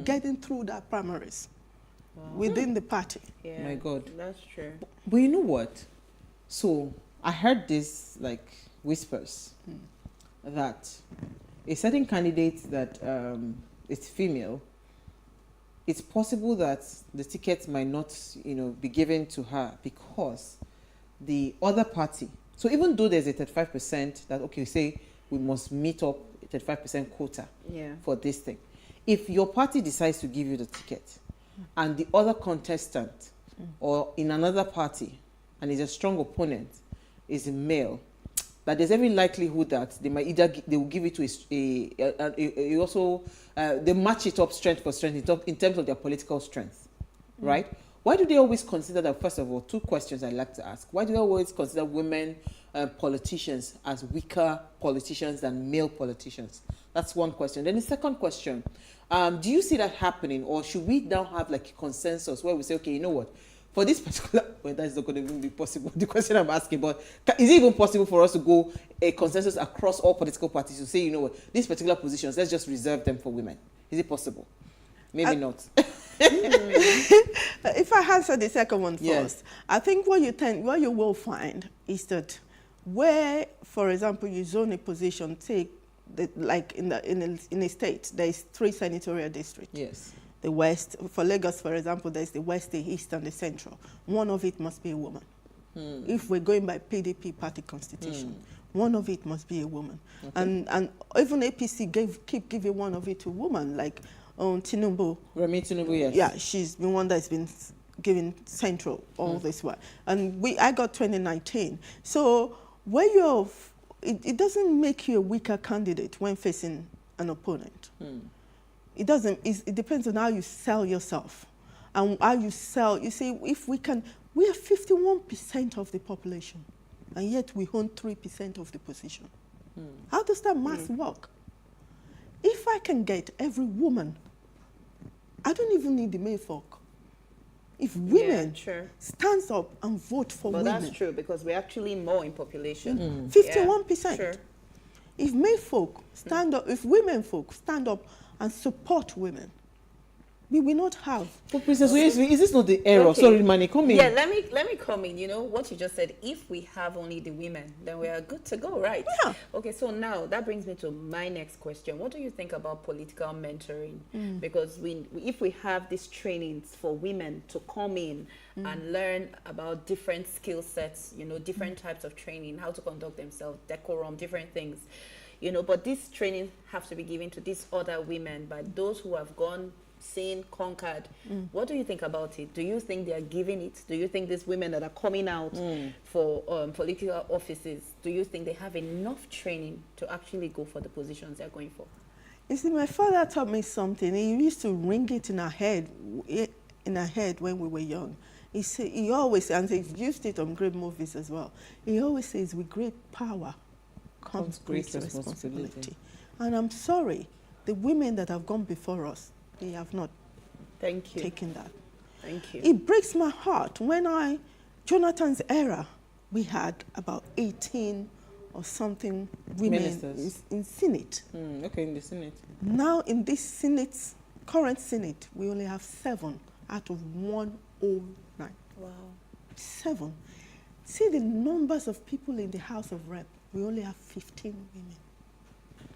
getting through that primaries within the party. Yeah, My God. that's true. But you know what? So I heard this like whispers that a certain candidate that is female, it's possible that the ticket might not, be given to her because the other party. So even though there's a 35% that, okay, say we must meet up a 35% quota for this thing. If your party decides to give you the ticket and the other contestant or in another party and is a strong opponent is a male, that there's every likelihood that they might they will give it to they match it up strength for strength in terms of their political strength, right? Why do they always consider that? First of all, two questions I'd like to ask. Why do they always consider women politicians as weaker politicians than male politicians? That's one question. Then the second question, do you see that happening, or should we now have like a consensus where we say, okay, you know what? For this particular, well, that's not going to even be possible. The question I'm asking, but is it even possible for us to go a consensus across all political parties to say, you know what, these particular positions, let's just reserve them for women? Is it possible? Maybe not. If I answer the second one first, Yes. I think what you will find is that where, for example, you zone a position, take like in a state, there is 3 senatorial districts. Yes. The West, for Lagos, for example, there's the West, the East, and the Central. One of it must be a woman. If we're going by PDP party constitution, one of it must be a woman. Okay. And even APC keep giving one of it to woman, like Tinubu. Remi Tinubu, yes. Yeah, she's been one that's been given Central all this while. And I got 2019. So where it doesn't make you a weaker candidate when facing an opponent. It doesn't. It depends on how you sell yourself, and how you sell. You see, if we are 51% of the population, and yet we own 3% of the position. How does that math work? If I can get every woman, I don't even need the male folk. If women stands up and vote for women, that's true because we're actually more in population. 51%. Sure. If male folk stand up, if women folk stand up and support women, we will not have. But Princess Oyesiri, is this not the error? Okay. Sorry, Mani, come in. Yeah, let me come in. You know what you just said. If we have only the women, then we are good to go, right? Yeah. Okay, so now that brings me to my next question. What do you think about political mentoring? Because if we have these trainings for women to come in and learn about different skill sets, different types of training, how to conduct themselves, decorum, different things, but this training have to be given to these other women by those who have gone, seen, conquered. What do you think about it? Do you think they are giving it? Do you think these women that are coming out for political offices, do you think they have enough training to actually go for the positions they're going for? You see, my father taught me something. He used to ring it in our head when we were young. He always, and he's used it on great movies as well. He always says, with great power comes great responsibility. And I'm sorry, the women that have gone before us, they have not taken that. Thank you. It breaks my heart. Jonathan's era, we had about 18 or something women in Senate. Okay, in the Senate. Now in this current Senate, we only have 7 out of 109. Wow. 7. See the numbers of people in the House of Rep. We only have 15 women.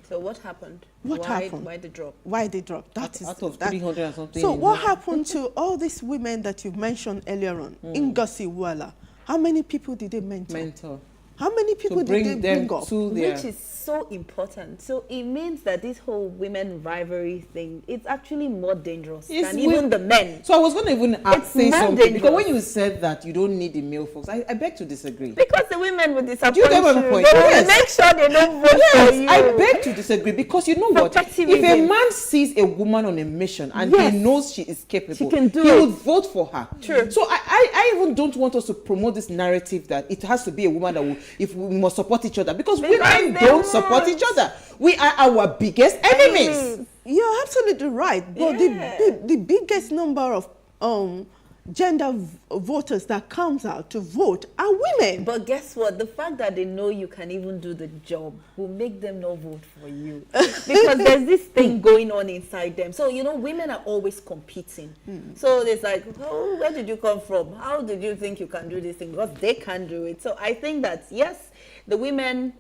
So what happened? What happened? Why the drop? Why they dropped? Out of 300 and something. So what happened to all these women that you mentioned earlier on? Ngozi Iweala. How many people did they mentor? How many people did they bring up? Which is so important. So it means that this whole women rivalry thing, it's actually more dangerous than even the men. So I was going to even say something. Dangerous. Because when you said that you don't need the male folks, I beg to disagree. Because the women will disappoint you. Get my point? They will make sure they don't vote for you. I beg to disagree because you know what? If a man sees a woman on a mission and he knows she is capable, he would vote for her. True. So I even don't want us to promote this narrative that it has to be a woman that will, if we must support each other, because women don't support each other. We are our biggest enemies. You're absolutely right. But the biggest number of voters that comes out to vote are women. But guess what? The fact that they know you can even do the job will make them not vote for you. Because there's this thing going on inside them. So, you know, women are always competing. So it's like, oh, where did you come from? How did you think you can do this thing? Because they can't do it. So I think that, yes, the women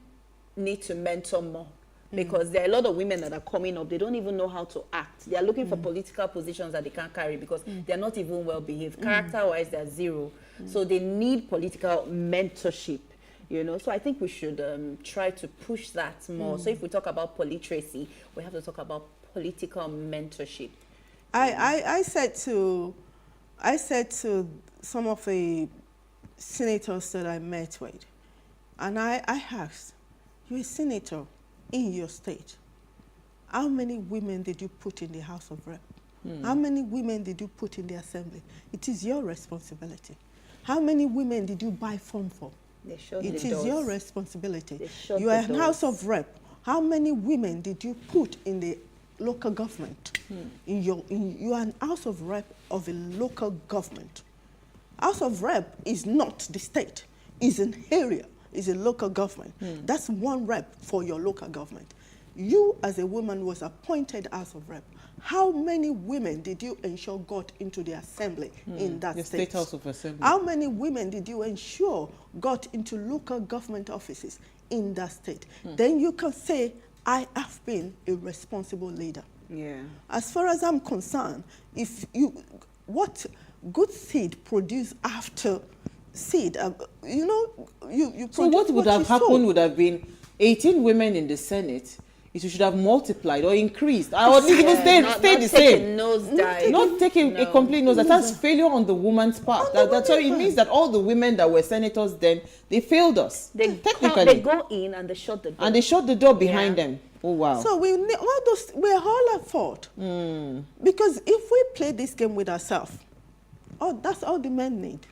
need to mentor more. Because there are a lot of women that are coming up, they don't even know how to act. They are looking for political positions that they can't carry because they're not even well behaved. Character-wise, they're zero. So they need political mentorship, you know. So I think we should try to push that more. So if we talk about politeracy, we have to talk about political mentorship. I said to some of the senators that I met with, and I asked, you're a senator in your state. How many women did you put in the House of Rep? How many women did you put in the Assembly? It is your responsibility. How many women did you buy form for? It is your responsibility. You are a House of Rep. How many women did you put in the local government? You are an House of Rep of a local government. House of Rep is not the state. It's an area. Is a local government. That's one rep for your local government. You, as a woman, was appointed House of Rep. How many women did you ensure got into the assembly in that state? State House of Assembly. How many women did you ensure got into local government offices in that state? Then you can say, I have been a responsible leader. Yeah. As far as I'm concerned, what good seed produce after seed, you know, you so what would have happened would have been 18 women in the Senate. It should have multiplied or increased. I would even stay the same. Not taking a complete nose. That's failure on the woman's part. That's why it means that all the women that were senators then, they failed us. They go in and they shut the door. And they shut the door behind them. Oh wow. So we're all at fault. Because if we play this game with ourselves, that's all the men need.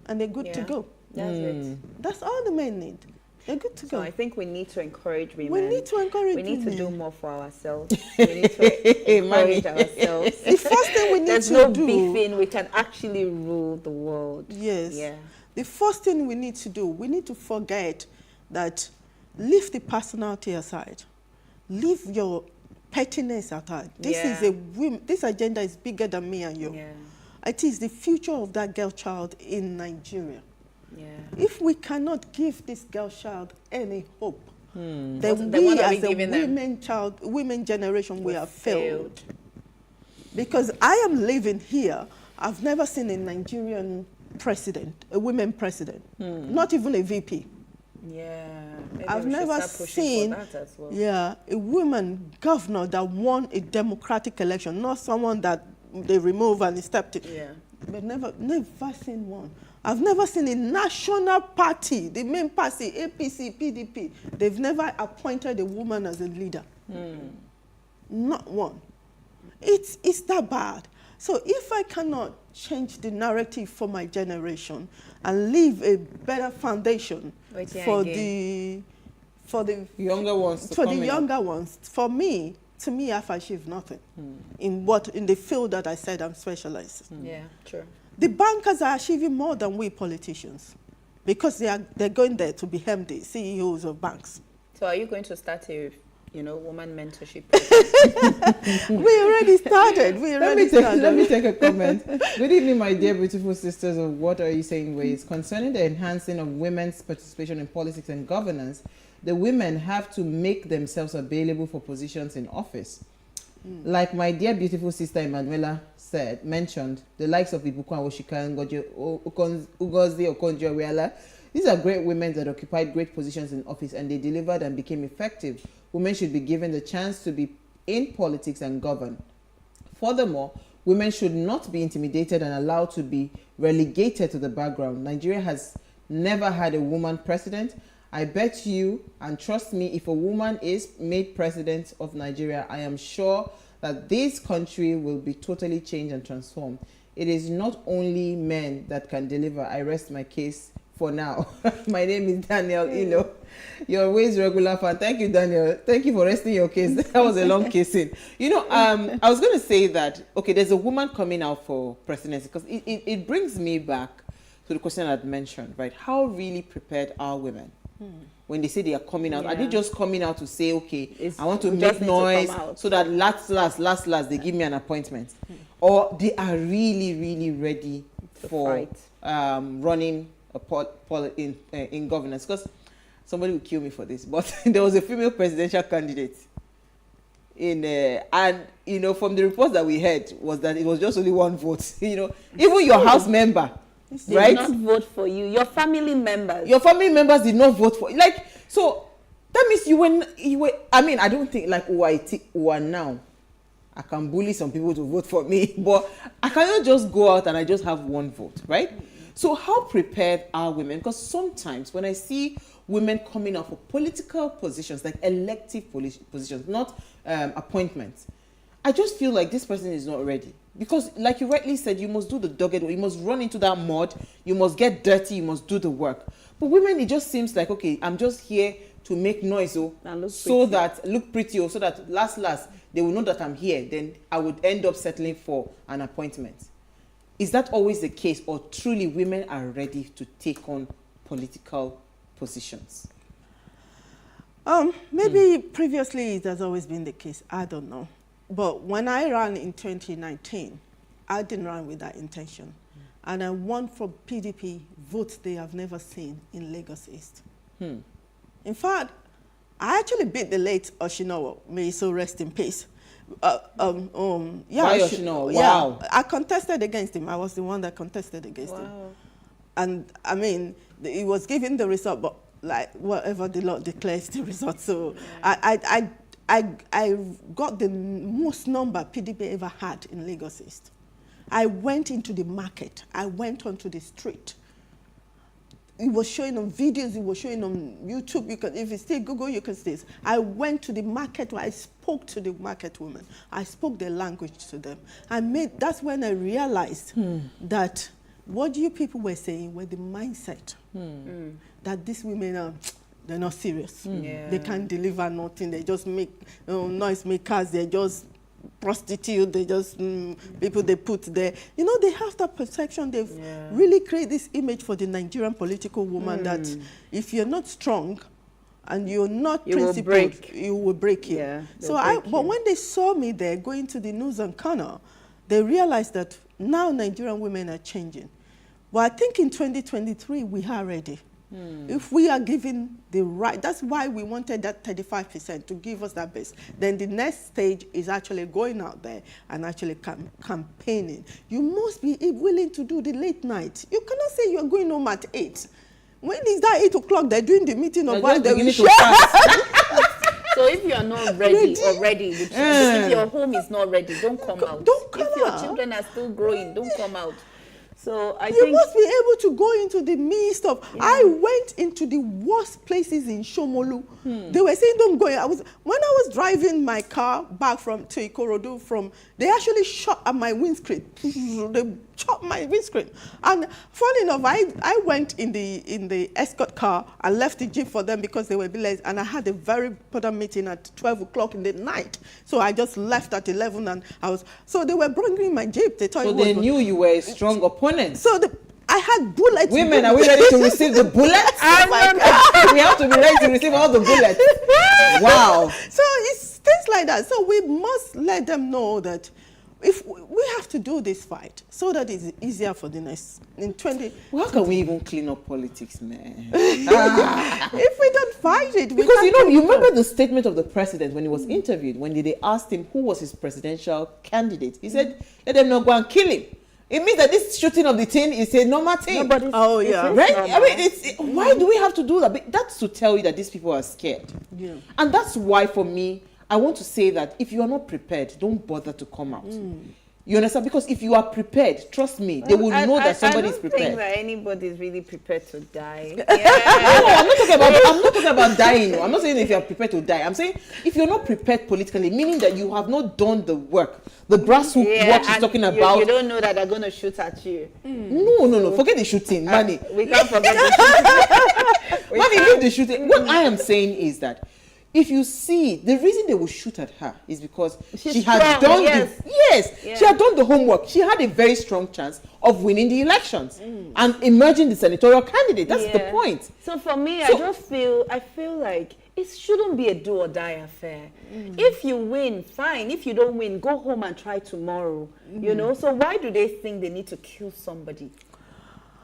And they're good to go. That's it. That's all the men need. They're good to go. So I think we need to encourage women. We need to encourage women. We need women. to do more for ourselves. We need to encourage ourselves. The first thing we need There's to no do... beefing. We can actually rule the world. Yes. Yeah. The first thing we need to do, we need to forget that, leave the personality aside. Leave your pettiness aside. This agenda is bigger than me and you. Yeah. It is the future of that girl child in Nigeria. Yeah. If we cannot give this girl child any hope, then we as a women generation, we have failed. Because I am living here, I've never seen a Nigerian president, a women president, not even a VP. Yeah. Maybe I've never seen a woman governor that won a democratic election, not someone that they remove and stepped it. Yeah. But never seen one. I've never seen a national party, the main party, APC, PDP. They've never appointed a woman as a leader. Not one. It's that bad. So if I cannot change the narrative for my generation and leave a better foundation for the younger ones, for me, to me, I've achieved nothing in the field that I said I'm specialized. Yeah, true. The bankers are achieving more than we politicians because they're going there to become the CEOs of banks. So are you going to start a woman mentorship? We already started. Let me take a comment. Good evening, my dear beautiful sisters of What Are You Saying Ways. Concerning the enhancing of women's participation in politics and governance, the women have to make themselves available for positions in office. Like my dear beautiful sister Emanuela mentioned, the likes of Ibuku and Oshika, Ugozi, Okonjo-Iweala. These are great women that occupied great positions in office and they delivered and became effective. Women should be given the chance to be in politics and govern. Furthermore, women should not be intimidated and allowed to be relegated to the background. Nigeria has never had a woman president. I bet you, and trust me, if a woman is made president of Nigeria, I am sure that this country will be totally changed and transformed. It is not only men that can deliver. I rest my case for now. My name is Daniel Ilo, your always regular fan. Thank you, Daniel. Thank you for resting your case. That was a long casing. I was going to say that, okay, there's a woman coming out for presidency, because it brings me back to the question I'd mentioned, right? How really prepared are women? When they say they are coming out, are they just coming out to say, okay, I want to make noise so that last, they give me an appointment? Or they are really, really ready for running in governance? Because somebody will kill me for this, but there was a female presidential candidate and from the reports that we heard was that it was just only one vote. Even your house member, they did not vote for you. Your family members did not vote for you. So that means you were. I mean, I don't think who are now. I can bully some people to vote for me, but I cannot just go out and I just have one vote, right? So how prepared are women? Because sometimes when I see women coming up for political positions, like elective positions, not appointments, I just feel like this person is not ready. Because like you rightly said, you must do the dogged work. You must run into that mud. You must get dirty. You must do the work. But women, it just seems like, okay, I'm just here to make noise, so that last, they will know that I'm here. Then I would end up settling for an appointment. Is that always the case, or truly women are ready to take on political positions? Maybe previously it has always been the case. I don't know. But when I ran in 2019, I didn't run with that intention. And I won from PDP votes they have never seen in Lagos East. In fact, I actually beat the late Oshinowo. May he so rest in peace. Oshinowo? Wow. I contested against him. I was the one that contested against him. And I mean, he was given the result, but like whatever the Lord declares the result. So I got the most number PDP ever had in Lagos East. I went into the market. I went onto the street. It was showing on videos. It was showing on YouTube. If you still Google, you can see this. I went to the market where I spoke to the market women. I spoke their language to them. That's when I realized that what you people were saying were the mindset that these women they're not serious. They can't deliver nothing. They just make noise makers. They're just prostitute. They just people they put there. They have that perception. They've really created this image for the Nigerian political woman that if you're not strong and you're not principled, you will break you. But when they saw me there going to the news and corner, they realized that now Nigerian women are changing. Well, I think in 2023 we are ready. If we are given the right, that's why we wanted that 35% to give us that base. Then the next stage is actually going out there and actually campaigning. You must be willing to do the late night. You cannot say you're going home at 8. When is that 8 o'clock? They're doing the meeting of why they will share. So if you are not ready already, if your home is not ready, don't come out. Don't come out. If your children are still growing, don't come out. So I you think must be able to go into the midst of. I went into the worst places in Shomolu. They were saying don't go. When I was driving my car back to Ikorodu they actually shot at my windscreen. They chopped my windscreen. And funny enough, I went in the escort car and left the jeep for them because they were late. And I had a very important meeting at 12 o'clock in the night. So I just left at 11 and so they were bringing my jeep. They knew you were a strong opponent. So I had bullets. Women, are we ready to receive the bullets? We have to be ready to receive all the bullets. Wow. So it's things like that. So we must let them know that if we have to do this fight so that it's easier for the next in 20. How can we even clean up politics, man? If we don't fight it, because you remember the statement of the president when he was interviewed, when they asked him who was his presidential candidate. He said, "Let them not go and kill him." It means that this shooting of the thing is a normal thing. Right? I mean, why do we have to do that? That's to tell you that these people are scared. Yeah. And that's why, for me, I want to say that if you are not prepared, don't bother to come out. You understand? Because if you are prepared, trust me, they will know that somebody is I prepared. don't think that anybody is really prepared to die. No, I'm not talking about dying. No. I'm not saying if you are prepared to die. I'm saying if you're not prepared politically, meaning that you have not done the work, the grassroots work she's talking about. You don't know that they're going to shoot at you. No. Forget the shooting, Manny. We can't forget the shooting. Manny, leave the shooting. What I am saying is that if you see, the reason they will shoot at her is because she had done she had done the homework. She had a very strong chance of winning the elections and emerging the senatorial candidate. That's the point. So for me, I feel like it shouldn't be a do or die affair. If you win, fine. If you don't win, go home and try tomorrow. You know, so why do they think they need to kill somebody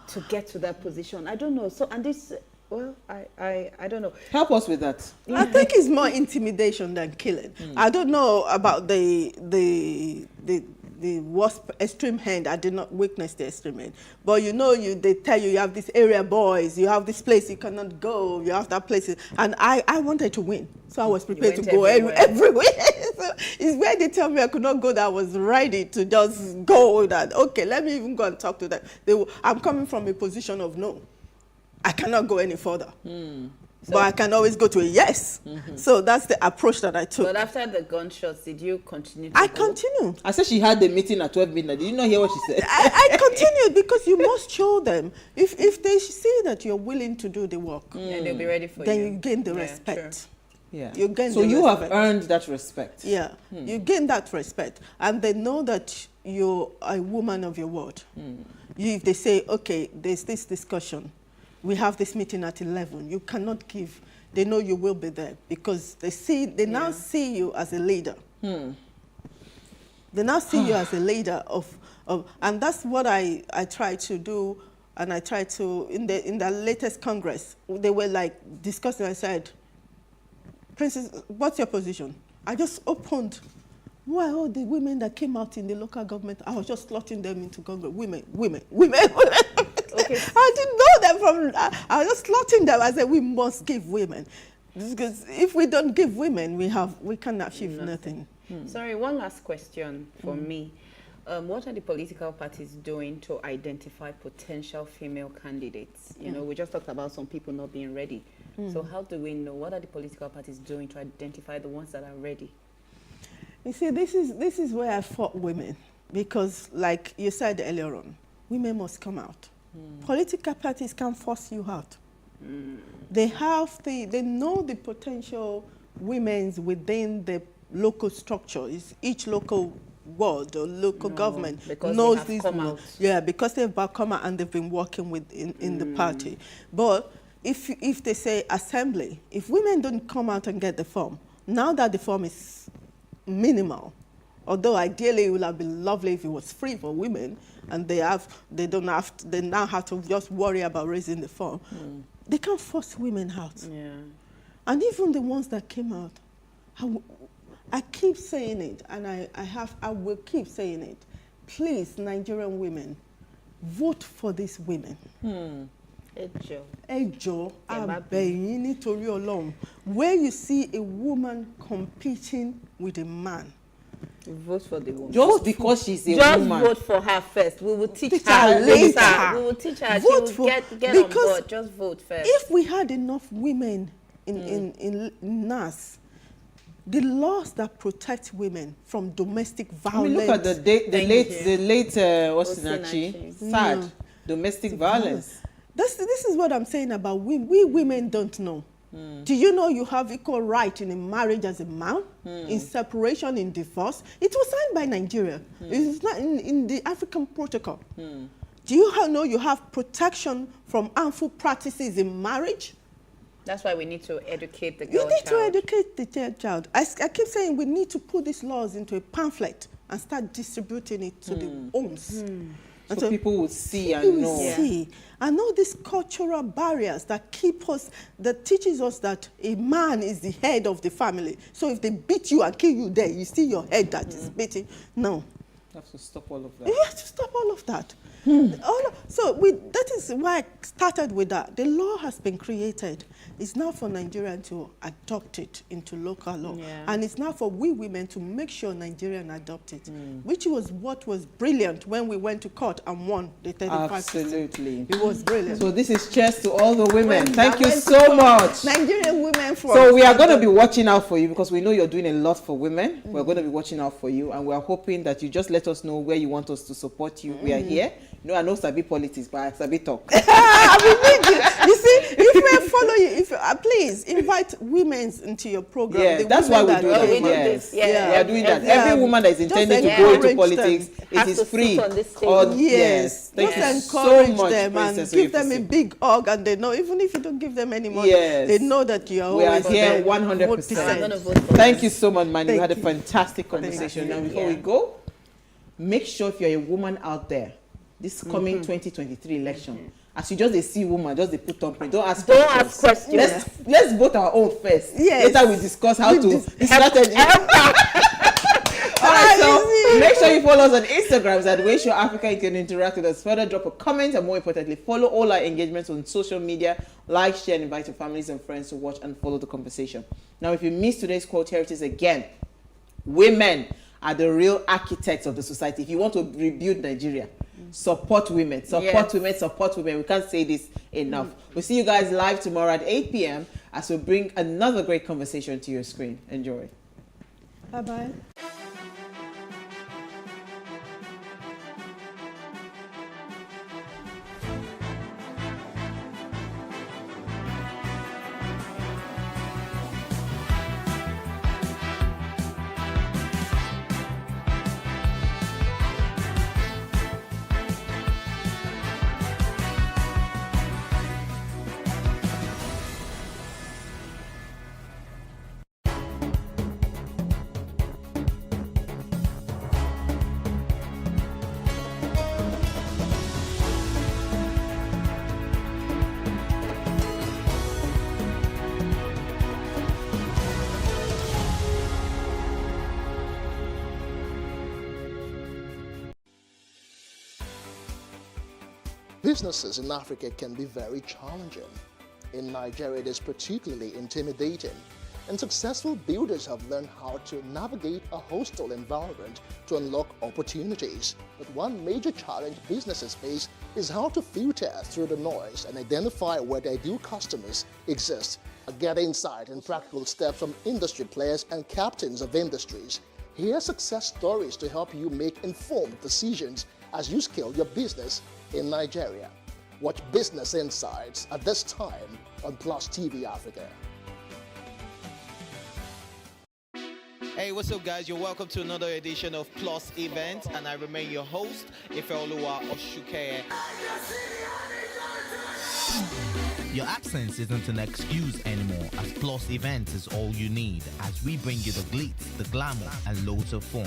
to get to that position? I don't know. So, and this, well, I don't know. Help us with that. I think it's more intimidation than killing. I don't know about the worst extreme end. I did not witness the extreme end. But you know, they tell you have this area boys, you have this place you cannot go, you have that place. And I wanted to win. So I was prepared to go everywhere. So it's where they tell me I could not go that I was ready to just go that, okay, let me even go and talk to them. I'm coming from a position of no. I cannot go any further. But I can always go to a yes. So that's the approach that I took. But after the gunshots, did you continue to I go? continued. I said she had the meeting at 12 midnight. Did you not hear what she said? I continued because you must show them. If they see that you're willing to do the work, And they'll be ready for then you. you gain the Yeah, respect. Yeah. You gain So the you respect. have earned that respect. Yeah, you gain that respect. And they know that you're a woman of your word. If they say, okay, there's this discussion, we have this meeting at 11, you cannot give, they know you will be there because they now see you as a leader. They now see you as a leader and that's what I try to do. And I try to, in the latest Congress, they were like discussing, I said, Princess, what's your position? I just opened. Why all the women that came out in the local government, I was just slotting them into Congress. Women. Okay. I didn't know them from, I was just slotting them. I said, we must give women. Because if we don't give women, we can achieve nothing. Sorry, one last question for me. What are the political parties doing to identify potential female candidates? You know, we just talked about some people not being ready. So how do we know? What are the political parties doing to identify the ones that are ready? You see, this is where I fought women. Because like you said earlier on, women must come out. Political parties can't force you out. They know the potential women's within the local structure. Each local ward or local government knows these women. Yeah, because they've come out and they've been working in the party. But if they say assembly, if women don't come out and get the form, now that the form is minimal, although ideally it would have been lovely if it was free for women, and they now have to just worry about raising the form. They can't force women out. Yeah. And even the ones that came out, I keep saying it, and I will keep saying it. Please, Nigerian women, vote for these women. Ẹjọ́, abẹ̀yìn nítorí Ọlọ́run. Where you see a woman competing with a man, vote for the woman. Just because she's a woman. Just vote for her first. We will teach her later. We will teach her. Vote she will get on board. Just vote first. If we had enough women in NAS, the laws that protect women from domestic violence. I mean, look at the late Osinachi. Sad. Domestic violence. This is what I'm saying about women. We women don't know. Do you know you have equal right in a marriage as a man, in separation, in divorce? It was signed by Nigeria. It's not in the African protocol. Do you know you have protection from harmful practices in marriage? That's why we need to educate the girl child. You need to educate the child. I keep saying we need to put these laws into a pamphlet and start distributing it to the homes. So people will see and know. And all these cultural barriers that that teaches us that a man is the head of the family. So if they beat you and kill you there, you see your head that is beating. No. You have to stop all of that. You have to stop all of that. That is why I started with that. The law has been created. It's now for Nigerians to adopt it into local law. Yeah. And it's now for we women to make sure Nigerians adopt it, which was what was brilliant when we went to court and won the 35%. Absolutely. It was brilliant. So this is cheers to all the women. Thank you so much. Nigerian women for So we are going to be watching out for you because we know you're doing a lot for women. We're going to be watching out for you, and we're hoping that you just let us know where you want us to support you. We are here. No, I know Sabi politics, but I Sabi talk. We need you. You see, if we follow you, please invite women into your program. Yeah, that's why we do that. Yes. We are doing that. Every woman that is intending to go into politics, it is free. Yes. Thank you so much, them and give them a big hug, and they know, even if you don't give them any money, they know that you are always here 100%. Thank you so much, man. We had a fantastic conversation. Now, before we go, make sure if you're a woman out there, this coming 2023 election, as you just see woman, just they put on print. Don't ask questions. Let's vote our own first. Yes. Later we discuss how to strategy. Alright, so make sure you follow us on Instagram at PlusTvAfrica. You can interact with us further, drop a comment, and more importantly, follow all our engagements on social media. Like, share, and invite your families and friends to watch and follow the conversation. Now, if you missed today's quote, here it is again. Women are the real architects of the society. If you want to rebuild Nigeria, support women. Support women, support women. We can't say this enough. We'll see you guys live tomorrow at 8 p.m. as we bring another great conversation to your screen. Enjoy. Bye-bye. Businesses in Africa can be very challenging. In Nigeria, it is particularly intimidating, and successful builders have learned how to navigate a hostile environment to unlock opportunities. But one major challenge businesses face is how to filter through the noise and identify where their ideal customers exist. Get insight and practical steps from industry players and captains of industries. Hear success stories to help you make informed decisions as you scale your business in Nigeria. Watch Business Insights at this time on PlusTvAfrica. Hey, what's up, guys? You're welcome to another edition of Plus Events, and I remain your host, Ifeoluwa Oshukeye. Your absence isn't an excuse anymore, as Plus Events is all you need, as we bring you the glitz, the glamour, and loads of fun.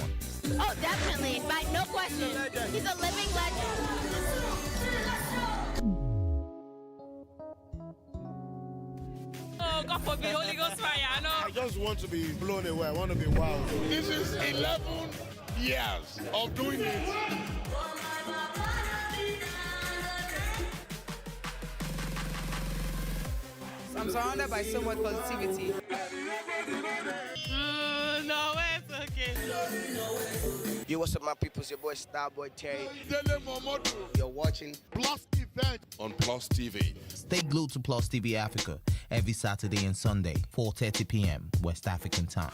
Oh, definitely. Right, no question. He's a living legend. Oh, God forbid, Holy Ghost fire, I know. I just want to be blown away. I want to be wild. This is 11 years of doing it. I'm surrounded by so much positivity. No, it's okay. Yo, what's up, my people? It's your boy Starboy Terry. You're watching Plus Event on Plus TV. Stay glued to Plus TV Africa every Saturday and Sunday, 4:30 p.m. West African time.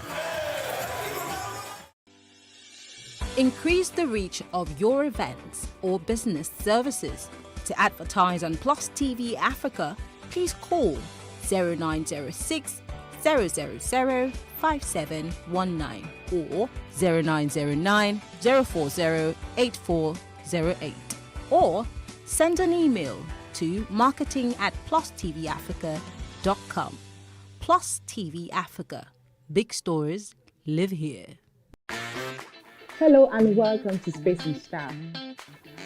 Increase the reach of your events or business services. To advertise on Plus TV Africa, please call 0906 000 5719 or 0909 040 8408, or send an email to marketing@plustvafrica.com. Plus TV Africa. Big stories live here. Hello and welcome to Space and Staff,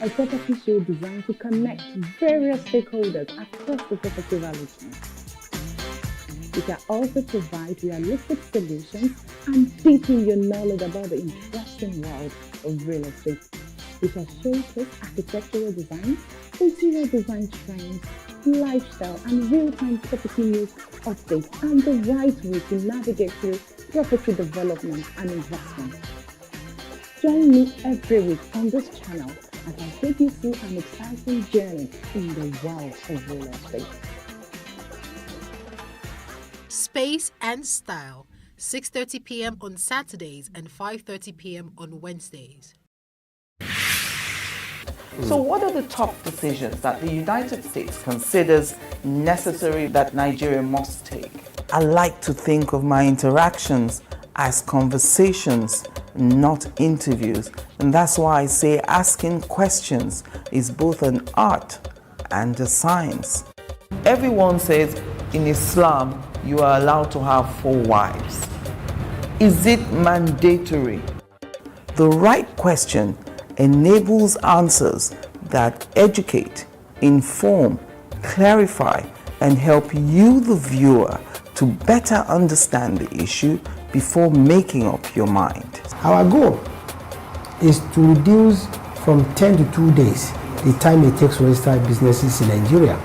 a property show designed to connect various stakeholders across the property value chain. We can also provide realistic solutions and deepen your knowledge about the interesting world of real estate. We shall showcase architectural design, interior design trends, lifestyle and real-time property news updates, and the right way to navigate through property development and investment. Join me every week on this channel as I take you through an exciting journey in the world of real estate. Space and Style, 6:30 p.m. on Saturdays and 5:30 p.m. on Wednesdays. So what are the top decisions that the United States considers necessary that Nigeria must take? I like to think of my interactions as conversations, not interviews. And that's why I say asking questions is both an art and a science. Everyone says in Islam you are allowed to have 4 wives. Is it mandatory? The right question enables answers that educate, inform, clarify, and help you, the viewer, to better understand the issue before making up your mind. Our goal is to reduce from 10 to 2 days the time it takes to register businesses in Nigeria.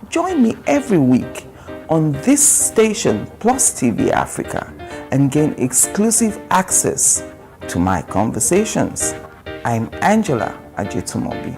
Join me every week on this station, PlusTvAfrica, and gain exclusive access to my conversations. I'm Angela Ajetumobi.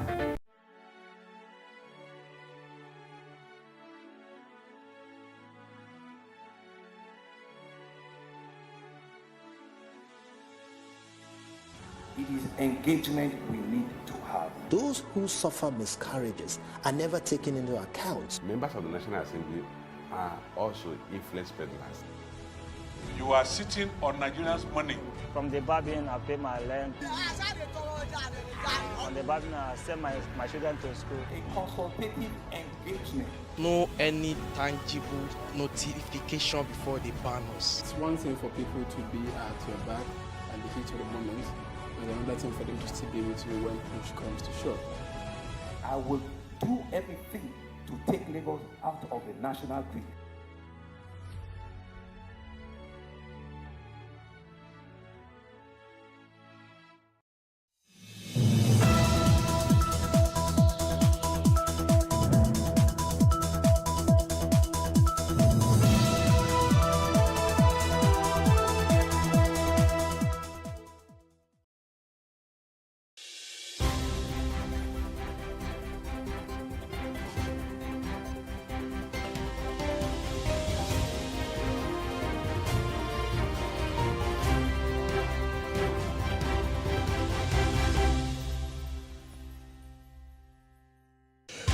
It is engagement we need to have. Those who suffer miscarriages are never taken into account. Members of the National Assembly are also influence peddlers. You are sitting on Nigerians' money. From the barbing, I pay my rent. On the barbing, I send my children to school. A consultative engagement. No any tangible notification before they ban us. It's one thing for people to be at your back and the heat of the moment, and another thing for them to still be with you when push comes to shove. I will do everything to take Lagos out of the national grid.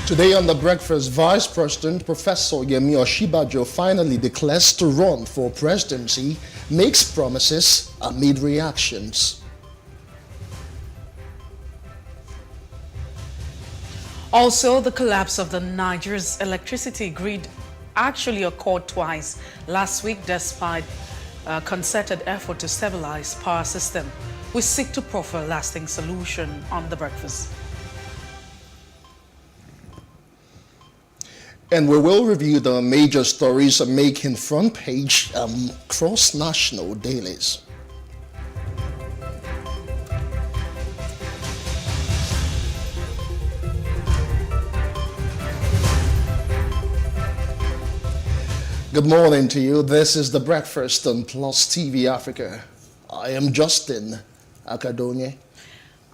Today on The Breakfast, Vice President Professor Yemi Oshibajo finally declares to run for presidency, makes promises amid reactions. Also, the collapse of the Nigeria's electricity grid actually occurred twice last week despite a concerted effort to stabilize power system. We seek to proffer a lasting solution on The Breakfast. And we will review the major stories making front page cross-national dailies. Good morning to you. This is The Breakfast on PlusTvAfrica. I am Justin Akadonye.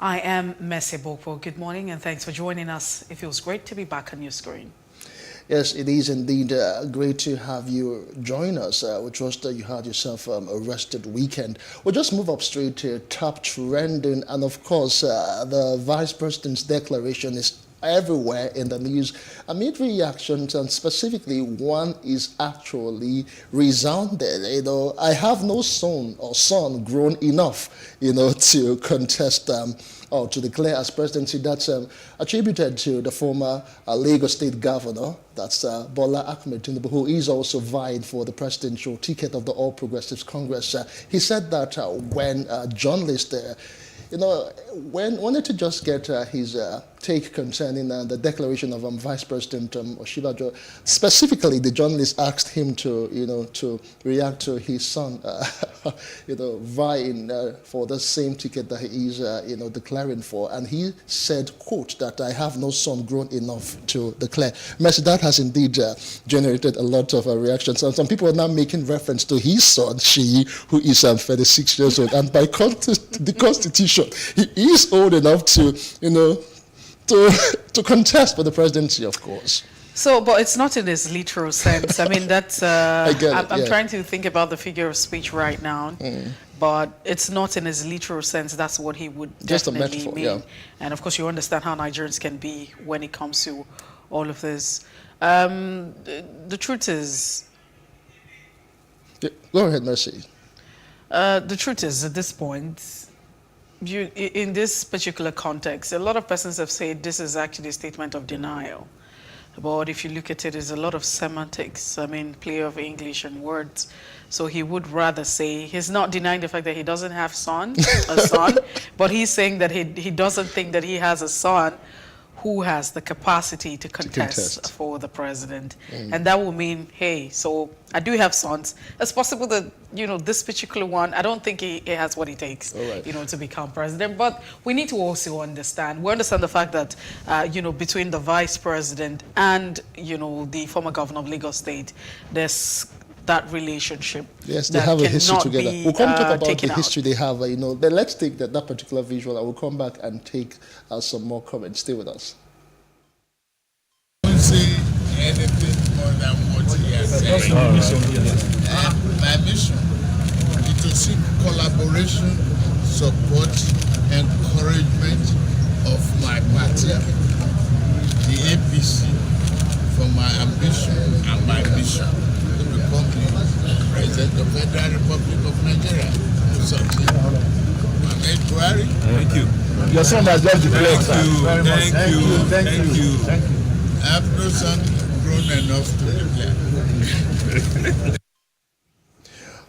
I am Messi Bokpo. Good morning and thanks for joining us. It feels great to be back on your screen. Yes, it is indeed great to have you join us. We trust that you had yourself a rested weekend. We'll just move up straight to top trending. And of course, the Vice President's declaration is everywhere in the news amid reactions, and specifically one is actually resounded. I have no son grown enough, to contest or to declare as presidency. That's attributed to the former Lagos State Governor, that's Bola Ahmed Tinubu, who is also vying for the presidential ticket of the All Progressives Congress. He said that when journalists wanted to just get his take concerning the declaration of Vice President Oshibajo. Specifically, the journalist asked him to react to his son vying for the same ticket that he is, declaring for. And he said, quote, that I have no son grown enough to declare. Mercy, that has indeed generated a lot of reactions. And some people are now making reference to his son, Sheyi, who is 36 years old. And by the Constitution, he is old enough to contest for the presidency, of course. So, but it's not in this literal sense. I mean, that's, I'm yeah. trying to think about the figure of speech right now, but it's not in his literal sense. That's what he would just definitely a metaphor, mean. yeah. And of course, you understand how Nigerians can be when it comes to all of this. The truth is... Yeah. Go ahead, Mercy. The truth is, at this point, in this particular context, a lot of persons have said this is actually a statement of denial. But if you look at it, there's a lot of semantics, play of English and words. So he would rather say, he's not denying the fact that he doesn't have a son, but he's saying that he doesn't think that he has a son who has the capacity to contest for the president. And that will mean, hey, so I do have sons. It's possible that, this particular one, I don't think he has what it takes, to become president. But we need to also understand, we understand the fact that, between the vice president and, the former governor of Lagos State, there's that relationship. Yes, they have a history together. We'll come talk about the history they have. But let's take that particular visual. I will come back and take some more comments. Stay with us. I won't say anything more than what he has said. My mission is to seek collaboration, support, encouragement of my party, the APC, for my ambition and my mission. President of the Federal Republic of Nigeria. Thank you. Your son has just declared. Thank you. I have no son grown enough to declare.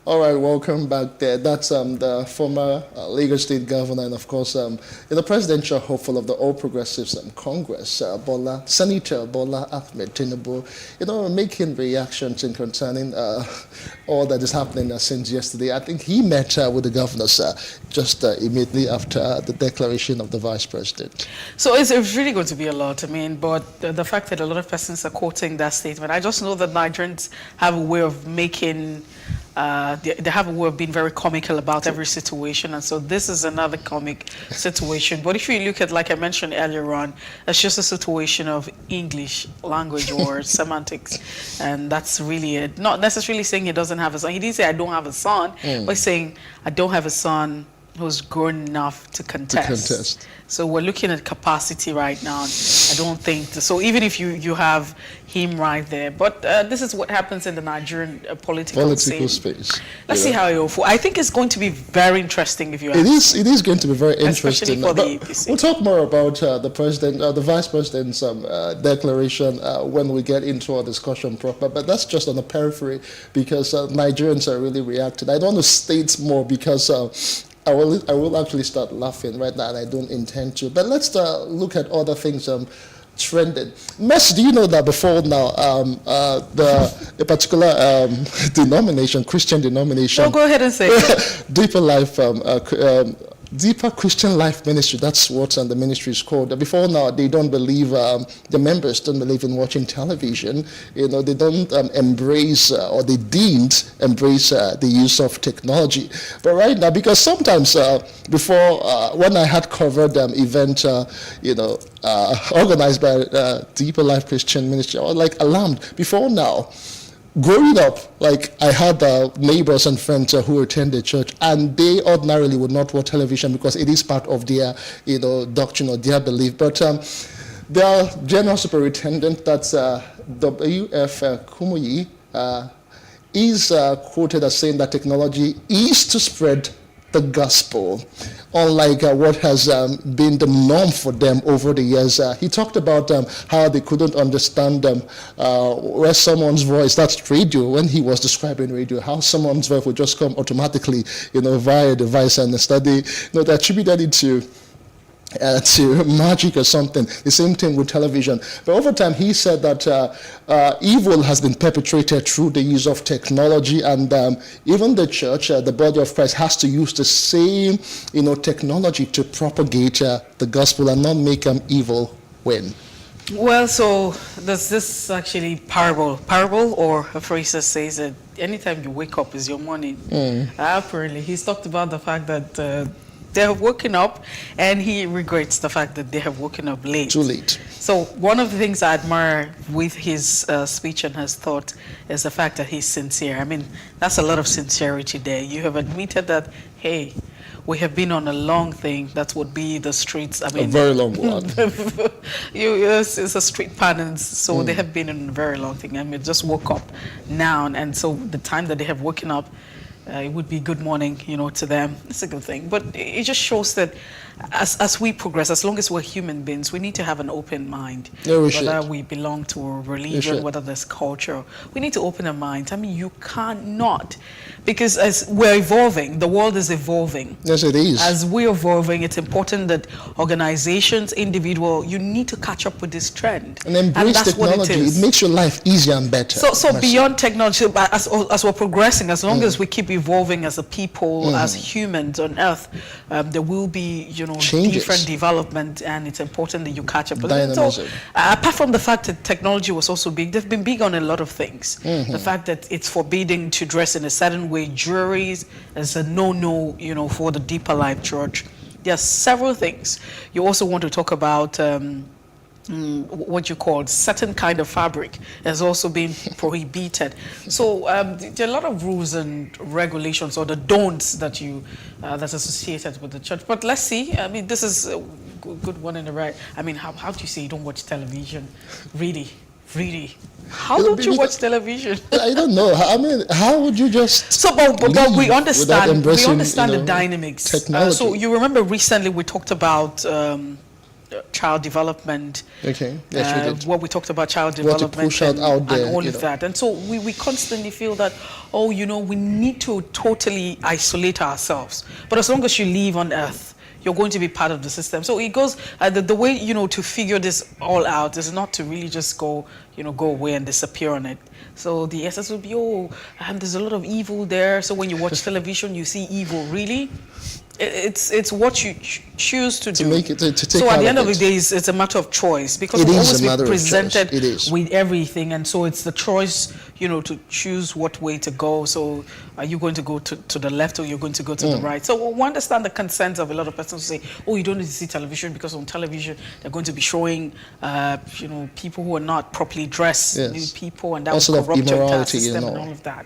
All right, welcome back there. That's the former Lagos State governor and, of course, the presidential hopeful of the All Progressives Congress, Senator Bola Ahmed Tinubu, making reactions in concerning all that is happening since yesterday. I think he met with the governors just immediately after the declaration of the vice president. So it's really going to be a lot, but the fact that a lot of persons are quoting that statement, I just know that Nigerians have a way of making... they have a way of being very comical about every situation, and so this is another comic situation. But if you look at, like I mentioned earlier on, it's just a situation of English language or semantics, and that's really it. Not necessarily saying he doesn't have a son. He didn't say I don't have a son, but he's saying I don't have a son who's grown enough to contest. So we're looking at capacity right now. I don't think so. Even if you have him right there, but this is what happens in the Nigerian political space. Let's see how it will fall. I think it's going to be very interesting if you ask. It is going to be very interesting. Especially for the APC. We'll talk more about the vice president's declaration when we get into our discussion proper. But that's just on the periphery because Nigerians are really reacting. I don't want to state more because I will actually start laughing right now, and I don't intend to. But let's look at other things trending. Messi, do you know that before now, a particular denomination, Christian denomination... No, go ahead and say it. Deeper Christian Life Ministry, that's what the ministry is called. Before now, they don't believe, the members don't believe in watching television. They don't embrace, or they didn't embrace the use of technology. But right now, because sometimes before, when I had covered event, organized by Deeper Life Christian Ministry, I was like alarmed. Before now, growing up, I had neighbors and friends who attended church, and they ordinarily would not watch television because it is part of their, doctrine or their belief. But their general superintendent, that's W.F. Kumuyi, is quoted as saying that technology is to spread the gospel, unlike what has been the norm for them over the years. He talked about how they couldn't understand where someone's voice, that's radio, when he was describing radio, how someone's voice would just come automatically, via a device, and study, they attributed it to to magic or something. The same thing with television. But over time, he said that evil has been perpetrated through the use of technology, and even the church, the body of Christ, has to use the same, technology to propagate the gospel and not make evil win. Well, so there's this actually parable, or a phrase that says that anytime you wake up is your morning. Apparently, he's talked about the fact that they have woken up, and he regrets the fact that they have woken up late. Too late. So one of the things I admire with his speech and his thought is the fact that he's sincere. I mean, that's a lot of sincerity there. You have admitted that, hey, we have been on a long thing. That would be the streets. I mean, a very long one. It's a street pattern. So they have been in a very long thing. I mean, just woke up now, and so the time that they have woken up, it would be good morning, to them. It's a good thing. But it just shows that as we progress, as long as we're human beings, we need to have an open mind. Yeah, whether we belong to a religion, whether there's culture, we need to open our minds. I mean, you cannot, because as we're evolving, the world is evolving. Yes, it is. As we're evolving, it's important that organizations, individual, you need to catch up with this trend. And embrace technology. It makes your life easier and better. So beyond technology, as we're progressing, as long as we keep evolving as a people, as humans on Earth, there will be, changes. Different development, and it's important that you catch up. Dynamism. So, apart from the fact that technology was also big, they've been big on a lot of things. The fact that it's forbidding to dress in a certain way, juries is a no-no, for the Deeper Life Church. There are several things. You also want to talk about what you call certain kind of fabric has also been prohibited. So there are a lot of rules and regulations, or the don'ts that that's associated with the church. But let's see. I mean, this is a good one in the right. I mean, how do you say you don't watch television? Really? How don't you watch television? I don't know. I mean, how would you just? So, but we understand. We understand the dynamics. Technology. So you remember recently we talked about child development. Okay. Yes, we did. What we talked about child development to push out there, and all of that. And so we constantly feel that, we need to totally isolate ourselves. But as long as you live on Earth, you're going to be part of the system. So it goes, the way, to figure this all out is not to really just go away and disappear on it. So the essence would be, there's a lot of evil there. So when you watch television, you see evil. Really? It's what you choose to do. Make it, to take so at the end of the day, it's a matter of choice, because we'll always be presented with everything, and so it's the choice, to choose what way to go. So are you going to go to the left, or you're going to go to the right? So we understand the concerns of a lot of persons who say, you don't need to see television because on television they're going to be showing, people who are not properly dressed, people, and that will corrupt your entire system and all of that.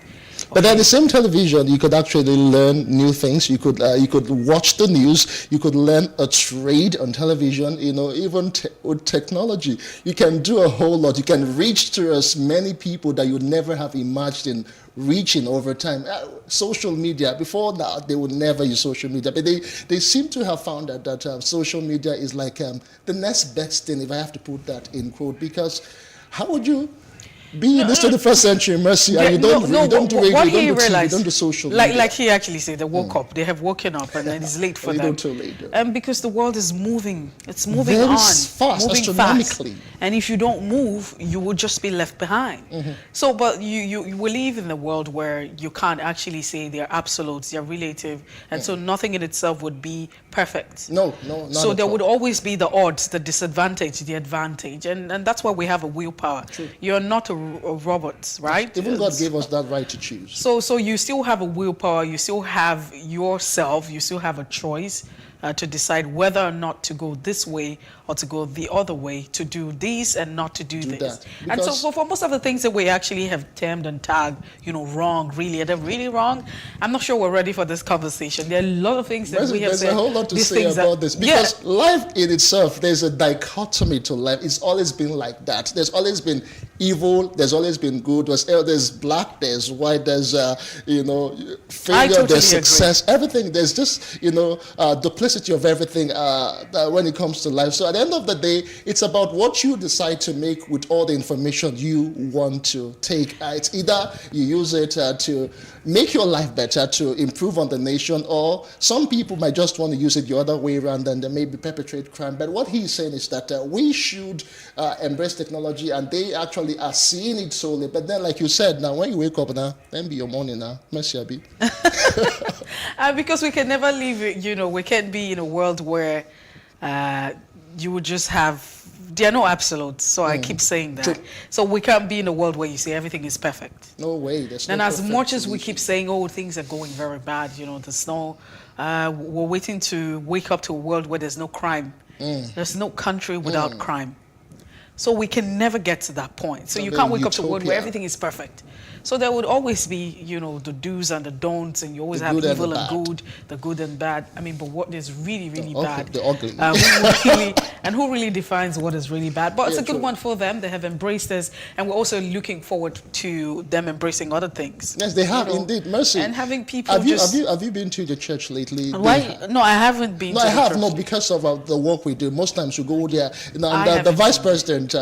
But at the same television, you could actually learn new things. You could watch the news. You could learn a trade on television. Even with technology, you can do a whole lot. You can reach to as many people that you would never have imagined reaching over time. Social media, before now, they would never use social media, but they seem to have found that social media is like the next best thing, if I have to put that in quote, because how would you be in this 21st century, Mercy, and you don't do radio, you don't do social media. Like he actually said, they woke up, they have woken up, and then it's late for them. Too late. Because the world is moving, it's moving very on, fast, moving astronomically. fast. And if you don't move, you will just be left behind. So, but you will live in a world where you can't actually say they're absolutes, they're relative, and so nothing in itself would be perfect. No, not so there all. would always be the odds, the disadvantage, the advantage, and that's why we have a willpower. True. You're not a robot, right? Even God gave us that right to choose. So you still have a willpower, you still have yourself, you still have a choice to decide whether or not to go this way or to go the other way, to do this and not to do this. And so for most of the things that we actually have termed and tagged, wrong, really, are they really wrong? I'm not sure we're ready for this conversation. There are a lot of things that we have said. There's a whole lot to say about this, because life in itself, there's a dichotomy to life. It's always been like that. There's always been evil, there's always been good, there's black, there's white, there's failure, there's success, everything. There's just duplicity simplicity of everything when it comes to life. So at the end of the day, it's about what you decide to make with all the information you want to take. It's either you use it to make your life better, to improve on the nation, or some people might just want to use it the other way around and they maybe perpetrate crime. But what he's saying is that we should embrace technology, and they actually are seeing it solely. But then, like you said, now when you wake up now, then be your morning now. Merci, Abi. Because we can never live, you know, we can't be in a world where you would just have, there are no absolutes, so I keep saying that. True. So we can't be in a world where you say everything is perfect. No way. There's and no as much as we keep saying, oh, things are going very bad, you know, there's no, we're waiting to wake up to a world where there's no crime. There's no country without crime. So we can never get to that point. So you can't wake up to a world where everything is perfect. So there would always be, you know, the do's and the don'ts, and you always have evil and good, the good and bad. I mean, but what is really, really bad? The ugly. Who really defines what is really bad? But it's a good one for them. They have embraced this, and we're also looking forward to them embracing other things. Yes, they have indeed. Mercy. And having people have you been to the church lately? Why? No, I haven't been. No, I have. No, because of the work we do. Most times we go there. You know, and the vice president,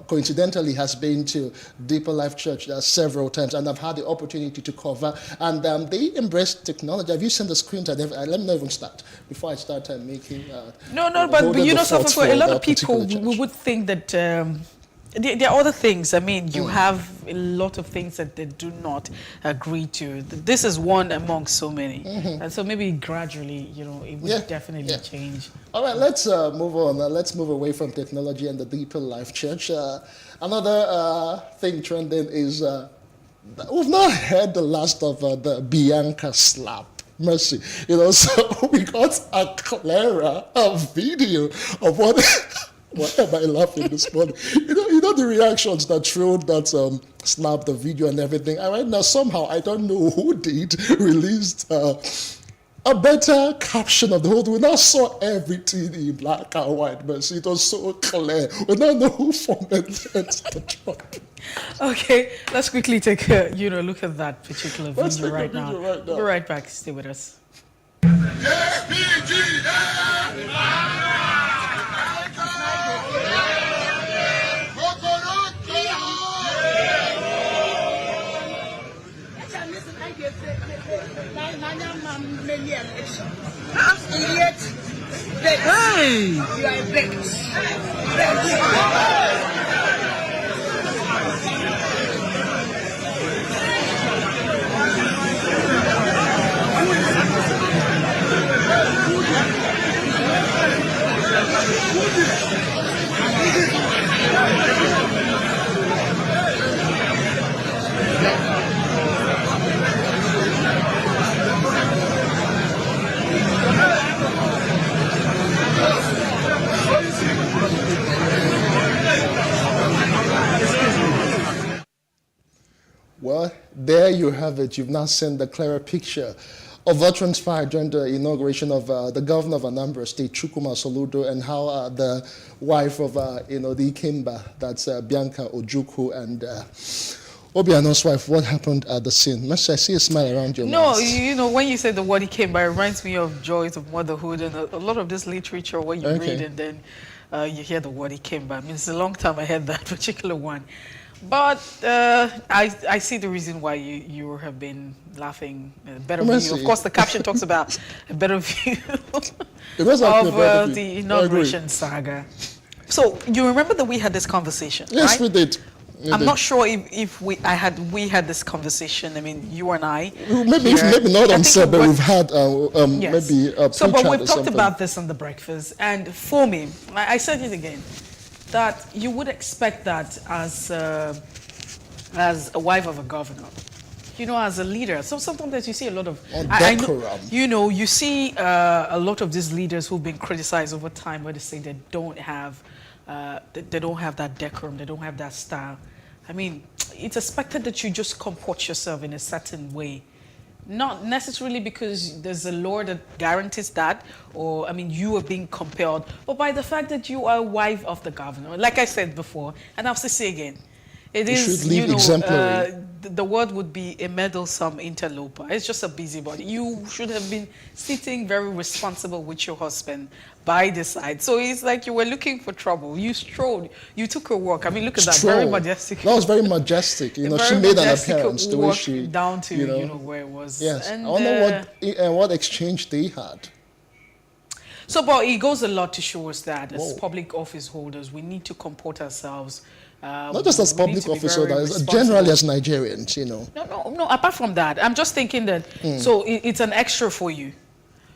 coincidentally, has been to Deeper Life Church several times, and I've had the opportunity to cover. And they embrace technology. Have you seen the screens? Let me not even start before I start making. But you know, so for a lot of people, we would think that there are other things. I mean, you have a lot of things that they do not agree to. This is one among so many, and so maybe gradually, you know, it would definitely change. All right, let's move on. Let's move away from technology and the Deeper Life Church. Another thing trending is we've not heard the last of the Bianca slap. Mercy, you know, so we got a clearer video of what. Why am I laughing this morning? You know the reactions that showed that snap, the video and everything. And right now, somehow, I don't know who released a better caption of the whole thing. We now saw everything in black and white, but it was so clear. We now know who formatted the truck. Okay, let's quickly take a look at that particular video right now. We'll be right back. Stay with us. Hey! You are a bitch. Well, there you have it. You've now seen the clearer picture of what transpired during the inauguration of the governor of Anambra State, Chukwuma Soludo, and how the wife of the Ikemba, that's Bianca Ojukwu, and Obiano's wife, what happened at the scene? Mercy, I see a smile around your mouth. No, you know, when you said the word Ikemba, it reminds me of joys of motherhood and a lot of this literature where you read and then you hear the word Ikemba. I mean, it's a long time I heard that particular one. But I see the reason why you have been laughing. A better view. Of course, the caption talks about a better view of the inauguration saga. So you remember that we had this conversation, yes, right? We did. I'm not sure if we had this conversation. I mean, you and I. Maybe not on set, but we've had maybe a so, but we've talked about this on the breakfast, and for me, I said it again, that you would expect that as a wife of a governor, you know, as a leader. So sometimes you see a lot of, you see a lot of these leaders who've been criticized over time where they say they don't have that decorum, they don't have that style. I mean, it's expected that you just comport yourself in a certain way. Not necessarily because there's a law that guarantees that, or, I mean, you are being compelled, but by the fact that you are a wife of the governor. Like I said before, and I'll say again, It you is, should live exemplary. The word would be a meddlesome interloper. It's just a busybody. You should have been sitting very responsible with your husband by the side. So it's like you were looking for trouble. You strolled. You took a walk. I mean, look at that. Very majestic. That was very majestic. You know, she made an appearance the way she down to where it was. Yes. And, I wonder what exchange they had. So, but it goes a lot to show us that as public office holders, we need to comport ourselves. Not just as public office holders, generally as Nigerians, you know. No, apart from that, I'm just thinking that, so it's an extra for you.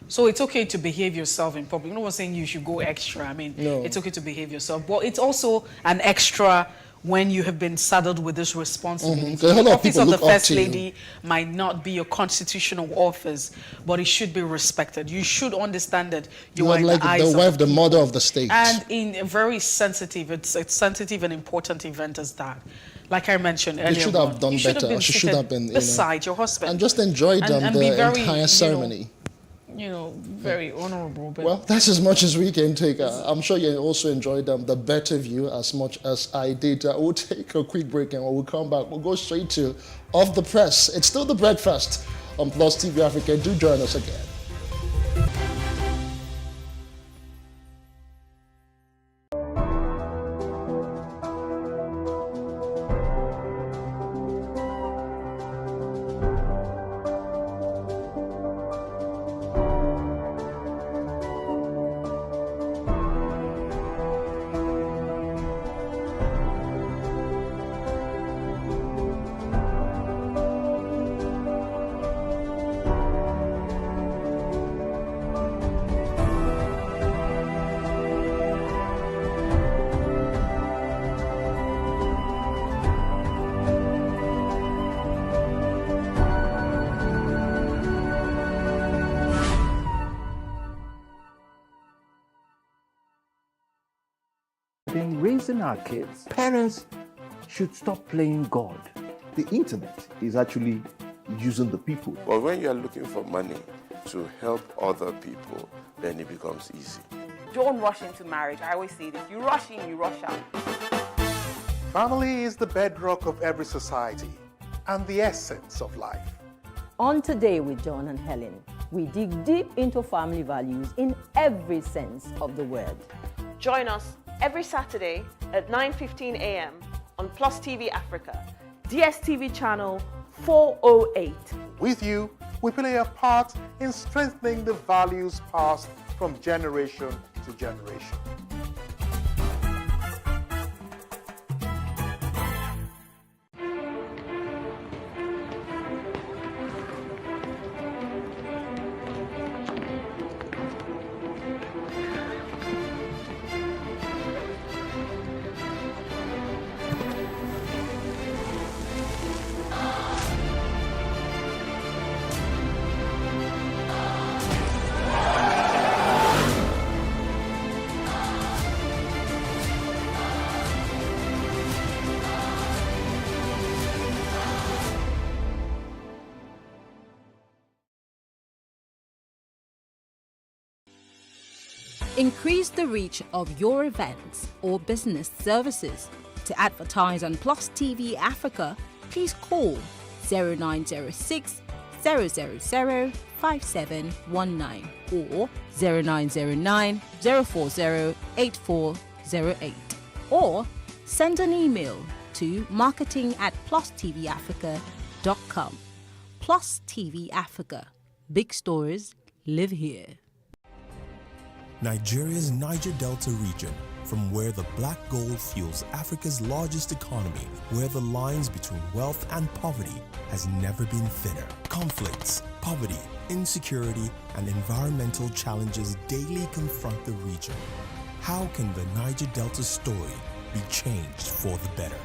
So it's okay to behave yourself in public. No one's saying you should go extra. I mean, it's okay to behave yourself. But it's also an extra when you have been saddled with this responsibility. The office of the First Lady might not be your constitutional office, but it should be respected. You should understand that you are like in the eyes the wife, the mother of the state. And in a very sensitive, it's a sensitive and important event as that. Like I mentioned earlier, you should have done better. She should have been beside your husband and just enjoyed the entire ceremony. Very honorable. But well, that's as much as we can take. I'm sure you also enjoyed the better view as much as I did. We'll take a quick break and when we come back, we'll go straight to Off the Press. It's still The Breakfast on Plus TV Africa. Do join us again. In raising our kids, parents should stop playing God. The internet is actually using the people. But when you are looking for money to help other people, then it becomes easy. Don't rush into marriage. I always say this. You rush in, you rush out. Family is the bedrock of every society and the essence of life. On Today with John and Helen, we dig deep into family values in every sense of the word. Join us every Saturday at 9:15 a.m. on Plus TV Africa, DSTV channel 408. With you, we play a part in strengthening the values passed from generation to generation. Increase the reach of your events or business services. To advertise on Plus TV Africa, please call 0906 000 5719 or 0909 040 8408 or send an email to marketing@plustvafrica.com. Plus TV Africa. Big stories live here. Nigeria's Niger Delta region, from where the black gold fuels Africa's largest economy, where the lines between wealth and poverty has never been thinner. Conflicts, poverty, insecurity, and environmental challenges daily confront the region. How can the Niger Delta story be changed for the better?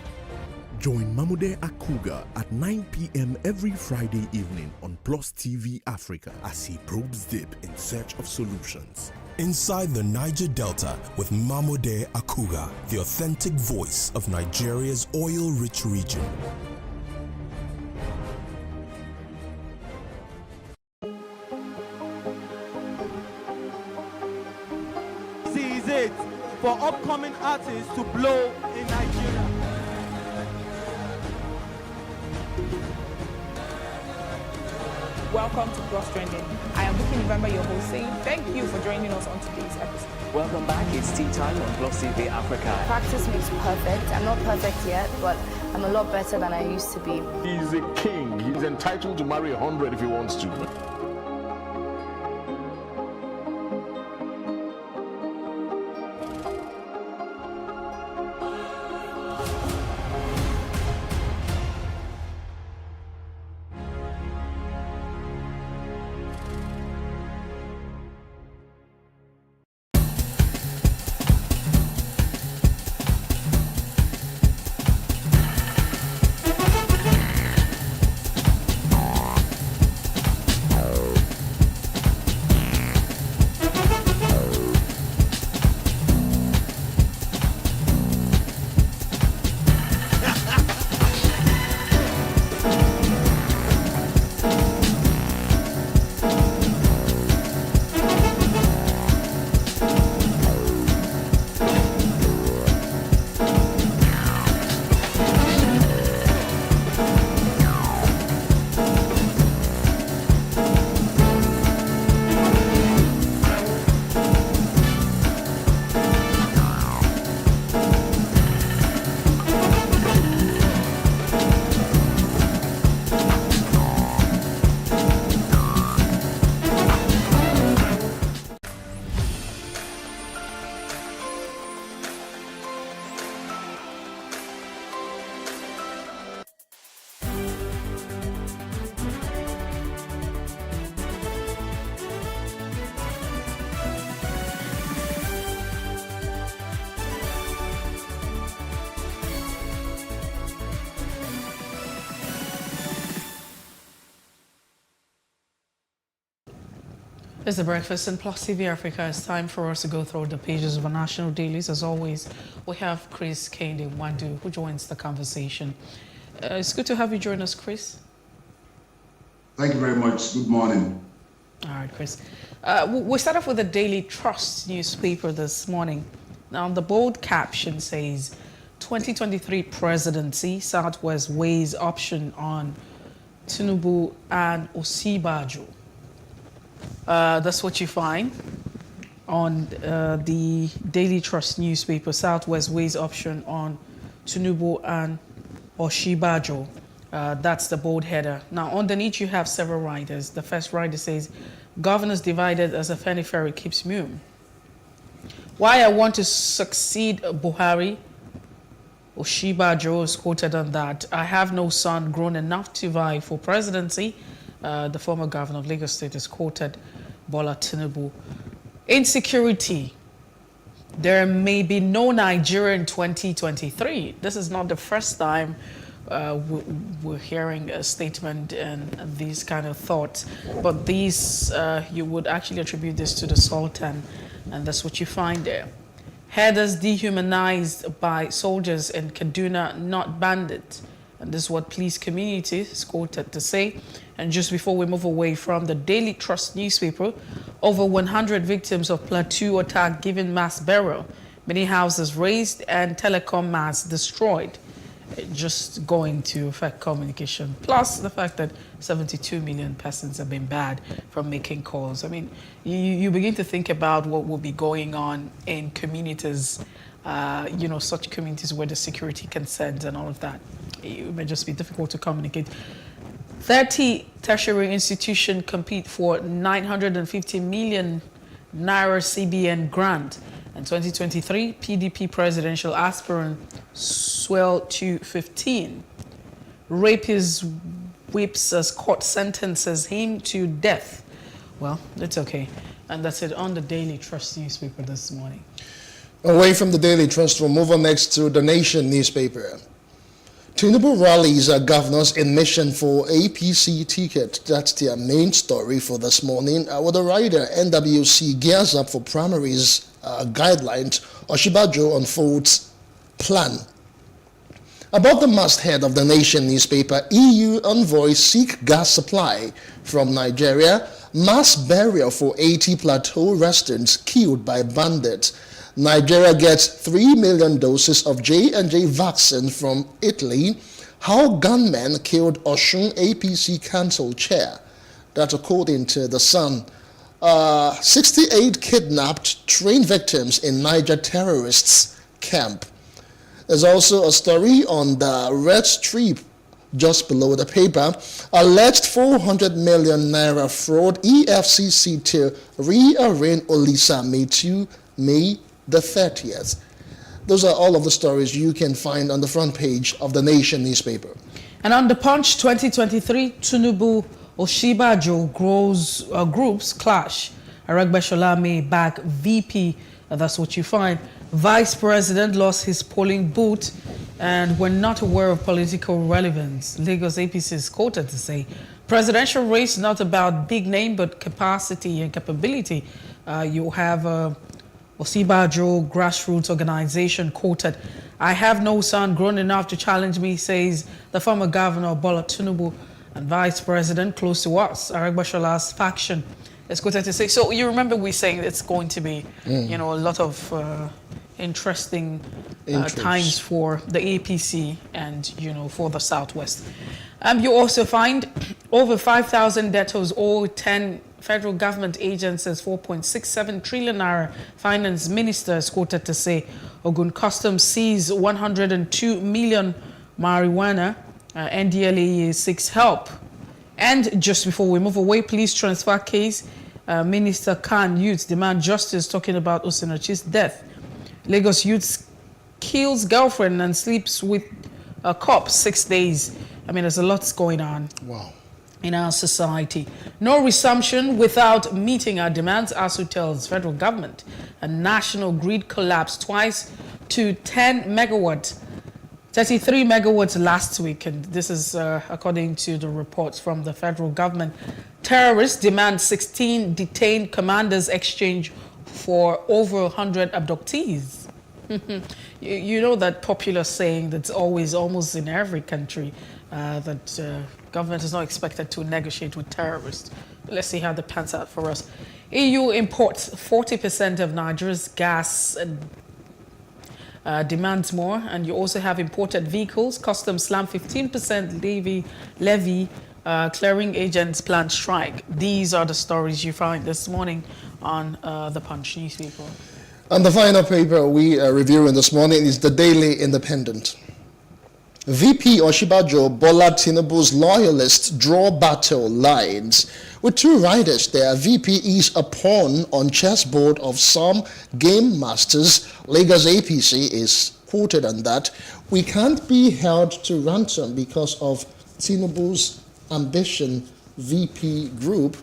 Join Mamude Akuga at 9 p.m. every Friday evening on Plus TV Africa as he probes deep in search of solutions. Inside the Niger Delta with Mamude Akuga, the authentic voice of Nigeria's oil-rich region. This is it for upcoming artists to blow in Nigeria. Welcome to Plus Trending. I am Booking November, your host, saying thank you for joining us on today's episode. Welcome back. It's tea time on Plus TV Africa. Practice makes perfect. I'm not perfect yet, but I'm a lot better than I used to be. He's a king. He's entitled to marry 100 if he wants to. It's the breakfast in Plus TV Africa. It's time for us to go through the pages of our national dailies. As always, we have Chris Kende Wandu who joins the conversation. It's good to have you join us, Chris. Thank you very much. Good morning. All right, Chris. We start off with the Daily Trust newspaper this morning. Now, the bold caption says, 2023 presidency, Southwest weighs option on Tinubu and Osibajo. That's what you find on the Daily Trust newspaper. Southwest weighs option on Tinubu and Osibajo. That's the bold header. Now, underneath you have several writers. The first writer says, governors divided as Afenifere keeps mum. Why I want to succeed Buhari, Osibajo is quoted on that. I have no son grown enough to vie for presidency. The former governor of Lagos State is quoted, Bola Tinubu. Insecurity. There may be no Nigeria in 2023. This is not the first time we're hearing a statement and these kind of thoughts. But these, you would actually attribute this to the Sultan, and that's what you find there. Headers dehumanized by soldiers in Kaduna, not bandits. And this is what police community is quoted to say. And just before we move away from the Daily Trust newspaper, over 100 victims of Plateau attack given mass burial, many houses razed and telecom masts destroyed. Just going to affect communication. Plus the fact that 72 million persons have been banned from making calls. I mean, you begin to think about what will be going on in communities, such communities where the security concerns and all of that. It may just be difficult to communicate. 30 tertiary institutions compete for 950 million Naira CBN grant. In 2023, PDP presidential aspirant swell to 15. Rapist whips as court sentences him to death. Well, it's okay. And that's it on the Daily Trust newspaper this morning. Away from the Daily Trust, we'll move on next to the Nation newspaper. Tinubu rallies governors in mission for APC ticket. That's their main story for this morning. With the rider, NWC gears up for primaries guidelines. Osibajo unfolds plan. About the masthead of the Nation newspaper, EU envoys seek gas supply from Nigeria. Mass burial for 80 plateau residents killed by bandits. Nigeria gets 3 million doses of J&J vaccine from Italy. How gunmen killed Osun APC council chair. That's according to The Sun. 68 kidnapped train victims in Niger terrorists camp. There's also a story on the red strip just below the paper. Alleged 400 million naira fraud, EFCC to rearraign Olisa May the 30th. Those are all of the stories you can find on the front page of the Nation newspaper. And on the Punch 2023, Tinubu Oshibajo groups clash. Aragbeshola may back VP. That's what you find. Vice President lost his polling booth and we're not aware of political relevance. Lagos APC is quoted to say, presidential race not about big name but capacity and capability. You have Oshibajo grassroots organization quoted, I have no son grown enough to challenge me, says the former governor Bola Tinubu and vice president close to us, Aragbeshola's faction. It's quoted to say, so you remember we saying it's going to be, a lot of interesting times for the APC and, for the Southwest. You also find over 5,000 debtors owe 10 federal government agencies 4.67 trillion naira. Finance minister is quoted to say Ogun Customs sees 102 million marijuana. NDLEA seeks help. And just before we move away, police transfer case. Minister Khan youths demand justice, talking about Osinachi's death. Lagos youths kills girlfriend and sleeps with a cop 6 days. I mean, there's a lot going on. Wow. In our society. No resumption without meeting our demands, ASU tells federal government. A national grid collapse twice to 10 megawatt, 33 megawatts last week. And this is according to the reports from the federal government. Terrorists demand 16 detained commanders exchange for over 100 abductees. You know that popular saying that's always almost in every country that government is not expected to negotiate with terrorists. Let's see how that pans out for us. EU imports 40% of Nigeria's gas and demands more. And you also have imported vehicles. Customs slam 15% levy. Clearing agents plan strike. These are the stories you find this morning on the Punch newspaper. And the final paper we are reviewing this morning is the Daily Independent. VP Oshibajo Bola Tinubu's loyalists draw battle lines. With two riders there, VP is a pawn on chessboard of some game masters. Lagos APC is quoted on that. We can't be held to ransom because of Tinubu's ambition, VP group.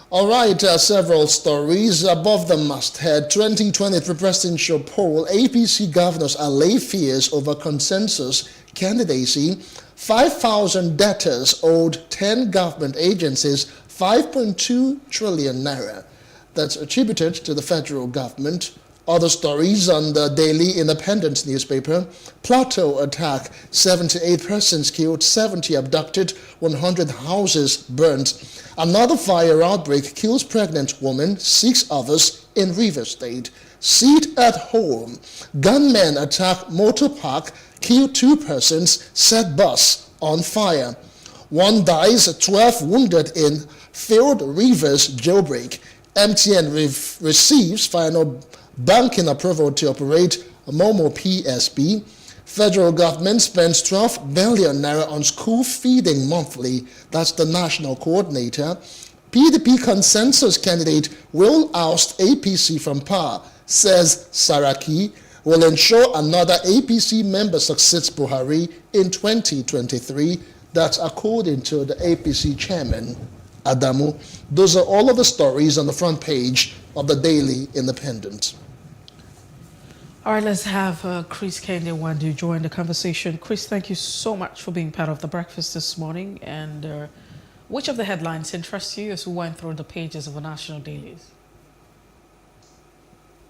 All right, several stories above the masthead. 2023 presidential poll, APC governors allay fears over consensus candidacy. 5,000 debtors owed 10 government agencies 5.2 trillion naira. That's attributed to the federal government. Other stories on the Daily Independent newspaper. Plateau attack, 78 persons killed, 70 abducted, 100 houses burnt. Another fire outbreak kills pregnant woman, 6 others in Rivers State. Seat at home, gunmen attack motor park, kill 2 persons, set bus on fire. 1 dies, 12 wounded in failed Rivers jailbreak. MTN receives final banking approval to operate Momo PSB. Federal government spends 12 billion naira on school feeding monthly. That's the national coordinator. PDP consensus candidate will oust APC from power, says Saraki. Will ensure another APC member succeeds Buhari in 2023. That's according to the APC chairman, Adamu. Those are all of the stories on the front page of the Daily Independent. All right, let's have Chris Kende-Wandu join the conversation. Chris, thank you so much for being part of the breakfast this morning. And which of the headlines interest you as we went through the pages of the national dailies?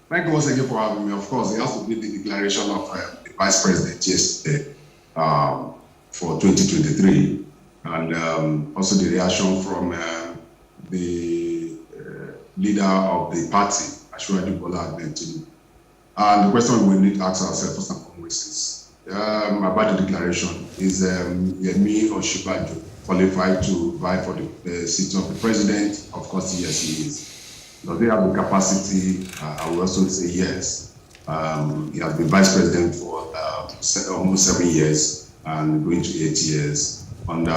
Thank you once again for having me. Of course, it has to be the declaration of the Vice President yesterday for 2023. And also the reaction from the leader of the party, Ashwadi Bola Tinubu. And the question we need to ask ourselves first and foremost is about the declaration. Is Yemi Oshibajo qualified to vie for the seat of the president? Of course, yes, he is. Does he have the capacity? I will also say yes. He has been vice president for almost 7 years and going to 8 years under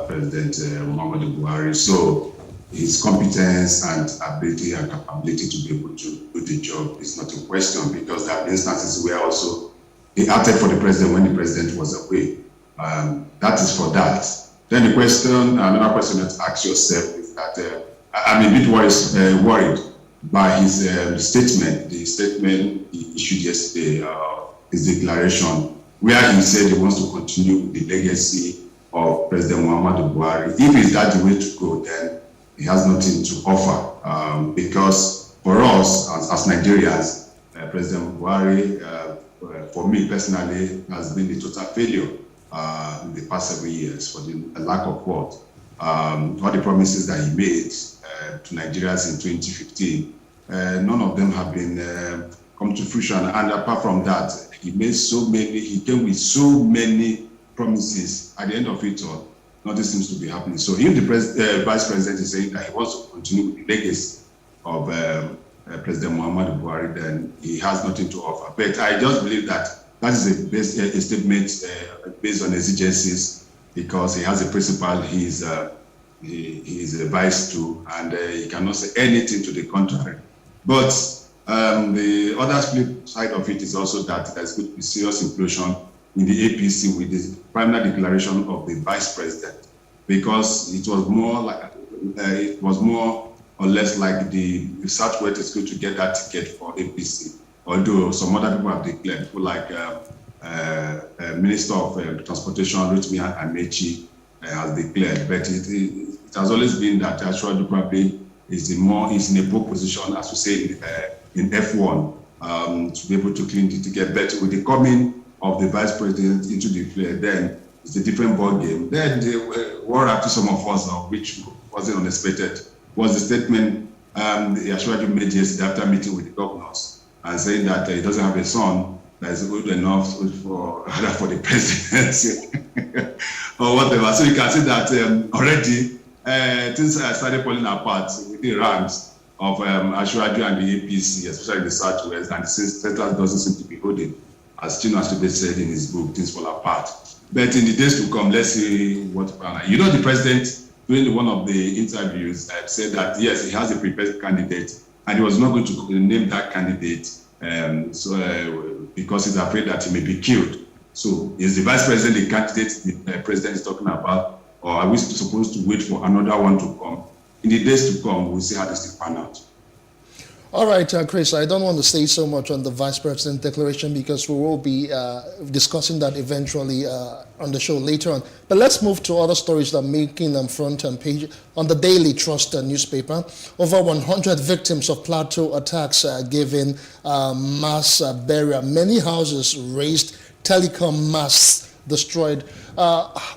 President Muhammadu Buhari. So his competence and ability and capability to be able to do the job is not in question, because there are instances where also he acted for the president when the president was away. That is for that. Then the question, another question to ask yourself is that I'm a bit worried by his statement. The statement he issued yesterday, his declaration, where he said he wants to continue the legacy of President Muhammadu Buhari. If is that the way to go, then he has nothing to offer. Because for us, as Nigerians, President Buhari, for me personally, has been a total failure in the past 7 years for the lack of what? All the promises that he made to Nigerians in 2015, none of them have been come to fruition. And apart from that, he came with so many promises. At the end of it all, nothing seems to be happening. So if the vice president is saying that he wants to continue with the legacy of President Muhammadu Buhari, then he has nothing to offer. But I just believe that is a statement based on exigencies, because he has a principal he is a vice to, and he cannot say anything to the contrary. But the other flip side of it is also that there's going to be serious implosion in the APC with the primary declaration of the vice president, because it was more or less like the Southwest is going to get that ticket for APC. Although some other people have declared, people like Minister of Transportation, Rotimi Amechi, has declared. But it has always been that Ashwadu probably is in a pole position, as we say in F1, to be able to clean the ticket. But with the coming of the vice president into the play, then it's a different ball game. Then the war up to some of us, which wasn't unexpected, was the statement Ashwadu made yesterday after meeting with the governors, and saying that he doesn't have a son that is good enough for the presidency or whatever. So you can see that already things started falling apart with the ranks of Ashwadu and the APC, especially in the Southwest, and the Central doesn't seem to be holding. As Chino Achebe said in his book, things fall apart. But in the days to come, let's see what happens. You know, the president, during one of the interviews, said that yes, he has a prepared candidate, and he was not going to name that candidate because he's afraid that he may be killed. So is the vice president the candidate the president is talking about, or are we supposed to wait for another one to come? In the days to come, we'll see how this thing pan out. All right, Chris, I don't want to say so much on the Vice President declaration because we will be discussing that eventually on the show later on. But let's move to other stories that are making them front and page. On the Daily Trust newspaper, over 100 victims of Plateau attacks given mass burial. Many houses razed, telecom masts destroyed.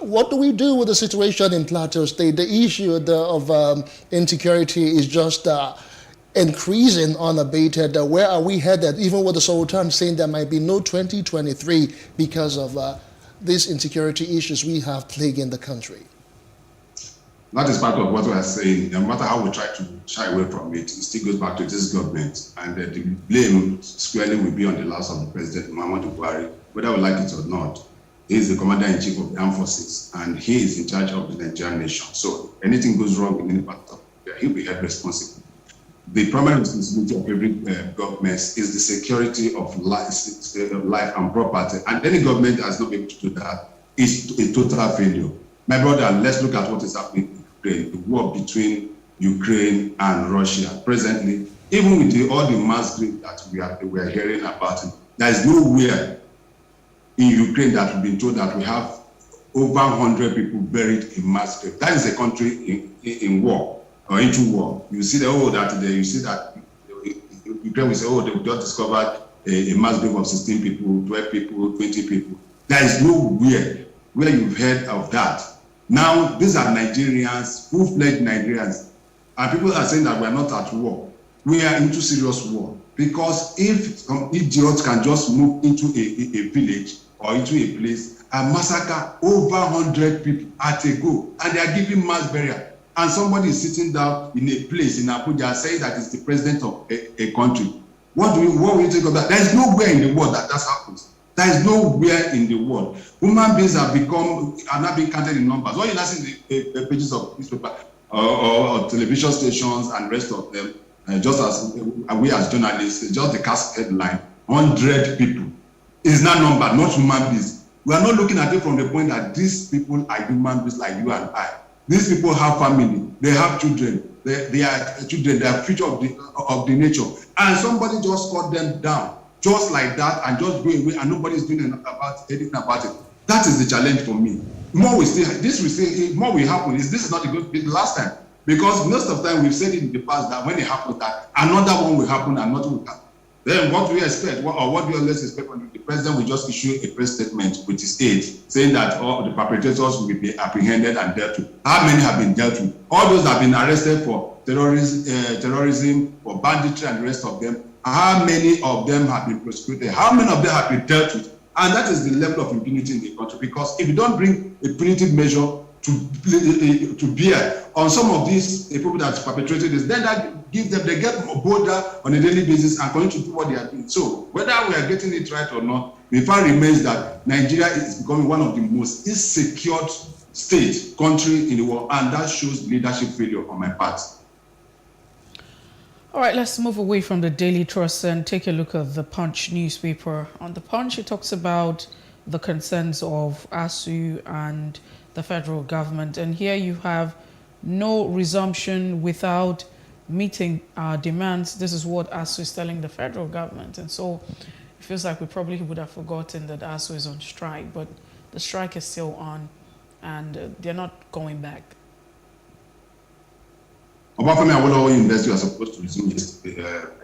What do we do with the situation in Plateau State? The issue of insecurity is just increasing unabated. Where are we headed? Even with the Sultan saying there might be no 2023 because of these insecurity issues we have plaguing the country. That is part of what we are saying. No matter how we try to shy away from it, it still goes back to this government. And the blame squarely will be on the loss of the President Muhammadu Buhari, whether we like it or not. He is the Commander-in-Chief of the Armed Forces, and he is in charge of the Nigerian nation. So anything goes wrong in any part of it, he'll be held responsible. The primary responsibility of every government is the security of life and property. And any government that has not been able to do that is a total failure. My brother, let's look at what is happening in Ukraine, the war between Ukraine and Russia. Presently, even with all the mass grave that we are hearing about, there is nowhere in Ukraine that we've been told that we have over 100 people buried in mass grave. That is a country in war. Or into war. You see you see that Ukraine will say, they just discovered a mass grave of 16 people, 12 people, 20 people. There is nowhere where you've heard of that. Now, these are Nigerians, full-fledged Nigerians, and people are saying that we are not at war. We are into serious war. Because if some idiots can just move into a village or into a place and massacre over 100 people at a go, and they are giving mass burial. And somebody is sitting down in a place in Abuja saying that it's the president of a country. What will you think of that? There is nowhere in the world that happens. There is nowhere in the world. Human beings are not being counted in numbers. All you see in the pages of newspaper or television stations and rest of them, just as we as journalists, just the cast headline, 100 people. It's not number, not human beings. We are not looking at it from the point that these people are human beings like you and I. These people have family, they have children, they are children, they are future of the nature. And somebody just cut them down, just like that, and just go away, and nobody is doing anything about it. That is the challenge for me. More we say, more will happen. This is not the last time, because most of the time we've said it in the past that when it happens, that another one will happen and nothing will happen. Then what do we expect, or what do you always expect from the president? Will just issue a press statement with his aide saying that all the perpetrators will be apprehended and dealt with. How many have been dealt with? All those that have been arrested for terrorism, for banditry and the rest of them, how many of them have been prosecuted? How many of them have been dealt with? And that is the level of impunity in the country, because if you don't bring a punitive measure to bear on some of these people that perpetrated this, then that gives them, they get bolder on a daily basis and continue to do what they are doing. So whether we are getting it right or not, the fact remains that Nigeria is becoming one of the most insecure country in the world, and that shows leadership failure on my part. All right, let's move away from the Daily Trust and take a look at the Punch newspaper. On the Punch, it talks about the concerns of ASU and the federal government. And here you have no resumption without meeting our demands. This is what ASU is telling the federal government. And so it feels like we probably would have forgotten that ASU is on strike, but the strike is still on and they're not going back. Obafemi Awolowo University was supposed to resume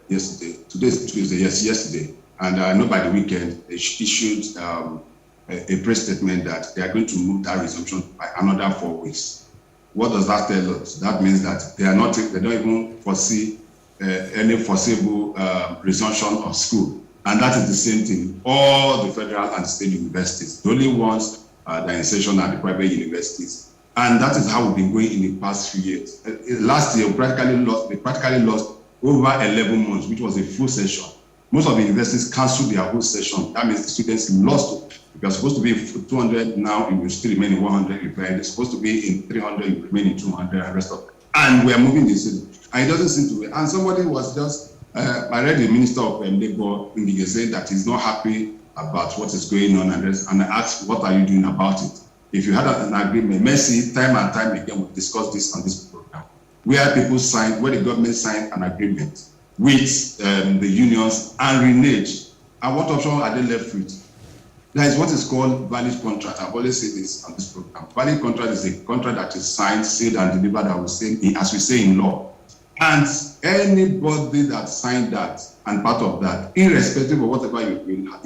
yesterday. Today is Tuesday, yesterday. And I know by the weekend they issued a press statement that they are going to move that resumption by another 4 weeks. What does that tell us? That means that they don't even foresee any foreseeable resumption of school. And that is the same thing, all the federal and state universities. The only ones that are in session are the private universities. And that is how we've been going in the past few years. Last year, we practically lost over 11 months, which was a full session. Most of the universities canceled their whole session. That means the students lost. If you're supposed to be in 200 now, you will still remain in 100. If you're supposed to be in 300, you remain in 200 and rest of it. And we are moving this city. And it doesn't seem to be. And somebody was just, I read the Minister of Labor saying that he's not happy about what is going on. And I asked, what are you doing about it? If you had an agreement, Messi, time and time again, we discussed this on this program, where the government signed an agreement with the unions and reneged. And what option are they left with? There is what is called valid contract. I've always said this on this program. Valid contract is a contract that is signed, sealed, and delivered, as we say in law. And anybody that signed that and part of that, irrespective of whatever you will,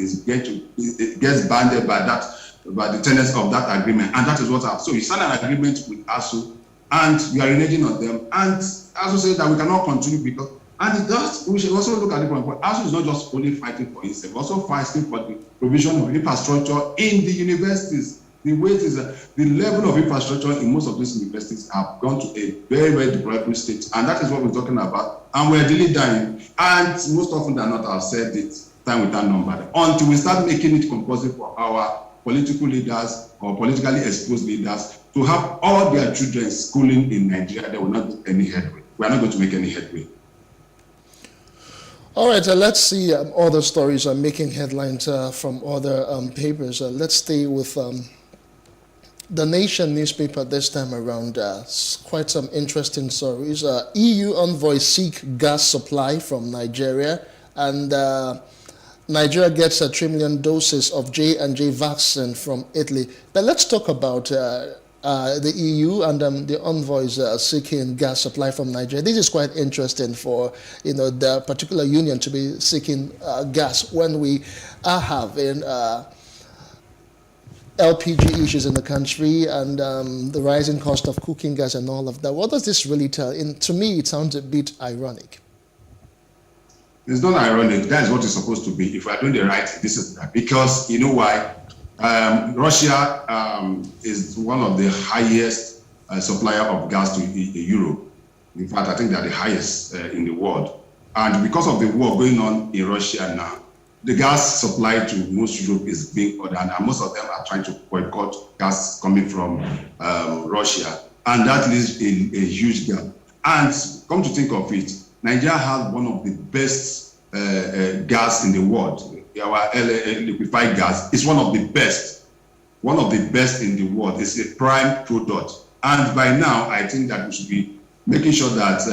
gets banded by the tenets of that agreement. And that is what happened. So you sign an agreement with ASU, and we are reneging on them. And ASU said that we cannot continue because, and we should also look at it from the point. ASU is not just only fighting for itself, also fighting for the provision of infrastructure in the universities. The way it is, the level of infrastructure in most of these universities have gone to a very, very deplorable state. And that is what we're talking about. And we're really dying. And most often than not, I've said it time without number, until we start making it compulsory for our political leaders or politically exposed leaders to have all their children schooling in Nigeria, they will not do any headway. We are not going to make any headway. All right, let's see other stories making headlines from other papers. Let's stay with the Nation newspaper this time around. Quite some interesting stories. EU envoys seek gas supply from Nigeria, and Nigeria gets 3 million doses of J&J vaccine from Italy. But let's talk about the EU and the envoys seeking gas supply from Nigeria. This is quite interesting for the particular union to be seeking gas when we are having LPG issues in the country and the rising cost of cooking gas and all of that. What does this really tell? To me, it sounds a bit ironic. It's not ironic. That is what it's supposed to be. If we are doing the right thing, this is that. Because you know why? Russia is one of the highest supplier of gas to Europe. In fact, I think they are the highest in the world. And because of the war going on in Russia now, the gas supply to most Europe is being ordered, and most of them are trying to boycott gas coming from Russia. And that leaves a huge gap. And come to think of it, Nigeria has one of the best gas in the world. Our liquefied gas is one of the best in the world. It's a prime product. And by now, I think that we should be making sure that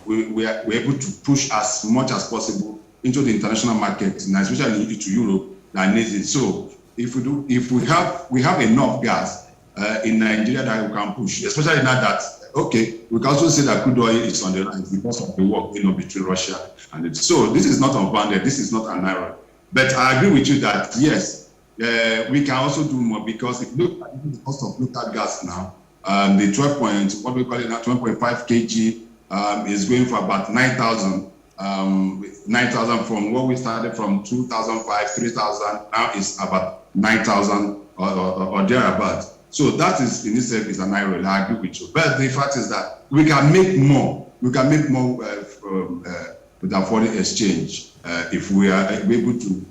we're able to push as much as possible into the international market, and especially into Europe, that needs it. So if we have enough gas in Nigeria that we can push, especially now that, okay, we can also say that crude oil is on the rise because of the war between Russia and it. So this is not unbounded, this is not an error. But I agree with you that yes, we can also do more, because if you look at the cost of local gas now, the 12.5 kg is going for about 9,000. 9,000 from what we started from 2005, 3,000, now it's about 9,000 or thereabout. So that is in itself is an error. I agree with you. But the fact is that we can make more. We can make more with our foreign exchange if we are able to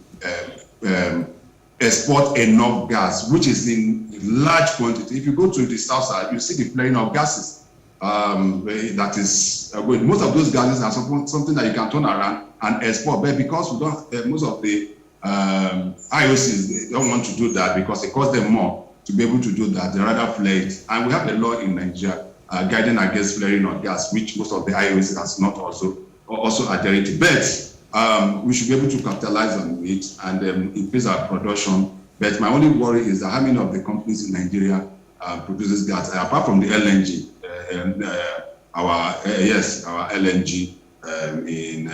export enough gas, which is in large quantity. If you go to the south side, you see the flaring of gases. That is most of those gases are something that you can turn around and export, but because we don't, most of the IOCs, they don't want to do that because it costs them more to be able to do that. They rather flare it, and we have a law in Nigeria guiding against flaring of gas, which most of the IOCs has not also adhered to. But we should be able to capitalize on it and increase our production. But my only worry is that how many of the companies in Nigeria produces gas, apart from the LNG. Our LNG in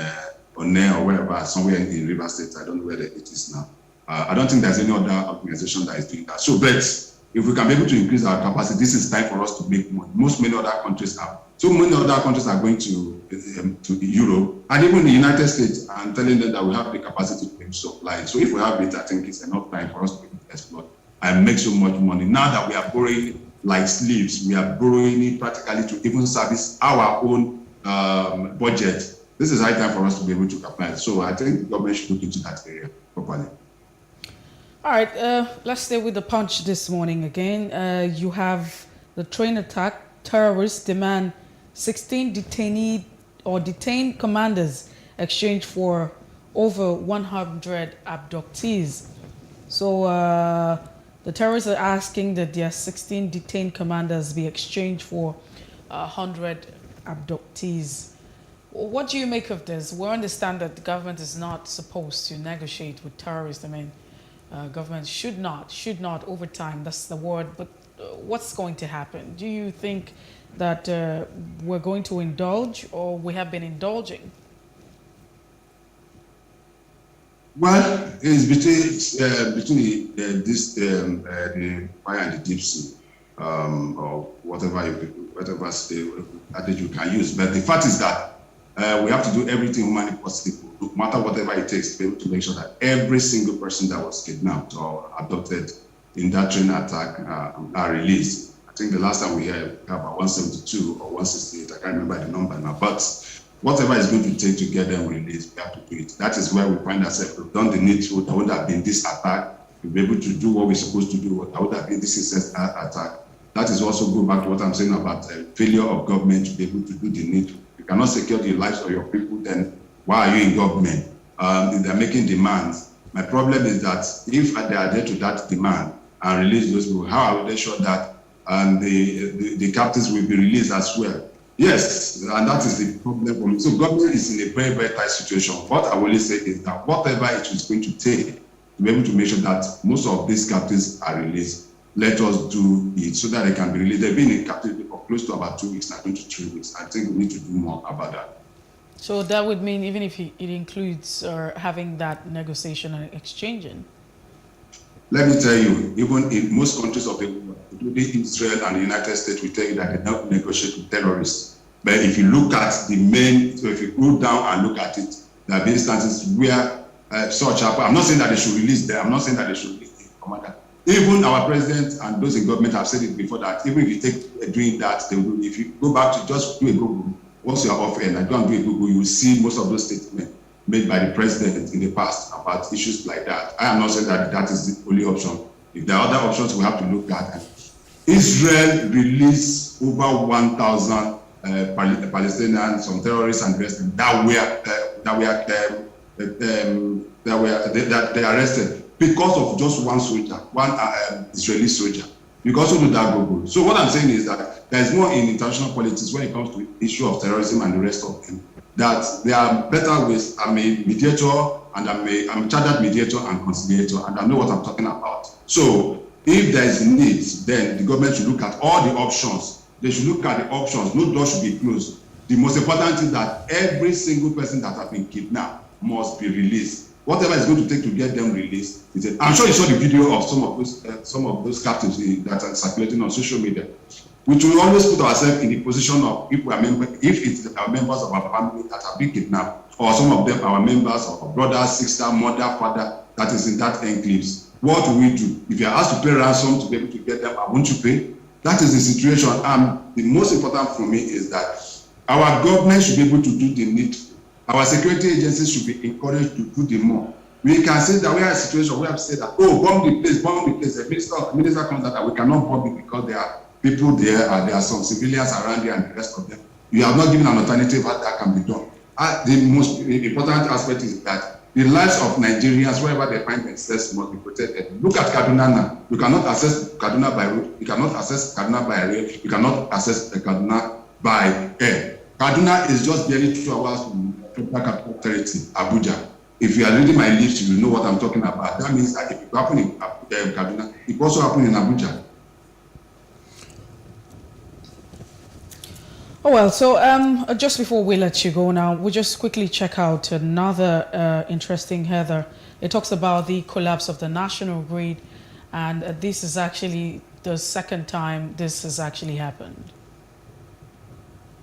One or wherever, somewhere in River State, I don't know where it is now. I don't think there's any other organization that is doing that. So, but if we can be able to increase our capacity, this is time for us to make money. Many other countries are. So many other countries are going to Europe, and even the United States, I'm telling them that we have the capacity to supply. So if we have it, I think it's enough time for us to exploit and make so much money. Now that we are borrowing like slaves, we are borrowing it practically to even service our own budget. This is high time for us to be able to apply. So I think the government should look into that area properly. All right, let's stay with the punch this morning again. You have the train attack. Terrorists demand 16 detained commanders exchanged for over 100 abductees. So the terrorists are asking that their 16 detained commanders be exchanged for 100 abductees. What do you make of this? We understand that the government is not supposed to negotiate with terrorists. I mean, government should not over time, that's the word, but what's going to happen? Do you think that we're going to indulge, or we have been indulging? Well, it's between the fire and the deep sea, or whatever adage you can use. But the fact is that we have to do everything humanly possible, no matter whatever it takes, to be able to make sure that every single person that was kidnapped or abducted in that train attack are released. I think the last time we heard about 172 or 168, I can't remember the number now, but whatever is going to take to get them released, we have to do it. That is where we find ourselves. We've done the needful. There would have been this attack. We'll be able to do what we're supposed to do. There would have been this incessant attack. That is also go back to what I'm saying about failure of government to be able to do the needful. You cannot secure the lives of your people, then why are you in government? If they're making demands. My problem is that if they are there to that demand and release those people, how are they sure that the captives will be released as well? Yes, and that is the problem for me. So government is in a very, very tight situation. What I will say is that whatever it is going to take to be able to make sure that most of these captives are released, let us do it so that they can be released. They've been in captivity for close to about 2 weeks, now 23 weeks. I think we need to do more about that. So that would mean even if it includes having that negotiation and exchanging? Let me tell you, even in most countries of the world, including Israel and the United States, we tell you that they don't negotiate with terrorists. But if you look at the main, so if you go down and look at it, there have been instances where such happen. I'm not saying that they should release them. I'm not saying that they should release the commander. Even our president and those in government have said it before that even if you take doing that, they will, if you go back to just do a Google, once you are off air and go and do a Google, you will see most of those statements made by the president in the past about issues like that. I am not saying that that is the only option. If there are other options, we have to look at. Israel released over 1,000 Palestinians, some terrorists and the rest that they arrested because of just one soldier, one Israeli soldier. You can also do that Google. So what I'm saying is that there is more in international politics when it comes to the issue of terrorism and the rest of them. That there are better ways. I'm a mediator and I'm a chartered mediator and conciliator, and I know what I'm talking about. So if there is need, then the government should look at all the options. They should look at the options. No door should be closed. The most important thing is that every single person that has been kidnapped must be released. Whatever it's going to take to get them released. I'm sure you saw the video of some of those captives that are circulating on social media. We should always put ourselves in the position of if it's our members of our family that have been kidnapped, or some of them our members or brother, sister, mother, father that is in that enclaves. What do we do? If you are asked to pay ransom to be able to get them, won't you pay? That is the situation. The most important for me is that our government should be able to do the needful. Our security agencies should be encouraged to do the more. We can say that we are in a situation where we have said that, oh, bomb the place. The minister comes out that we cannot bomb it because there are people there and there are some civilians around there and the rest of them. You have not given an alternative how that can be done. The most important aspect is that the lives of Nigerians, wherever they find themselves, must be protected. Look at Kaduna now. You cannot access Kaduna by road. You cannot access Kaduna by rail. You cannot access Kaduna by air. Kaduna is just barely 2 hours from the capital territory, Abuja. If you are reading my lips, you will know what I'm talking about. That means that if it happens in Kaduna, it also happens in Abuja. Oh, well, so just before we let you go now, we'll just quickly check out another interesting header. It talks about the collapse of the national grid, and this is actually the second time this has actually happened.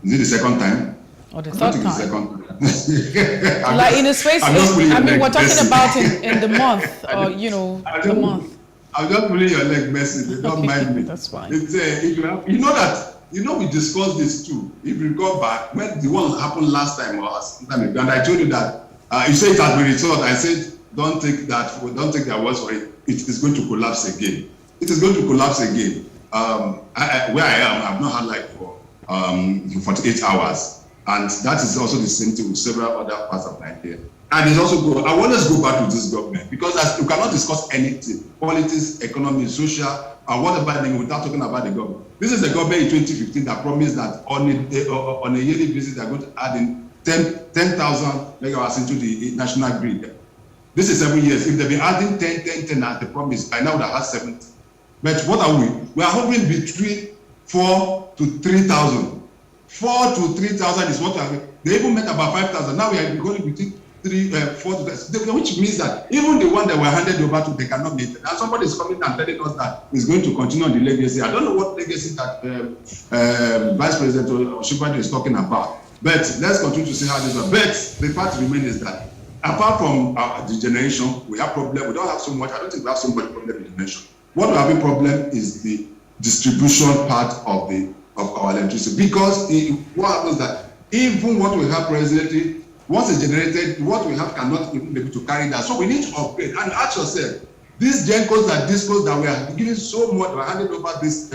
Is it the second time? Or the third time? The second time. Like in a space, I mean, we're talking about in the month, or the month. I'm just pulling your leg, Messi. They don't mind me. That's fine. It's, we discussed this too. If you go back, when the one happened last time or sometime ago, and I told you that you say it has been resolved. I said, don't take their words for it. It is going to collapse again. It is going to collapse again. Where I am, I've not had light for 48 hours. And that is also the same thing with several other parts of Nigeria. And it's also good. I want us to go back to this government because you cannot discuss anything, politics, economy, social, or whatever thing without talking about the government. This is the government in 2015 that promised that on a yearly basis they are going to add in 10,000 megawatts into the national grid. This is 7 years. If they've been adding 10 as the promise, by now they have 70. But what are we? We are hovering between 4 to 3,000. 4 to 3,000 is what we are. They even meant about 5,000. Now we are going between 4 to 3,000, which means that even the one that were handed over to, they cannot meet it. And somebody is coming and telling us that is going to continue on the legacy. I don't know what legacy that Vice President Oshibade is talking about. But let's continue to see how this works. But the fact remains is that apart from the generation, we have problem. We don't have so much. I don't think we have so much problem in the nation. What we have a problem is the distribution part of our electricity. Because what happens is that even what we have presently, once it's generated, what we have cannot even be able to carry that. So we need to upgrade. And ask yourself, these gencos that we are giving so much, we are handing over these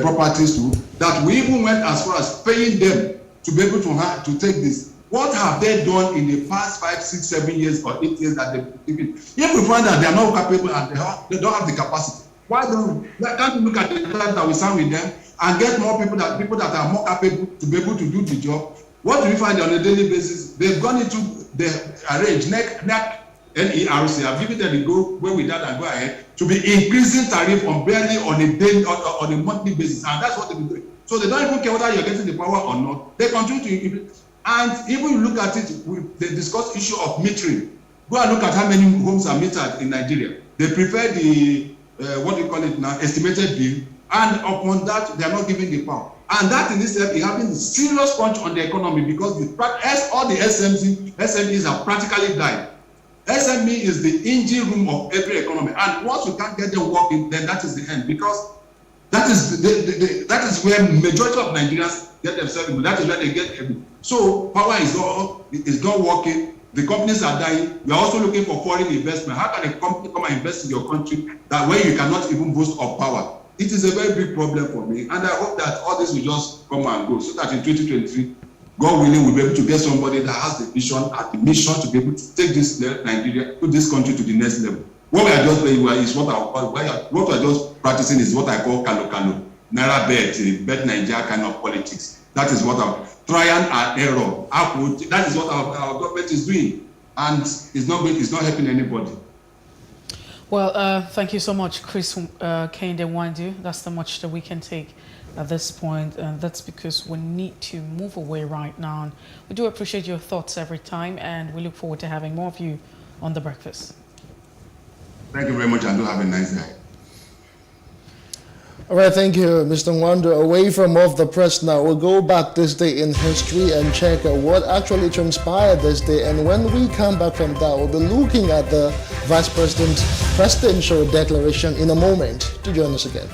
properties to, that we even went as far as paying them to be able to take this. What have they done in the past 5, 6, 7 years or 8 years that they've given? If we find that they are not capable and they don't have the capacity, can't we look at the time that we sign with them and get more people that are more capable to be able to do the job? What do we find on a daily basis? They've gone into the arrange NERC. I've given them the go where we did and go ahead to be increasing tariff on barely on a daily on a monthly basis, and that's what they've been doing. So they don't even care whether you're getting the power or not. They continue to increase. And even you look at it, they discuss issue of metering. Go and look at how many homes are metered in Nigeria. They prefer the what do you call it now, estimated bill, and upon that they are not giving the power. And that in itself is having a serious punch on the economy because all the SMEs have practically died. SME is the engine room of every economy, and once you can't get them working, then that is the end, because that is that is where majority of Nigerians get themselves in. That is where they get. So power is not working. The companies are dying. We are also looking for foreign investment. How can a company come and invest in your country that where you cannot even boast of power? It is a very big problem for me, and I hope that all this will just come and go, so that in 2023, God willing, we'll be able to get somebody that has the vision and the mission to be able to take this Nigeria, put this country to the next level. What we are just doing is what we are just practicing is what I call kalo, naira bet Nigeria kind of politics. That is what I'm trial and error. That is what our government is doing, and it's not helping anybody. Well, thank you so much, Chris Kehinde Nwandu. That's the much that we can take at this point, and that's because we need to move away right now. And we do appreciate your thoughts every time, and we look forward to having more of you on The Breakfast. Thank you very much, and do have a nice day. All right, thank you, Mr. Nwandu. Away from Off the Press now, we'll go back this day in history and check what actually transpired this day. And when we come back from that, we'll be looking at the Vice President's presidential declaration in a moment. Do join us again.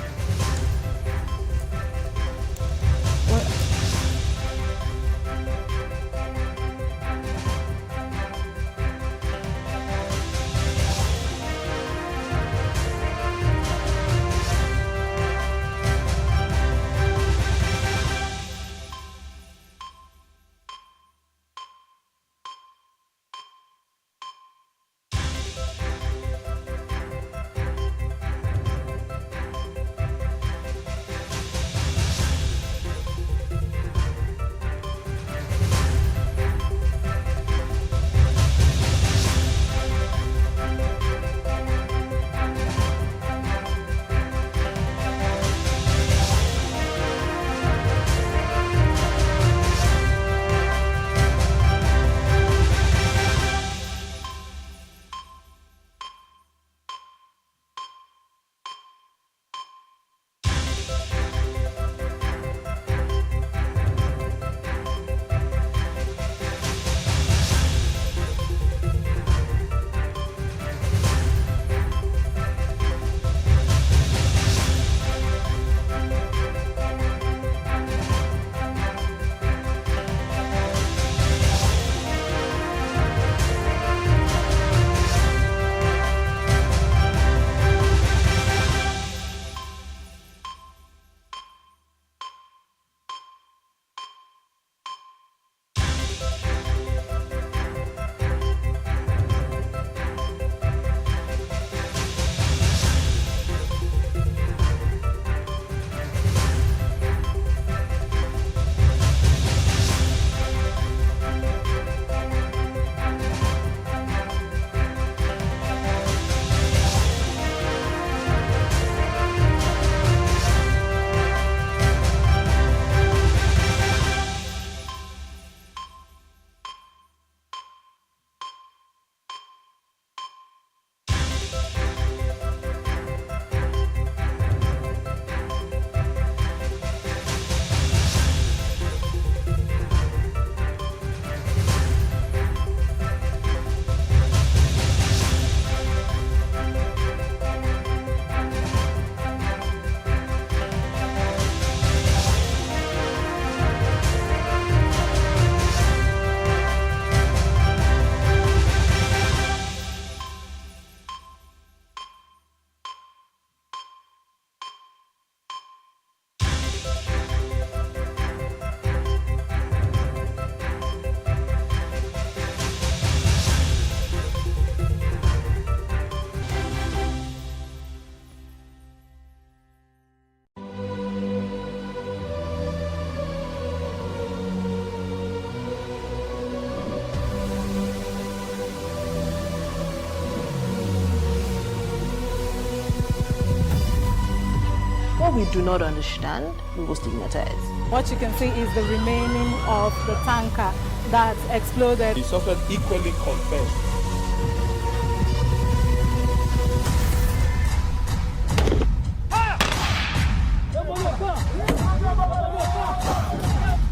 What we do not understand, we will stigmatize. What you can see is the remaining of the tanker that exploded. He suffered equally confessed.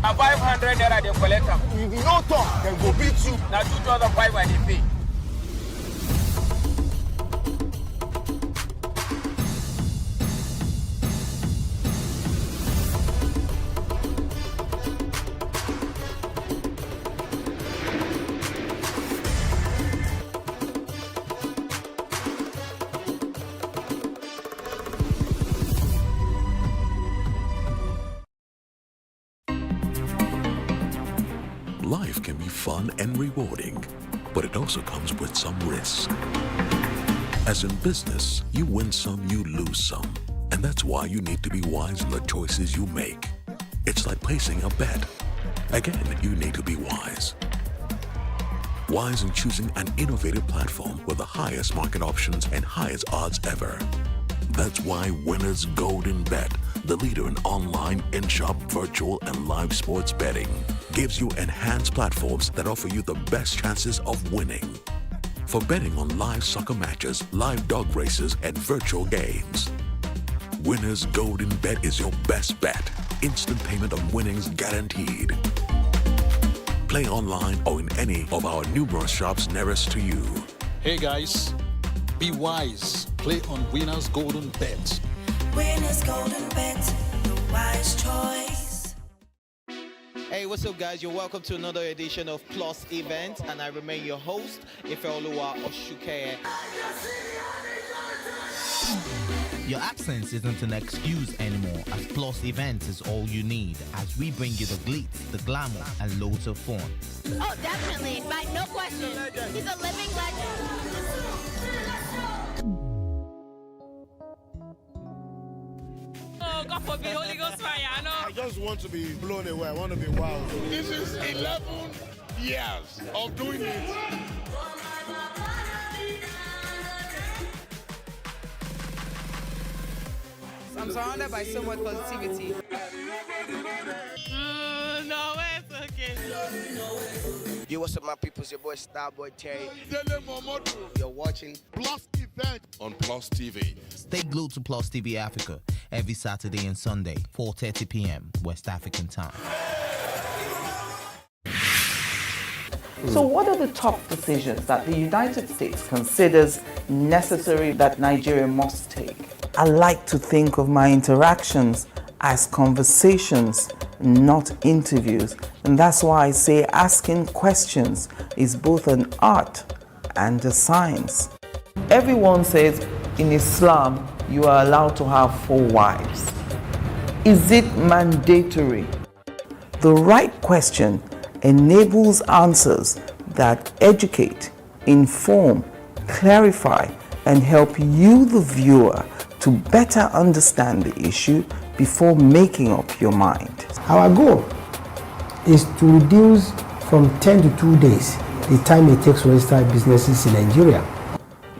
And 500 naira they collect them. If you no talk, then go beat you. Now 2,500 they pay. Life can be fun and rewarding, but it also comes with some risk. As in business, you win some, you lose some. And that's why you need to be wise in the choices you make. It's like placing a bet. Again, you need to be wise. Wise in choosing an innovative platform with the highest market options and highest odds ever. That's why Winners Golden Bet, the leader in online, in-shop, virtual, and live sports betting, gives you enhanced platforms that offer you the best chances of winning. For betting on live soccer matches, live dog races, and virtual games. Winners Golden Bet is your best bet. Instant payment of winnings guaranteed. Play online or in any of our numerous shops nearest to you. Hey guys, be wise. Play on Winners Golden Bet. Winners Golden Bet, the wise choice. Hey, what's up guys? You're welcome to another edition of Plus Event, and I remain your host, Ifeoluwa Oshukeye. Your absence isn't an excuse anymore, as Plus Events is all you need, as we bring you the glitz, the glamour, and loads of fun. Oh, definitely, by no question. He's a living legend. Oh, God forbid, Holy Ghost fire, I know. I just want to be blown away. I want to be wild. This is 11 years of doing it. I'm surrounded by so much positivity. No, it's okay. Yo, what's up, my people? It's your boy Starboy Terry. You're watching Plus Event on Plus TV. Stay glued to Plus TV Africa every Saturday and Sunday, 4:30 p.m. West African time. So what are the top decisions that the United States considers necessary that Nigeria must take? I like to think of my interactions as conversations, not interviews. And that's why I say asking questions is both an art and a science. Everyone says in Islam you are allowed to have 4 wives. Is it mandatory? The right question enables answers that educate, inform, clarify, and help you, the viewer, to better understand the issue before making up your mind. Our goal is to reduce from 10 to 2 days the time it takes to register businesses in Nigeria.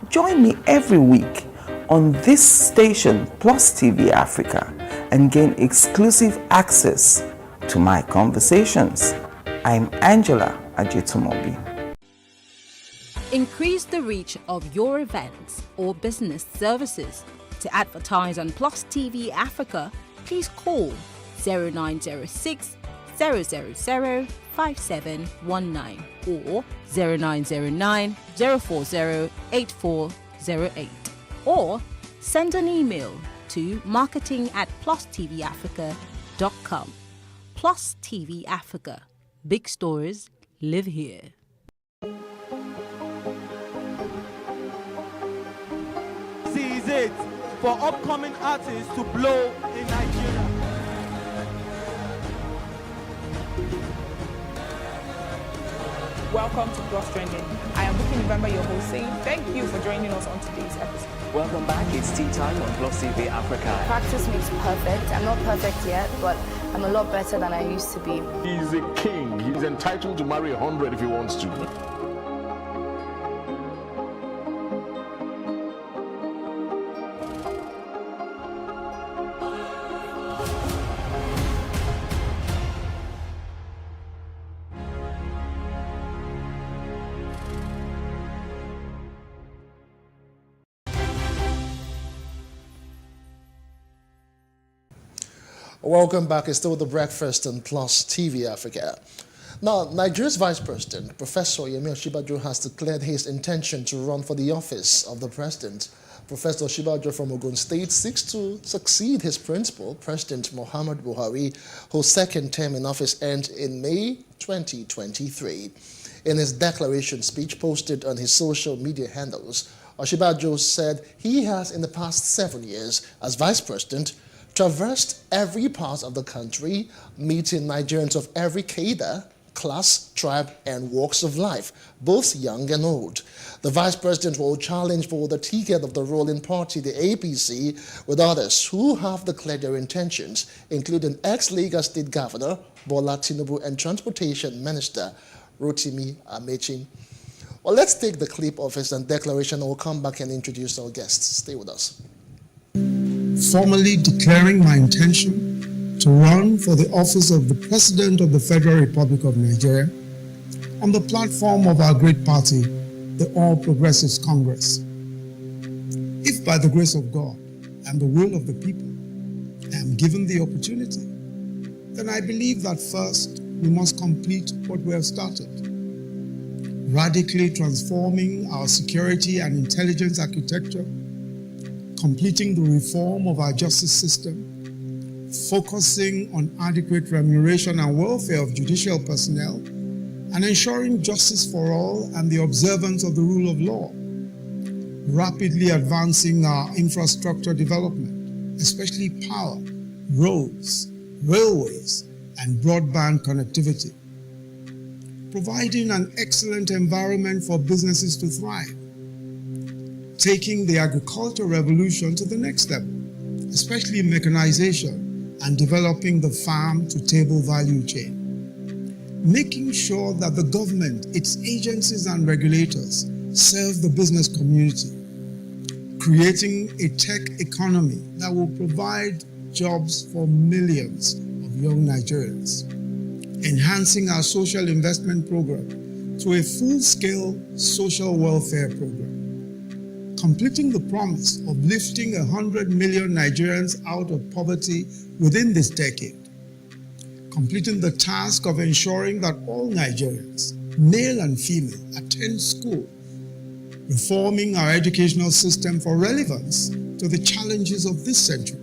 Join me every week on this station, Plus TV Africa, and gain exclusive access to my conversations. I'm Angela Ajitumobi. Increase the reach of your events or business services. To advertise on Plus TV Africa, please call 0906 000 5719 or 0909 040 8408, or send an email to marketing@plustvafrica.com. Plus TV Africa. Big stories live here. Seize it for upcoming artists to blow in Nigeria. Welcome to Plus Trending. I am Booking November, your host, saying thank you for joining us on today's episode. Welcome back. It's tea time on Plus TV Africa. Practice makes perfect. I'm not perfect yet, but I'm a lot better than I used to be. He's a king. He's entitled to marry 100 if he wants to. Welcome back. It's still The Breakfast on Plus TV Africa. Now, Nigeria's Vice President, Professor Yemi Osinbajo, has declared his intention to run for the office of the President. Professor Osinbajo from Ogun State seeks to succeed his principal, President Muhammad Buhari, whose second term in office ends in May 2023. In his declaration speech posted on his social media handles, Osinbajo said he has, in the past 7 years as Vice President, traversed every part of the country, meeting Nigerians of every cadre, class, tribe, and walks of life, both young and old. The vice president will challenge for the ticket of the ruling party, the APC, with others who have declared their intentions, including ex-Lagos State Governor Bola Tinubu and Transportation Minister Rotimi Amechi. Well, let's take the clip of his declaration and we'll come back and introduce our guests. Stay with us. Formally declaring my intention to run for the office of the President of the Federal Republic of Nigeria on the platform of our great party, the All Progressives Congress. If by the grace of God and the will of the people I am given the opportunity, then I believe that first we must complete what we have started, radically transforming our security and intelligence architecture, completing the reform of our justice system, focusing on adequate remuneration and welfare of judicial personnel, and ensuring justice for all and the observance of the rule of law, rapidly advancing our infrastructure development, especially power, roads, railways, and broadband connectivity, providing an excellent environment for businesses to thrive, taking the agricultural revolution to the next level, especially mechanization and developing the farm-to-table value chain, making sure that the government, its agencies and regulators serve the business community, creating a tech economy that will provide jobs for millions of young Nigerians, enhancing our social investment program to a full-scale social welfare program, completing the promise of lifting 100 million Nigerians out of poverty within this decade, completing the task of ensuring that all Nigerians, male and female, attend school, reforming our educational system for relevance to the challenges of this century,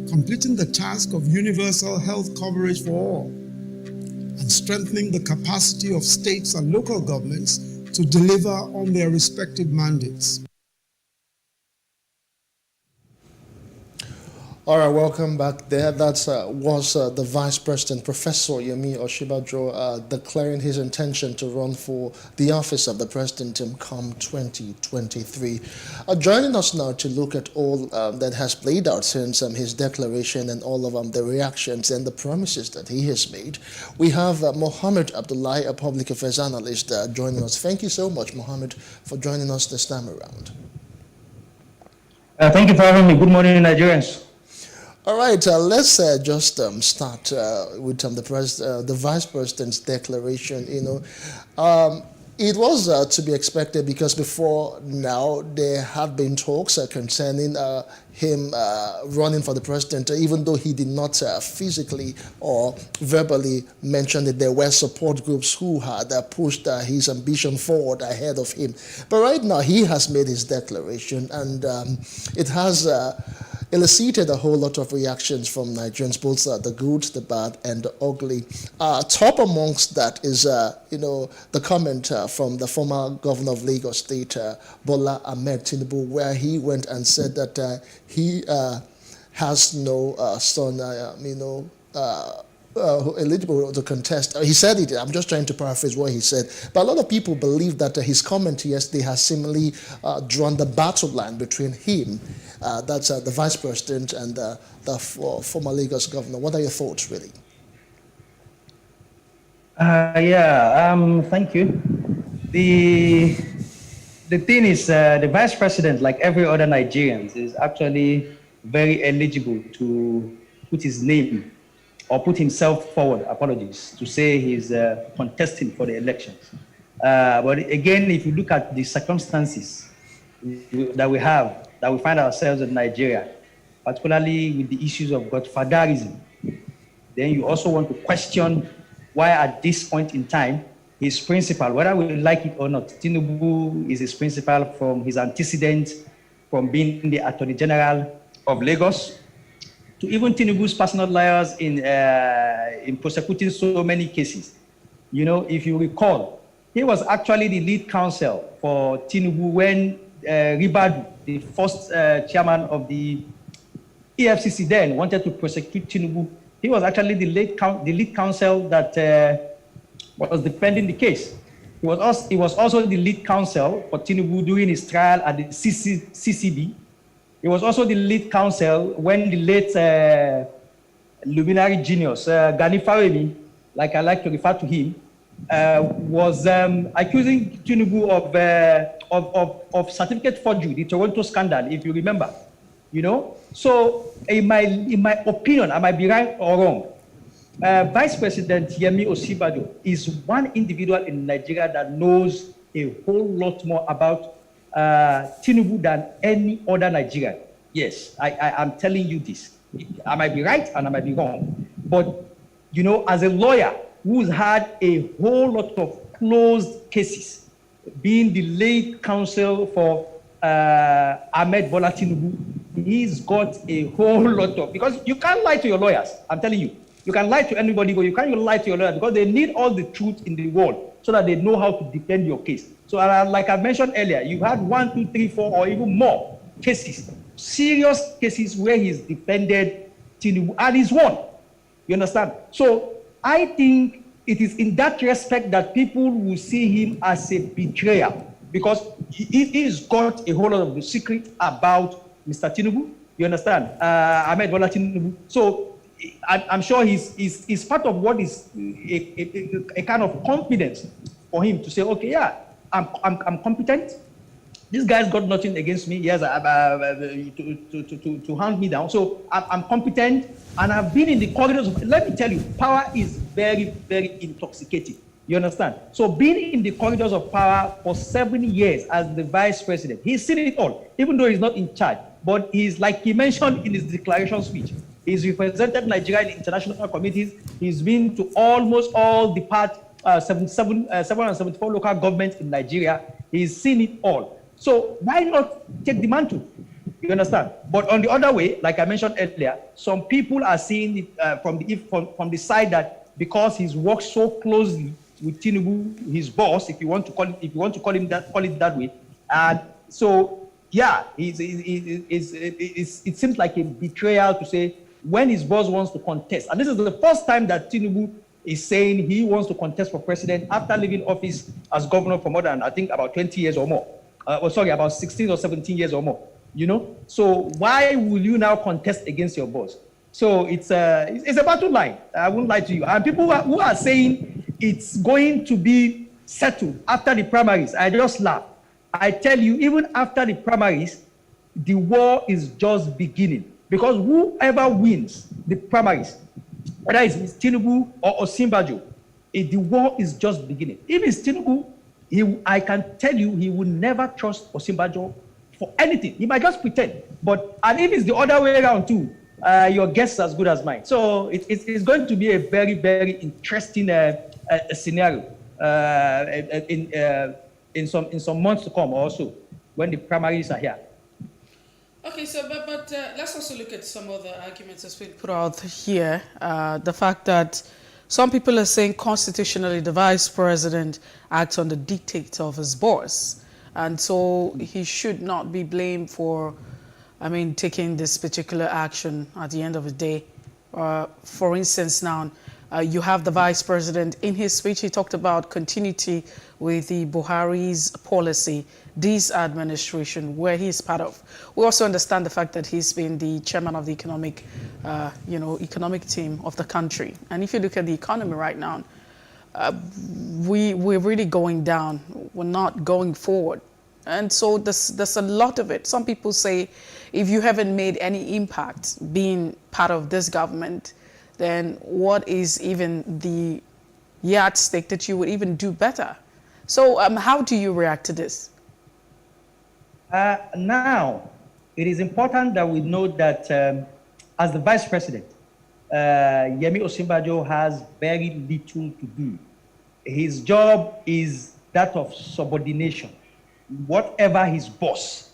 completing the task of universal health coverage for all, and strengthening the capacity of states and local governments to deliver on their respective mandates. All right, welcome back there. That was the Vice President, Professor Yemi Osinbajo, declaring his intention to run for the office of the President come 2023. Joining us now to look at all that has played out since his declaration and all of the reactions and the promises that he has made, we have Mohammed Abdullahi, a public affairs analyst, joining us. Thank you so much, Mohammed, for joining us this time around. Thank you for having me. Good morning, Nigerians. All right, let's just start with the Vice President's declaration. It was to be expected because before now there have been talks concerning him running for the president, even though he did not physically or verbally mention that there were support groups who had pushed his ambition forward ahead of him. But right now he has made his declaration, and it has elicited a whole lot of reactions from Nigerians, both the good, the bad, and the ugly. Top amongst that is, the comment from the former governor of Lagos State, Bola Ahmed Tinubu, where he went and said that he has no son, eligible to contest. He said it, I'm just trying to paraphrase what he said. But a lot of people believe that his comment yesterday has seemingly drawn the battle line between him, that's the Vice President, and the former Lagos governor. What are your thoughts, really? Thank you. The thing is, the Vice President, like every other Nigerian, is actually very eligible to put his name or put himself forward, to say he's contesting for the elections. But again, if you look at the circumstances that we find ourselves in Nigeria, particularly with the issues of godfatherism, then you also want to question why at this point in time, his principal, whether we like it or not, Tinubu is his principal from his antecedent, from being the Attorney General of Lagos, to even Tinubu's personal lawyers in prosecuting so many cases. If you recall, he was actually the lead counsel for Tinubu when Ribadu, the first chairman of the EFCC then, wanted to prosecute Tinubu. He was actually the lead counsel that was defending the case. He was also the lead counsel for Tinubu during his trial at the CCB. He was also the lead counsel when the late luminary genius, Gani Faremi, like I like to refer to him, was accusing Tinubu of certificate forgery, the Toronto scandal, if you remember. You know, so in my opinion, I might be right or wrong. Vice President Yemi Osinbajo is one individual in Nigeria that knows a whole lot more about Tinubu than any other Nigerian. Yes, I am telling you this. I might be right and I might be wrong. But, you know, as a lawyer who's had a whole lot of closed cases, being the lead counsel for Ahmed Bola Tinubu, he's got a whole lot of, because you can't lie to your lawyers, I'm telling you. You can lie to anybody, but you can't even lie to your lawyer because they need all the truth in the world so that they know how to defend your case. So like I mentioned earlier, you've had 1, 2, 3, 4, or even more cases, serious cases where he's defended Tinubu and he's won. You understand? So I think it is in that respect that people will see him as a betrayer because he's got a whole lot of the secret about Mr. Tinubu. You understand? Ahmed Bola Tinubu. So I'm sure he's part of what is a kind of confidence for him to say, okay, yeah, I'm competent. This guy's got nothing against me. Yes, to hand me down. So I'm competent, and I've been in the corridors of. Let me tell you, power is very, very intoxicating. You understand? So being in the corridors of power for 7 years as the vice president, he's seen it all, even though he's not in charge. But he's, like he mentioned in his declaration speech, he's represented Nigeria in international committees. He's been to almost all the 774 local governments in Nigeria. He's seen it all. So why not take the mantle? You understand? But on the other way, like I mentioned earlier, some people are seeing it from the side that because he's worked so closely with Tinubu, his boss, if you want to call it that way, and so yeah, it seems like a betrayal to say when his boss wants to contest, and this is the first time that Tinubu is saying he wants to contest for president after leaving office as governor for more than, I think, about 20 years or more. About 16 or 17 years or more. You know, so why will you now contest against your boss? So it's a battle line. I won't lie to you. And people who are saying it's going to be settled after the primaries, I just laugh. I tell you, even after the primaries, the war is just beginning. Because whoever wins the primaries, whether it's Tinubu or Osinbajo, the war is just beginning. If it's Tinubu, I can tell you he will never trust Osinbajo for anything. He might just pretend. And if it's the other way around too, your guess is as good as mine. So it's going to be a very, very interesting scenario in some months to come also, when the primaries are here. Okay, so but let's also look at some other arguments that's been put out here. The fact that some people are saying constitutionally the vice president acts on the dictate of his boss, and so he should not be blamed for, taking this particular action at the end of the day. For instance, now you have the vice president in his speech. He talked about continuity with the Buhari's policy, this administration, where he's part of. We also understand the fact that he's been the chairman of the economic team of the country. And if you look at the economy right now, we're really going down. We're not going forward. And so there's a lot of it. Some people say if you haven't made any impact being part of this government, then what is even the yardstick that you would even do better? So how do you react to this? Now, it is important that we note that as the vice president, Yemi Osinbajo has very little to do. His job is that of subordination. Whatever his boss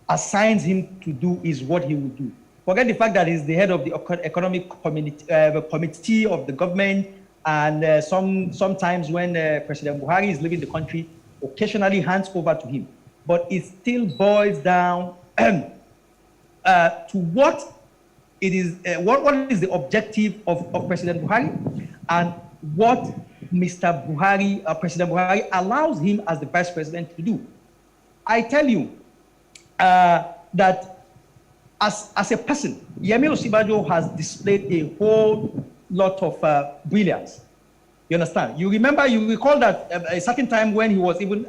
assigns him to do is what he will do. Forget the fact that he's the head of the economic committee of the government, and sometimes when President Buhari is leaving the country, occasionally hands over to him. But it still boils down to what it is. What is the objective of President Buhari, and what Mr. Buhari, President Buhari, allows him as the vice president to do. I tell you that as a person, Yemi Osinbajo has displayed a whole lot of brilliance. You understand? You recall that a certain time when he was even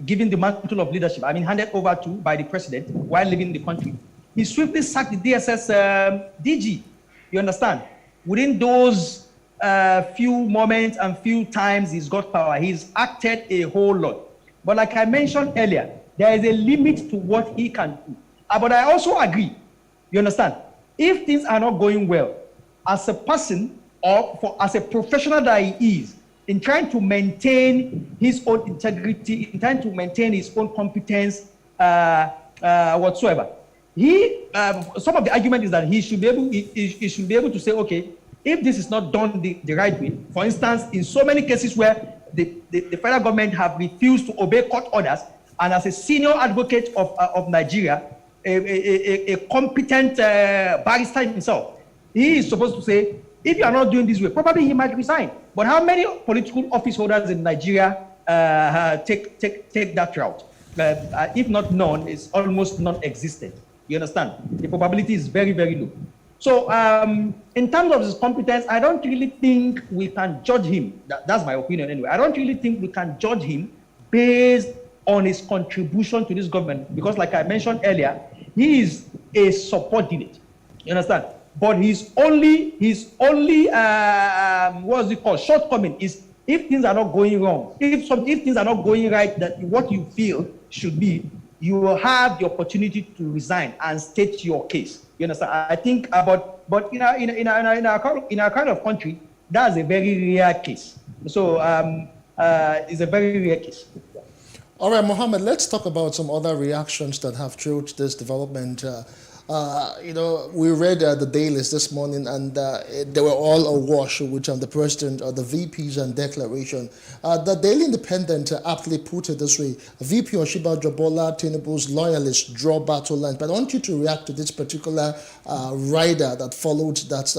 given the mantle of leadership, handed over to by the president while leaving the country, he swiftly sacked the DSS DG. You understand? Within those few moments and few times he's got power, he's acted a whole lot. But like I mentioned earlier, there is a limit to what he can do. But I also agree, you understand, if things are not going well, as a person or as a professional that he is, in trying to maintain his own integrity, in trying to maintain his own competence whatsoever, some of the argument is that he should be able to say, okay, if this is not done the right way, for instance, in so many cases where the federal government have refused to obey court orders, and as a senior advocate of Nigeria, a competent barrister himself, he is supposed to say, if you are not doing this way, probably he might resign. But how many political office holders in Nigeria take that route? If not none, it's almost non-existent. You understand? The probability is very, very low. So in terms of his competence, I don't really think we can judge him. That's my opinion anyway. I don't really think we can judge him based on his contribution to this government, because like I mentioned earlier, he is a subordinate. You understand? But his only what's it called, shortcoming is if things are not going wrong, if things are not going right, that what you feel should be, you will have the opportunity to resign and state your case. You understand? I think about, but in our kind of country, that's a very rare case. So it's a very rare case. All right, Mohammed, let's talk about some other reactions that have trailed this development. We read the dailies this morning, and they were all awash with the president or the VPs and declaration. The Daily Independent aptly put it this way: VP Osinbajo Bola Tinubu's loyalists draw battle line. But I want you to react to this particular rider that followed that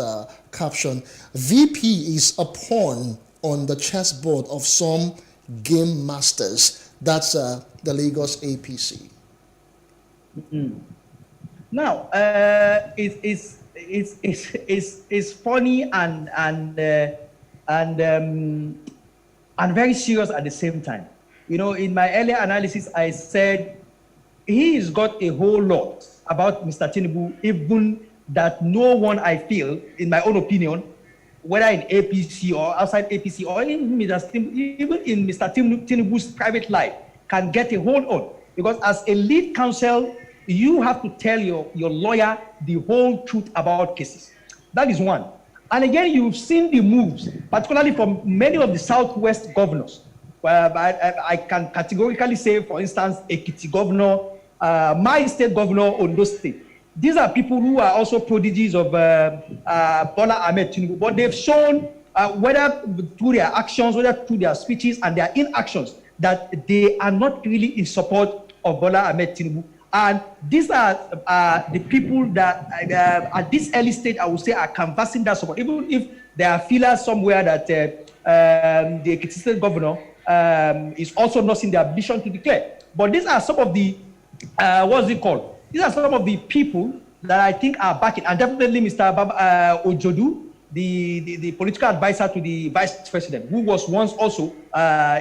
caption. VP is a pawn on the chessboard of some game masters. That's the Lagos APC. Mm-hmm. Now, it's funny and very serious at the same time. You know, in my earlier analysis, I said he's got a whole lot about Mr. Tinubu, even that no one, I feel, in my own opinion, whether in APC or outside APC or even in Mr. Tinubu's private life, can get a hold on. Because as a lead counsel, you have to tell your lawyer the whole truth about cases. That is one. And again, you've seen the moves, particularly from many of the Southwest governors. I can categorically say, for instance, Ekiti governor, my state governor, Ondo State. These are people who are also prodigies of Bola Ahmed Tinubu, but they've shown, whether through their actions, whether through their speeches and their inactions, that they are not really in support of Bola Ahmed Tinubu. And these are the people that, at this early stage, I would say, are canvassing that support, even if there are feelers somewhere that the Ekiti State governor is also not in the ambition to declare. But these are some of the, these are some of the people that I think are backing, and definitely Mr. Ojodu, the political advisor to the vice president, who was once also,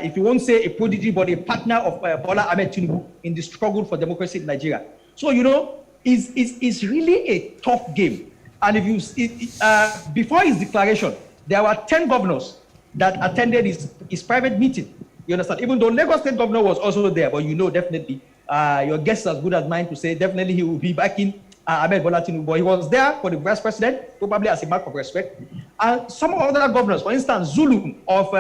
if you won't say a prodigy, but a partner of Bola Ahmed Tinubu in the struggle for democracy in Nigeria. So, you know, it's really a tough game. And if you before his declaration, there were 10 governors that attended his private meeting. You understand? Even though Lagos State governor was also there, but you know, definitely, your guess is as good as mine to say definitely he will be backing Ahmed Bola Tinubu. But he was there for the vice president, probably as a mark of respect. And some other governors, for instance, Zulum of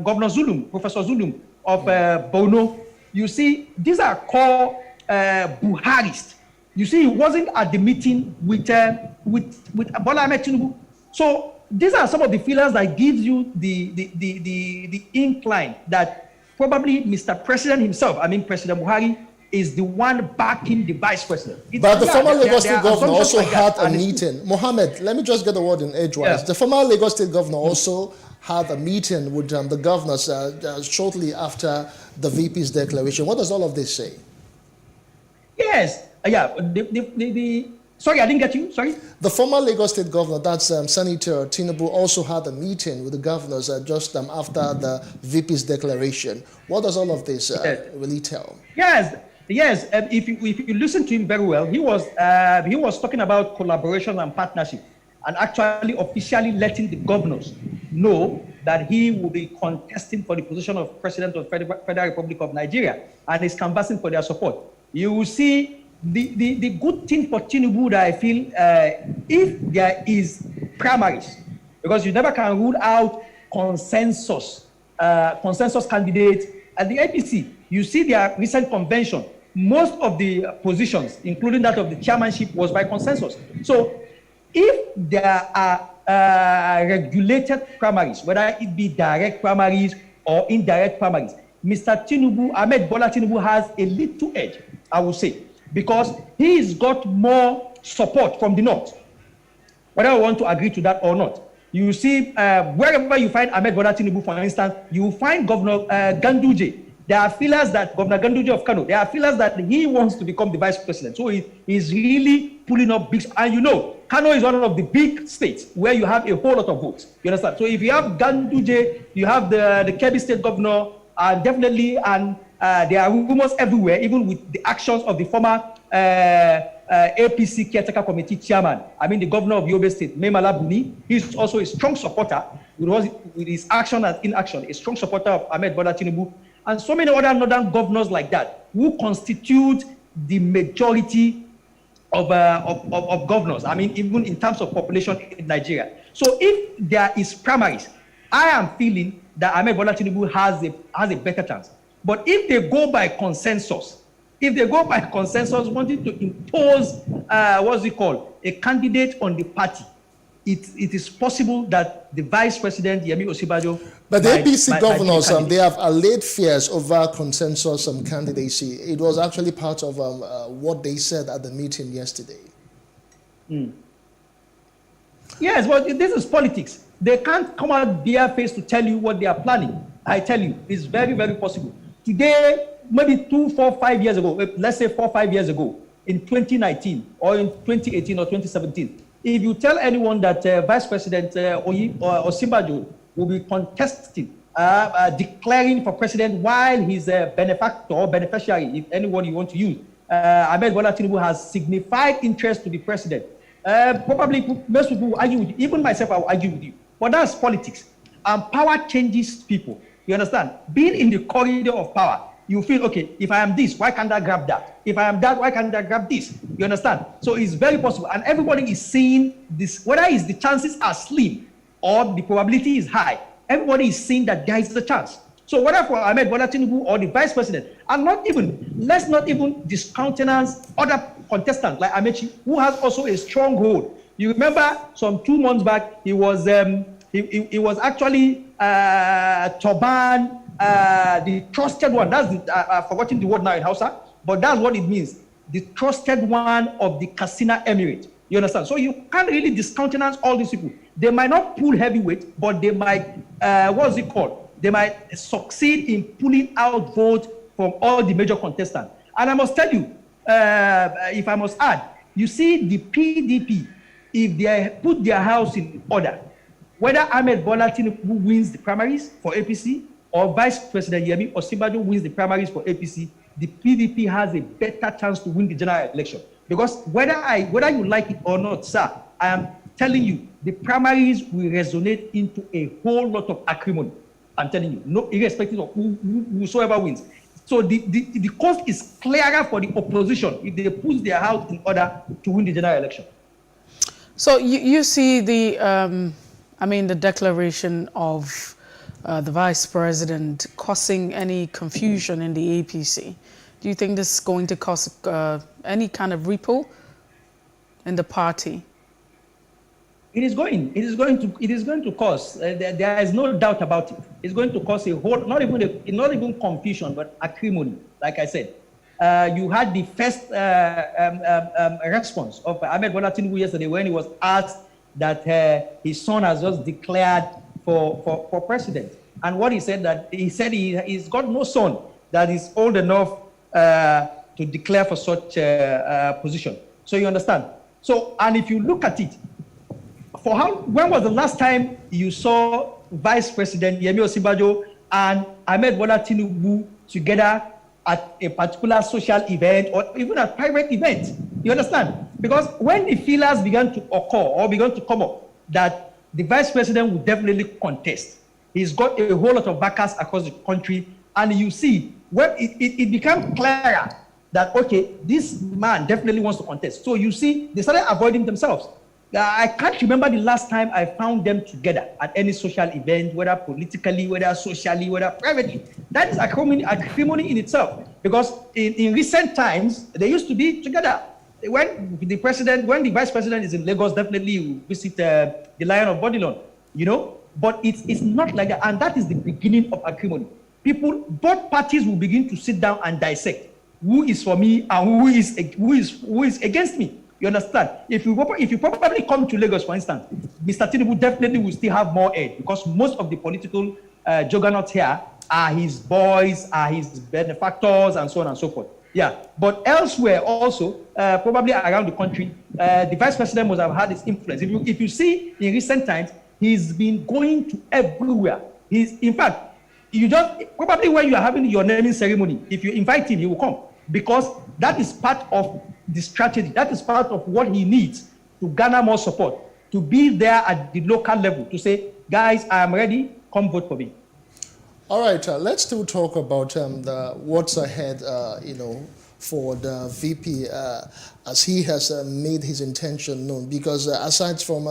Governor Zulum, Professor Zulum of Bono. You see, these are called Buharists. You see, he wasn't at the meeting with Bola Ahmed Tinubu. So these are some of the feelers that gives you the incline that probably Mr. President himself, I mean President Buhari, is the one backing the vice president. But the former Lagos State governor also had a meeting. Mohammed, let me just get the word in edgewise. The former Lagos State governor also had a meeting with the governors shortly after the VP's declaration. What does all of this say? Yes, sorry, I didn't get you, sorry? The former Lagos State governor, that's Senator Tinubu, also had a meeting with the governors just after the VP's declaration. What does all of this really tell? Yes. If you listen to him very well, he was talking about collaboration and partnership, and actually officially letting the governors know that he will be contesting for the position of President of the Federal Republic of Nigeria and is canvassing for their support. You will see the good thing for Tinubu that I feel, if there is primaries, because you never can rule out consensus candidates at the APC. You see their recent convention, most of the positions, including that of the chairmanship, was by consensus. So if there are regulated primaries, whether it be direct primaries or indirect primaries, Mr. Tinubu, Ahmed Bola Tinubu, has a little edge, I would say, because he's got more support from the north. Whether I want to agree to that or not, you see, wherever you find Ahmed Bola Tinubu, for instance, you will find Governor Ganduje. There are feelers that Governor Ganduje of Kano, there are feelers that he wants to become the vice president. So he's really pulling up big. And you know, Kano is one of the big states where you have a whole lot of votes. You understand? So if you have Ganduje, you have the Kebbi state governor, definitely, and there are rumors everywhere, even with the actions of the former APC caretaker committee chairman, the governor of Yobe State, Memala Buni. He's also a strong supporter, with his action and inaction, a strong supporter of Ahmed Bola Tinubu, and so many other northern governors like that, who constitute the majority of governors, even in terms of population in Nigeria. So if there is primaries, I am feeling that Ahmed Bola Tinubu has a better chance. But if they go by consensus, wanting to impose, a candidate on the party, it is possible that the vice president, Yemi Osinbajo. But the APC governors, they have allayed fears over consensus candidacy. It was actually part of what they said at the meeting yesterday. Yes, but this is politics. They can't come out bare-faced to tell you what they are planning. I tell you, it's very, very possible. Today, maybe 2, 4, 5 years ago, let's say 4, 5 years ago, in 2019 or in 2018 or 2017, if you tell anyone that Vice President Osinbajo will be contesting, declaring for president while he's a benefactor or beneficiary, if anyone you want to use, Ahmed Bola Tinubu has signified interest to be president. Probably most people will argue with you. Even myself, I will argue with you. But that's politics. And power changes people. You understand? Being in the corridor of power, you feel, okay, if I am this, why can't I grab that? If I am that, why can't I grab this? You understand? So it's very possible. And everybody is seeing this, whether the chances are slim or the probability is high, everybody is seeing that there is a chance. So whether for Ahmed Bola Tinubu or the vice president, and let's not even discountenance other contestants like Amechi, who has also a strong hold. You remember some 2 months back, he was actually Toban, the trusted one. I've forgotten the word now in Hausa, but that's what it means. The trusted one of the Kasina Emirate. You understand? So you can't really discountenance all these people. They might not pull heavyweight, but they might, they might succeed in pulling out votes from all the major contestants. And I must tell you, if I must add, you see the PDP, if they put their house in order, whether Ahmed Bola Tinubu wins the primaries for APC or Vice President Yemi Osinbajo wins the primaries for APC, the PDP has a better chance to win the general election. Because whether you like it or not, sir, I am telling you, the primaries will resonate into a whole lot of acrimony. I'm telling you, no, irrespective of whosoever wins. So the cost is clearer for the opposition if they put their house in order to win the general election. So you see the declaration of the vice president causing any confusion in the APC. Do you think this is going to cause any kind of ripple in the party? It is going to cause. There is no doubt about it. It's going to cause a whole, not even confusion, but acrimony. Like I said, you had the first response of Ahmed Bola Tinubu yesterday when he was asked that his son has just declared for president. And what he said he's got no son that is old enough to declare for such a position. So you understand? So, and if you look at it, when was the last time you saw Vice President Yemi Osinbajo and Ahmed Bola Tinubu together at a particular social event or even a private event? You understand? Because when the feelers began to occur or began to come up that the Vice President would definitely contest, he's got a whole lot of backers across the country, and you see, when it became clearer that, okay, this man definitely wants to contest. So you see, they started avoiding themselves. I can't remember the last time I found them together at any social event, whether politically, whether socially, whether privately. That is acrimony in itself, because in recent times, they used to be together. When the Vice President is in Lagos, definitely you visit the Lion of Babylon, you know? But it's not like that, and that is the beginning of acrimony. Both parties will begin to sit down and dissect who is for me and who is against me. You understand? If you probably come to Lagos, for instance, Mr. Tinubu definitely will still have more aid, because most of the political juggernauts here are his boys, are his benefactors, and so on and so forth. Yeah, but elsewhere also, probably around the country, the Vice President must have had his influence. If you see in recent times, he's been going to everywhere. In fact, probably when you are having your naming ceremony, if you invite him, he will come, because that is part of the strategy. That is part of what he needs to garner more support, to be there at the local level, to say, guys, I am ready, come vote for me. All right, let's still talk about what's ahead, for the VP, as he has made his intention known. Because aside from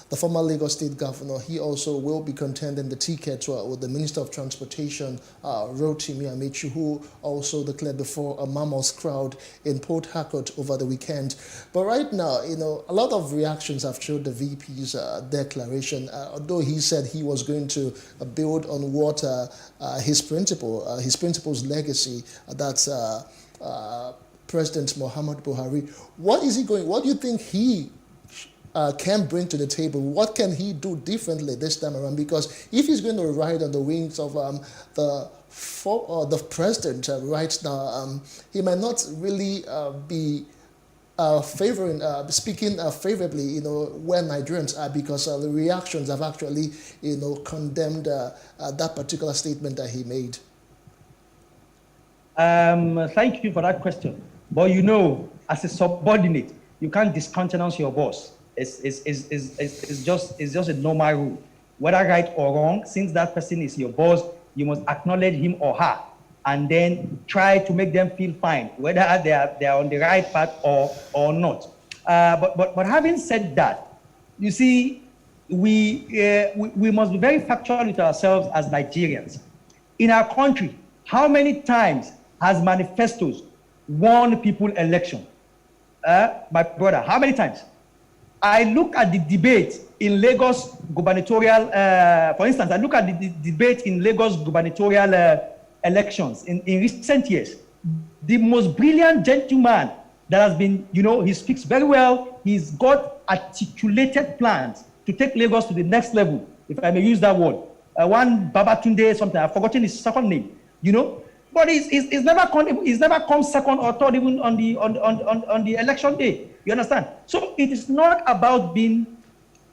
the former Lagos State Governor, he also will be contending the ticket with the Minister of Transportation, Rotimi Amechi, who also declared before a mammoth crowd in Port Harcourt over the weekend. But right now, a lot of reactions have showed the VP's declaration, although he said he was going to build on what his principal's legacy, that's President Muhammad Buhari. What do you think he can bring to the table? What can he do differently this time around? Because if he's going to ride on the wings of the president right now, he might not really be speaking favorably, where Nigerians are, because the reactions have actually, condemned that particular statement that he made. Thank you for that question. But as a subordinate, you can't discountenance your boss. It's just a normal rule. Whether right or wrong, since that person is your boss, you must acknowledge him or her, and then try to make them feel fine, whether they are on the right path or not. But having said that, you see, we must be very factual with ourselves as Nigerians. In our country, how many times has manifestos won people election? My brother, how many times? I look at the debate in Lagos gubernatorial, for instance, I look at the debate in Lagos gubernatorial elections in recent years. The most brilliant gentleman that has been, he speaks very well. He's got articulated plans to take Lagos to the next level, if I may use that word. One Babatunde something, I've forgotten his second name, But he's never come second or third even on the election day. You understand? So it is not about being.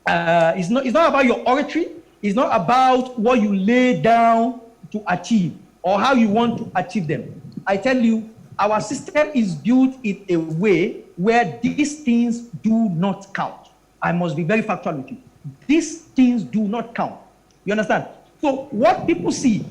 It's not about your oratory. It's not about what you lay down to achieve or how you want to achieve them. I tell you, our system is built in a way where these things do not count. I must be very factual with you. These things do not count. You understand? So what people see.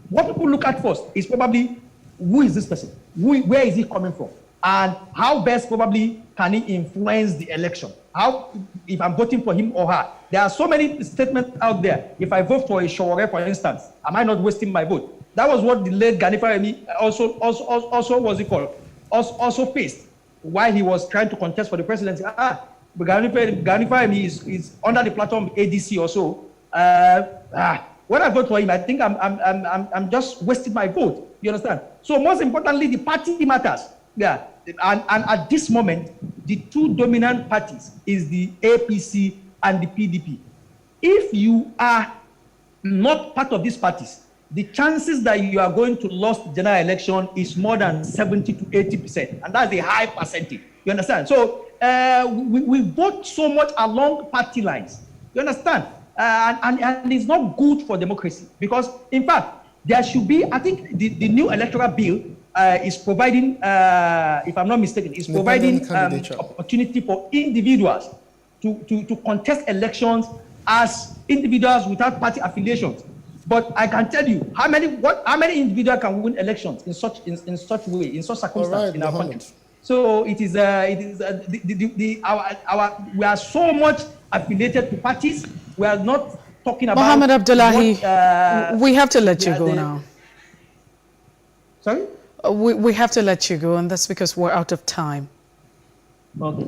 What people look at first is probably, who is this person? Where is he coming from? And how best probably can he influence the election? How, if I'm voting for him or her? There are so many statements out there. If I vote for a Shaware, for instance, am I not wasting my vote? That was what the late Gani Fahimi also faced while he was trying to contest for the presidency. Gani Fahimi is under the platform ADC or so. When I vote for him, I think I'm just wasting my vote. You understand? So most importantly, the party matters. Yeah. And at this moment, the two dominant parties is the APC and the PDP. If you are not part of these parties, the chances that you are going to lose the general election is more than 70 to 80%, and that's a high percentage. You understand? So we vote so much along party lines. You understand? And it's not good for democracy, because, in fact, there should be, I think the new electoral bill is providing, if I'm not mistaken, is providing opportunity for individuals to contest elections as individuals without party affiliations. But I can tell you how many individuals can win elections in such way, in such circumstances in our country. So we are so much affiliated to parties. We are not talking about Mohammed Abdullahi. We have to let you go now. Sorry? We have to let you go, and that's because we're out of time. Okay.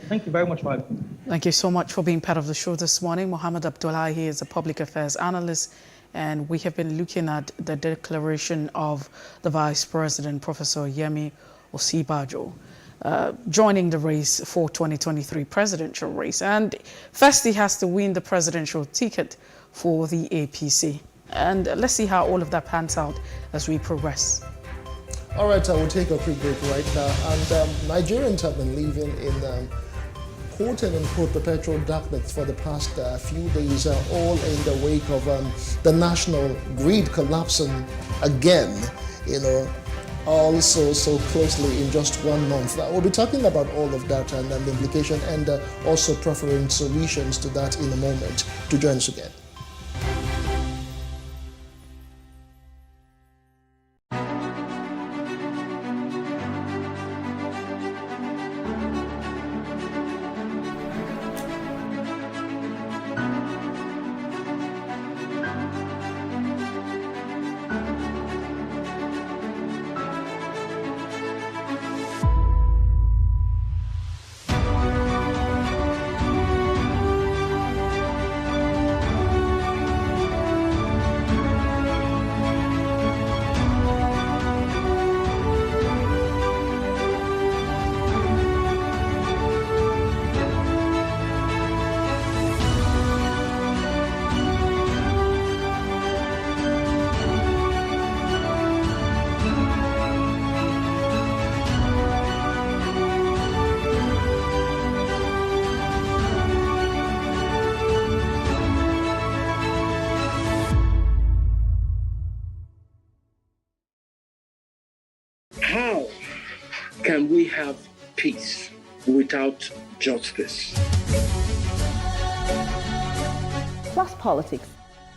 Thank you very much for having me. Thank you so much for being part of the show this morning. Mohammed Abdullahi is a public affairs analyst, and we have been looking at the declaration of the Vice President, Professor Yemi Osinbajo, joining the race for 2023 presidential race. And first, he has to win the presidential ticket for the APC. And let's see how all of that pans out as we progress. All right, I will take a quick break right now. And Nigerians have been living in quote-unquote perpetual darkness for the past few days, all in the wake of the national grid collapsing again, also so closely in just 1 month. We'll be talking about all of that and the implication, and also proffering solutions to that in a moment. To join us again. How can we have peace without justice? Plus Politics.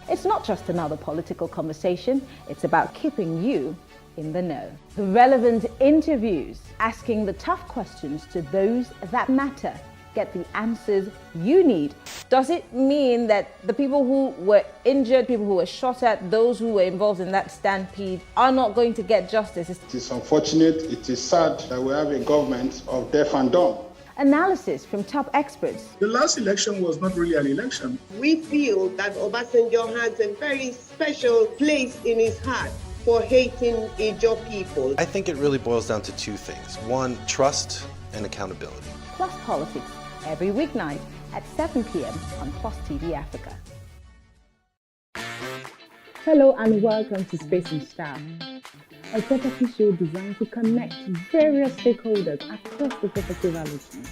It's not just another political conversation, it's about keeping you in the know. The relevant interviews, asking the tough questions to those that matter. Get the answers you need. Does it mean that the people who were injured, people who were shot at, those who were involved in that stampede are not going to get justice? It is unfortunate, it is sad that we have a government of deaf and dumb. Analysis from top experts. The last election was not really an election. We feel that Obasanjo has a very special place in his heart for hating Ijaw people. I think it really boils down to two things. One, trust and accountability. Plus Politics, every weeknight at 7 p.m. on Plus TV Africa. Hello and welcome to Space and Style, a property show designed to connect various stakeholders across the property value chain.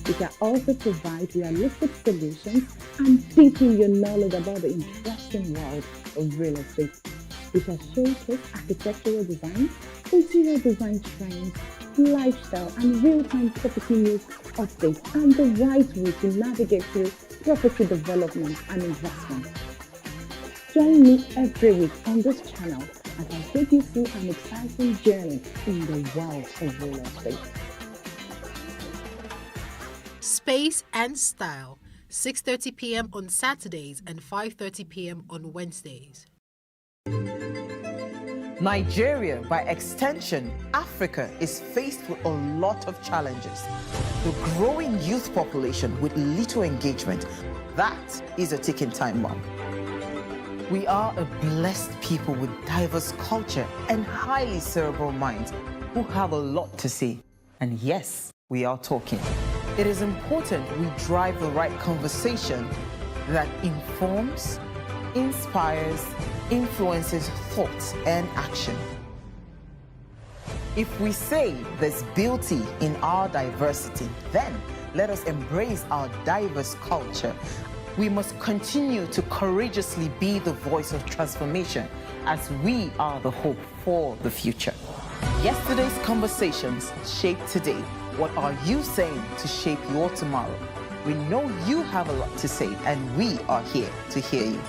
We can also provide realistic solutions and deepen your knowledge about the interesting world of real estate. We shall showcase architectural design, interior design trends, lifestyle and real-time property news updates, and the right way to navigate through property development and investment. Join me every week on this channel as I take you through an exciting journey in the world of real estate. Space and Style, 6:30 p.m. on Saturdays and 5:30 p.m. on Wednesdays. Nigeria, by extension, Africa, is faced with a lot of challenges. The growing youth population with little engagement, that is a ticking time bomb. We are a blessed people with diverse culture and highly cerebral minds who have a lot to say. And yes, we are talking. It is important we drive the right conversation that informs, inspires, influences thought and action. If we say there's beauty in our diversity, then let us embrace our diverse culture. We must continue to courageously be the voice of transformation, as we are the hope for the future. Yesterday's conversations shape today. What are you saying to shape your tomorrow? We know you have a lot to say, and we are here to hear you.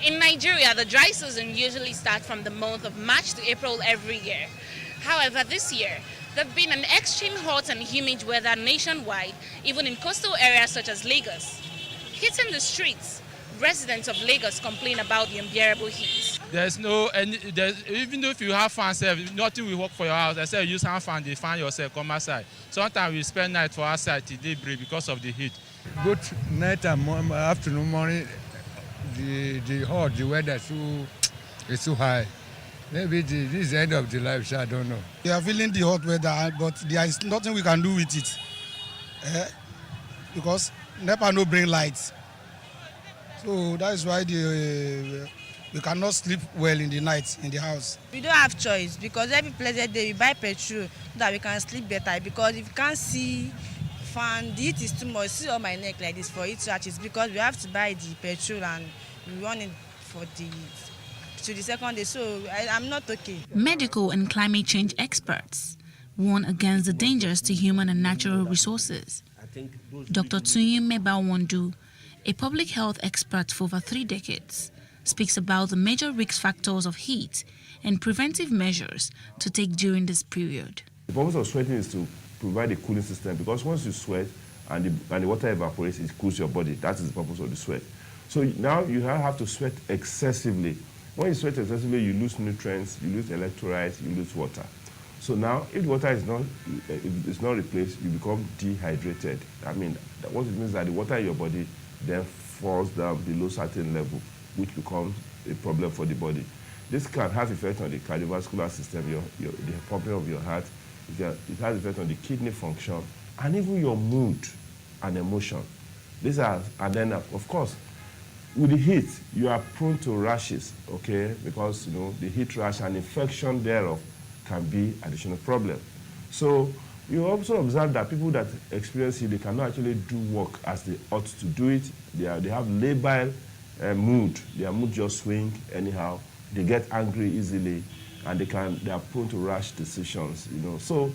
In Nigeria, the dry season usually starts from the month of March to April every year. However, this year, there have been an extreme hot and humid weather nationwide, even in coastal areas such as Lagos. Hitting the streets, residents of Lagos complain about the unbearable heat. Even if you have fans, nothing will work for your house. I say use hand fan, they fan yourself, come outside. Sometimes we spend night for outside till daybreak because of the heat. Both night and afternoon, morning, the weather is too high. Maybe this is the end of the life, so I don't know. We are feeling the hot weather, but there is nothing we can do with it. Because NEPA no bring lights. So that is why we cannot sleep well in the night in the house. We don't have choice, because every pleasant day we buy petrol so that we can sleep better. Because if you can't see fan, the heat is too much. See on my neck like this for it scratches, because we have to buy the petrol and we run it for to the second day. So I'm not okay. Medical and climate change experts warn against the dangers to human and natural resources. Dr. Tuyime Bawandu, a public health expert for over 3 decades, speaks about the major risk factors of heat and preventive measures to take during this period. The purpose of sweating is to provide a cooling system, because once you sweat and the water evaporates, it cools your body. That is the purpose of the sweat. So now you have to sweat excessively. When you sweat excessively, you lose nutrients, you lose electrolytes, you lose water. So now, if water is not replaced, you become dehydrated. I mean, what it means is that the water in your body then falls down below a certain level, which becomes a problem for the body. This can have effect on the cardiovascular system, the pumping of your heart. It has effect on the kidney function, and even your mood and emotion. And then, of course, with the heat, you are prone to rashes, okay? Because, the heat rash and infection thereof can be additional problem. So you also observe that people that experience heat, they cannot actually do work as they ought to do it. They have labile mood. Their mood just swing anyhow. They get angry easily, and they are prone to rash decisions, So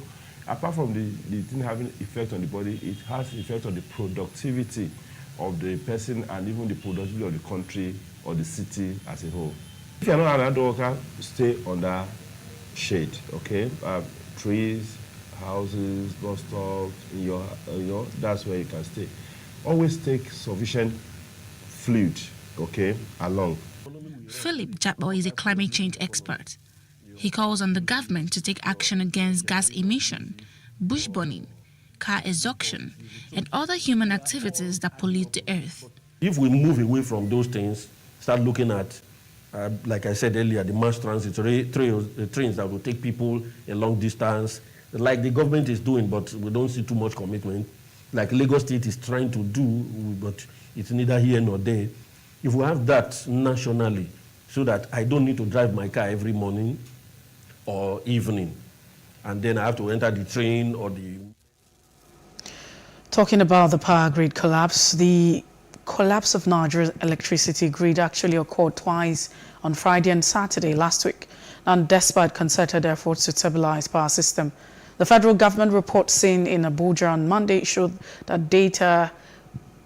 apart from the thing having effect on the body, it has effect on the productivity of the person and even the productivity of the country or the city as a whole. If you're not an outdoor worker, stay under shade, okay? Trees, houses, bus stops, that's where you can stay. Always take sufficient fluid, okay, along. Philip Jabo is a climate change expert. He calls on the government to take action against gas emission, bush burning, car exhaustion, and other human activities that pollute the earth. If we move away from those things, start looking at, like I said earlier, the mass transit, trains that will take people a long distance, like the government is doing, but we don't see too much commitment. Like Lagos State is trying to do, but it's neither here nor there. If we have that nationally, so that I don't need to drive my car every morning or evening, and then I have to enter the train or the... Talking about the power grid collapse, the collapse of Nigeria's electricity grid actually occurred twice on Friday and Saturday last week, and despite concerted efforts to stabilize power system. The federal government report seen in Abuja on Monday showed that data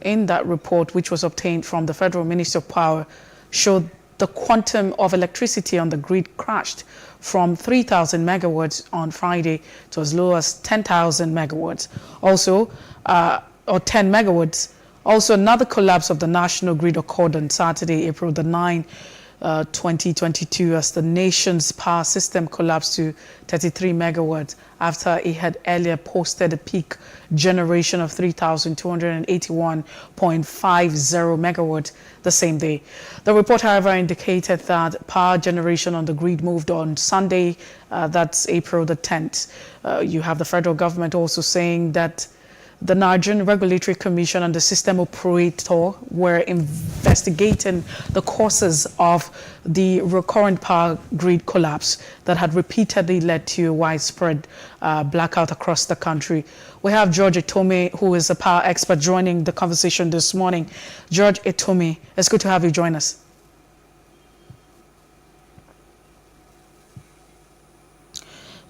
in that report, which was obtained from the Federal Ministry of Power, showed the quantum of electricity on the grid crashed from 3,000 megawatts on Friday to as low as 10,000 megawatts. Also, or 10 megawatts. Also, another collapse of the national grid occurred on Saturday, April the 9th. 2022 as the nation's power system collapsed to 33 megawatts after it had earlier posted a peak generation of 3,281.50 megawatts the same day. The report, however, indicated that power generation on the grid moved on Sunday, that's April the 10th. You have the federal government also saying that the Nigerian Regulatory Commission and the system operator were investigating the causes of the recurrent power grid collapse that had repeatedly led to widespread blackout across the country. We have George Etome, who is a power expert, joining the conversation this morning. George Etome, it's good to have you join us.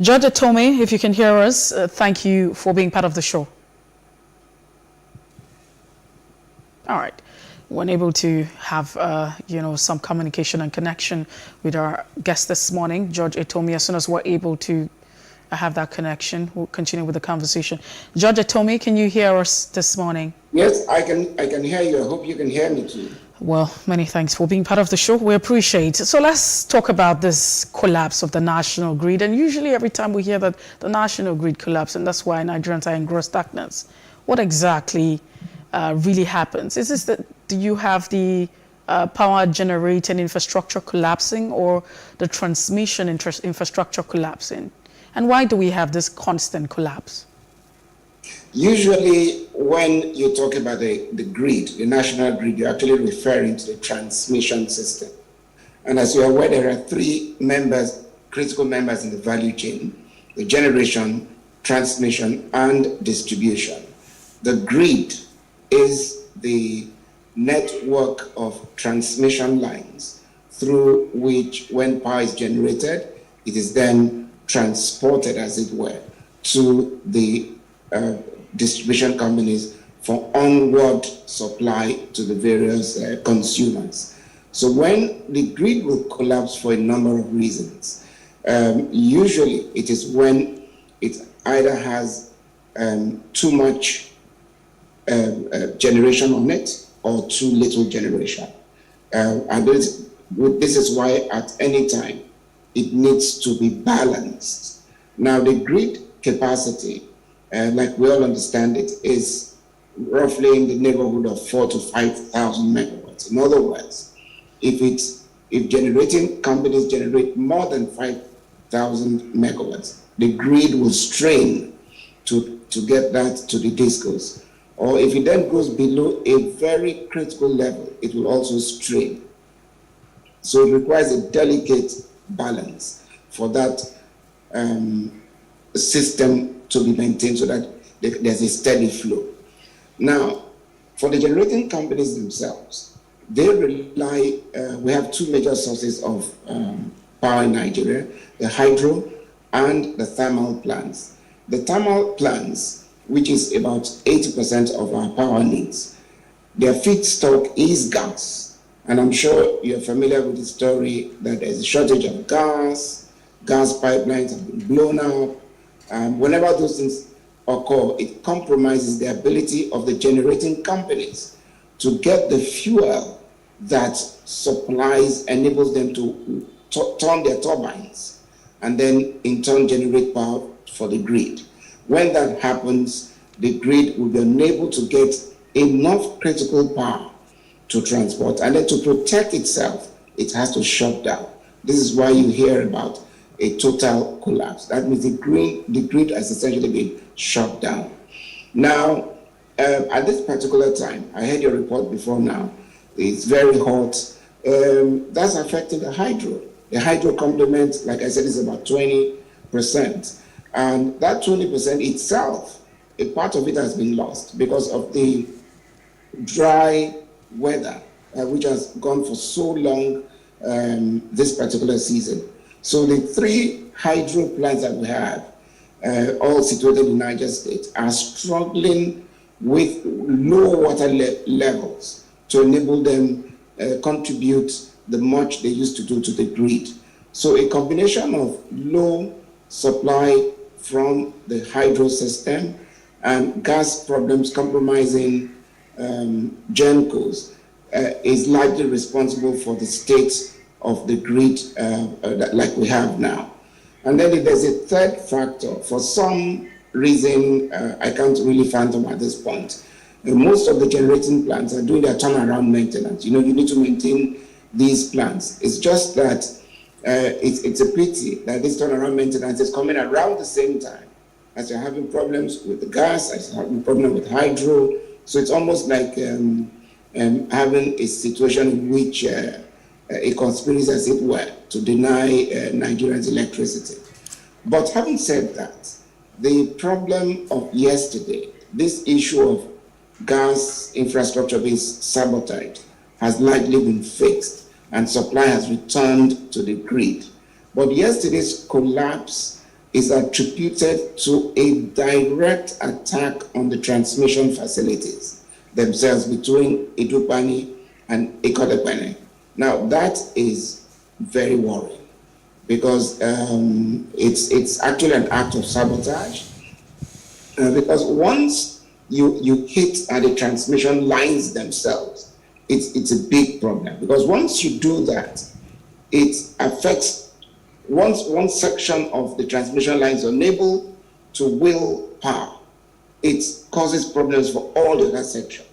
George Etome, if you can hear us, thank you for being part of the show. All right. We're unable to have, some communication and connection with our guest this morning, George Etome. As soon as we're able to have that connection, we'll continue with the conversation. George Etome, can you hear us this morning? Yes, I can hear you. I hope you can hear me too. Well, many thanks for being part of the show. We appreciate it. So let's talk about this collapse of the national grid. And usually every time we hear that the national grid collapse, and that's why Nigerians are in gross darkness, what exactly really happens? Is this that do you have the power generating infrastructure collapsing or the transmission infrastructure collapsing? And why do we have this constant collapse? Usually when you talk about the grid, the national grid, you're actually referring to the transmission system. And as you're aware, there are three members, critical members in the value chain: the generation, transmission, and distribution. The grid is the network of transmission lines through which, when power is generated, it is then transported, as it were, to the distribution companies for onward supply to the various consumers. So when the grid will collapse for a number of reasons, usually it is when it either has too much generation on it or too little generation. And this is why at any time it needs to be balanced. Now the grid capacity, like we all understand it, is roughly in the neighborhood of 4,000 to 5,000 megawatts. In other words, if generating companies generate more than 5,000 megawatts, the grid will strain to get that to the discos. Or if it then goes below a very critical level, it will also strain. So it requires a delicate balance for that system to be maintained so that there's a steady flow. Now, for the generating companies themselves, they rely, we have two major sources of power in Nigeria: the hydro and the thermal plants. The thermal plants, which is about 80% of our power needs, their feedstock is gas. And I'm sure you're familiar with the story that there's a shortage of gas pipelines have been blown up. Whenever those things occur, it compromises the ability of the generating companies to get the fuel that enables them to turn their turbines and then in turn generate power for the grid. When that happens, the grid will be unable to get enough critical power to transport, and then to protect itself, it has to shut down. This is why you hear about a total collapse. That means the grid has essentially been shut down. Now, at this particular time, I heard your report before now, it's very hot. That's affecting the hydro. The hydro complement, like I said, is about 20%. And that 20% itself, a part of it has been lost because of the dry weather, which has gone for so long this particular season. So the three hydro plants that we have, all situated in Niger State, are struggling with low water levels to enable them contribute the much they used to do to the grid. So a combination of low supply from the hydro system and gas problems compromising GENCOs is largely responsible for the state's of the grid like we have now. And then there's a third factor. For some reason, I can't really fathom at this point. Most of the generating plants are doing their turnaround maintenance. You need to maintain these plants. It's just that it's a pity that this turnaround maintenance is coming around the same time as you're having problems with the gas, as you're having problems with hydro. So it's almost like having a situation in which a conspiracy, as it were, to deny Nigerians electricity. But having said that, the problem of yesterday, this issue of gas infrastructure being sabotaged, has likely been fixed and supply has returned to the grid. But yesterday's collapse is attributed to a direct attack on the transmission facilities themselves between Idupani and Ikolepene. Now, that is very worrying because it's actually an act of sabotage. Because once you hit at the transmission lines themselves, it's a big problem. Because once you do that, it affects, once one section of the transmission lines are unable to wheel power, it causes problems for all the other sections.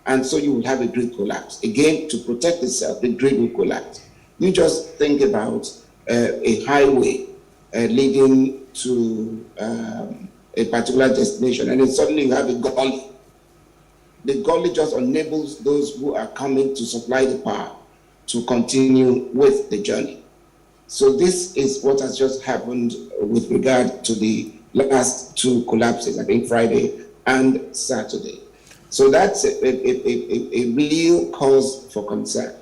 And so you will have a grid collapse. Again, to protect itself, the grid will collapse. You just think about a highway leading to a particular destination, and then suddenly you have a gully. The gully just enables those who are coming to supply the power to continue with the journey. So this is what has just happened with regard to the last two collapses, I think Friday and Saturday. So that's a real cause for concern.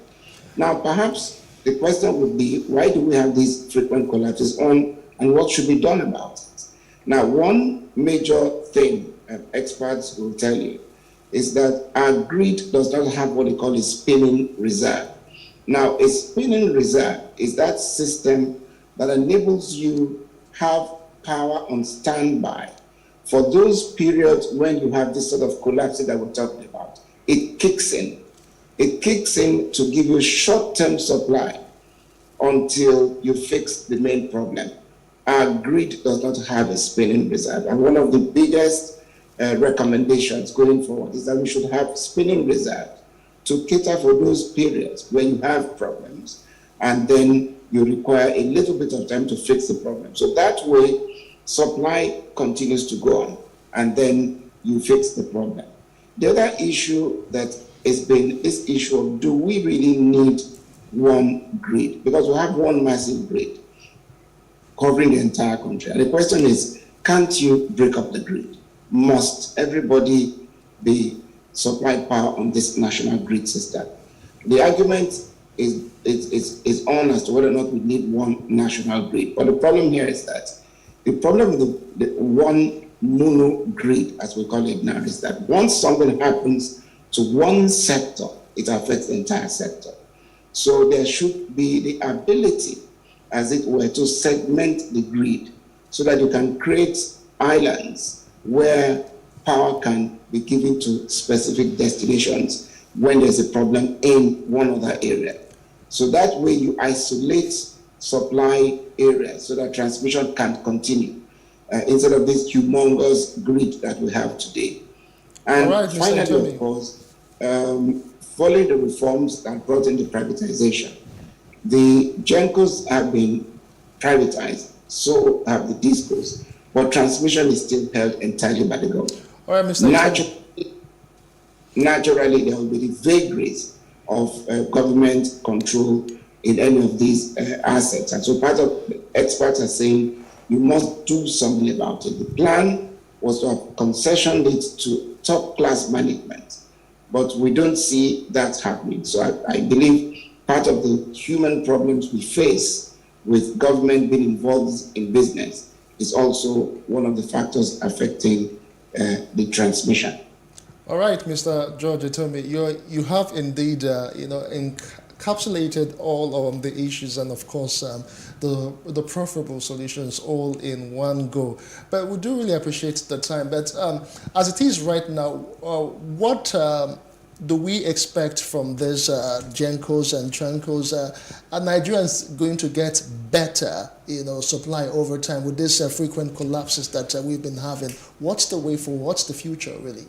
Now, perhaps the question would be, why do we have these frequent collapses on, and what should be done about it? Now, one major thing experts will tell you is that our grid does not have what they call a spinning reserve. Now, a spinning reserve is that system that enables you have power on standby for those periods when you have this sort of collapse that we're talking about. It kicks in. It kicks in to give you short-term supply until you fix the main problem. Our grid does not have a spinning reserve. And one of the biggest recommendations going forward is that we should have spinning reserve to cater for those periods when you have problems and then you require a little bit of time to fix the problem. So that way, supply continues to go on and then you fix the problem. The other issue that has been this issue of, do we really need one grid? Because we have one massive grid covering the entire country. And the question is, can't you break up the grid? Must everybody be supplied power on this national grid system? The argument is on as to whether or not we need one national grid. But the problem here is that the problem with the one mono grid, as we call it now, is that once something happens to one sector, it affects the entire sector. So there should be the ability, as it were, to segment the grid so that you can create islands where power can be given to specific destinations when there's a problem in one other area. So that way you isolate supply areas so that transmission can continue instead of this humongous grid that we have today. And finally, of course, following the reforms that brought in the privatization, the GENCOs have been privatized, so have the DISCOs, but transmission is still held entirely by the government. All right, Mr. Naturally, there will be the vagaries of government control in any of these assets. And so part of the experts are saying you must do something about it. The plan was to have concessioned it to top-class management, but we don't see that happening. So I believe part of the human problems we face with government being involved in business is also one of the factors affecting the transmission. All right, Mr. George Etomi, you have indeed, encapsulated all of the issues and, of course, the preferable solutions all in one go. But we do really appreciate the time. But as it is right now, what do we expect from this Gencos and Trancos? Are Nigerians going to get better, supply over time with these frequent collapses that we've been having? What's the way forward? What's the future, really?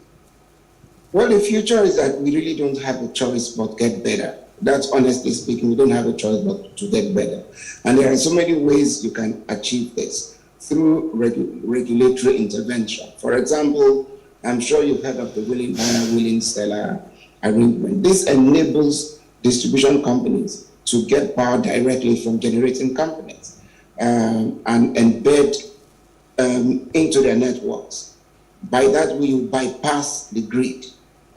Well, the future is that we really don't have a choice but get better. That's honestly speaking, we don't have a choice but to get better. And there are so many ways you can achieve this through regulatory intervention. For example, I'm sure you've heard of the willing buyer, willing seller arrangement. This enables distribution companies to get power directly from generating companies and embed into their networks. By that, we bypass the grid.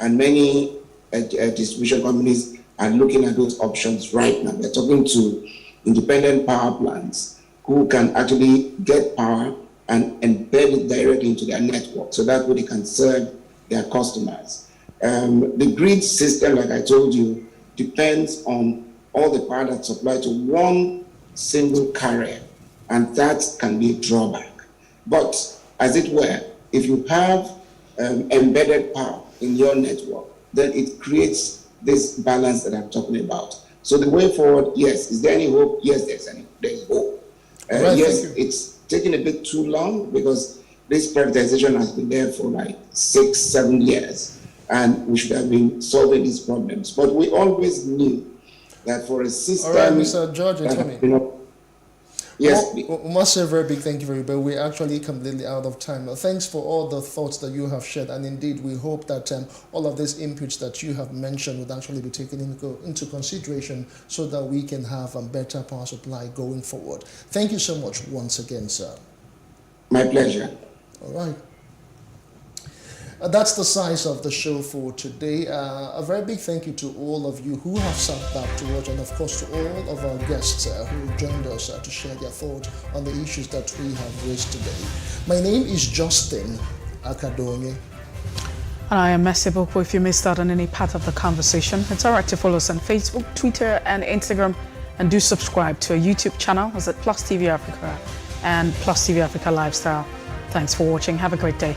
And many distribution companies are looking at those options right now. They're talking to independent power plants who can actually get power and embed it directly into their network, so that way they can serve their customers. The grid system, like I told you, depends on all the power that's supplied to one single carrier, and that can be a drawback. But as it were, if you have embedded power in your network, then it creates this balance that I'm talking about. So the way forward, yes. Is there any hope? Yes, there's hope. Right, yes, it's taking a bit too long because this privatization has been there for like 6-7 years, and we should have been solving these problems. But we always knew that for a system... All right, Mr. George and Tommy. Yes. We must say a very big thank you for you, but we're actually completely out of time. Thanks for all the thoughts that you have shared, and indeed we hope that all of these inputs that you have mentioned would actually be taken into consideration so that we can have a better power supply going forward. Thank you so much once again, sir. My pleasure. All right. That's the size of the show for today. A very big thank you to all of you who have sat back to watch, and of course to all of our guests who joined us to share their thoughts on the issues that we have raised today. My name is Justin Akadonye. And I am Mercy Boko. If you missed out on any part of the conversation, it's all right to follow us on Facebook, Twitter, and Instagram, and do subscribe to our YouTube channel. It's at PlusTvAfrica and PlusTvAfrica Lifestyle. Thanks for watching. Have a great day.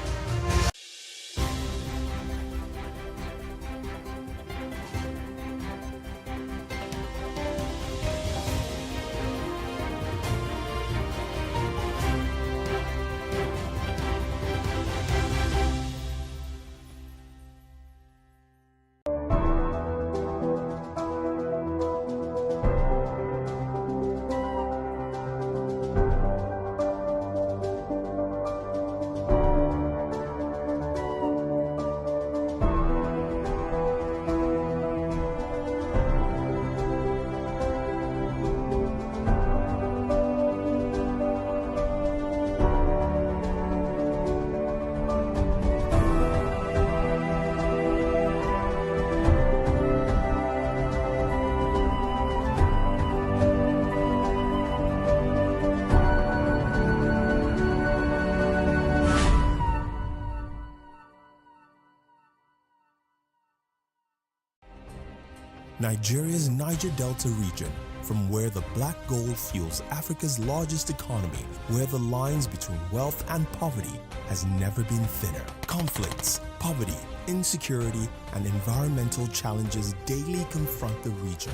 Nigeria's Niger Delta region, from where the black gold fuels Africa's largest economy, where the lines between wealth and poverty has never been thinner. Conflicts, poverty, insecurity, and environmental challenges daily confront the region.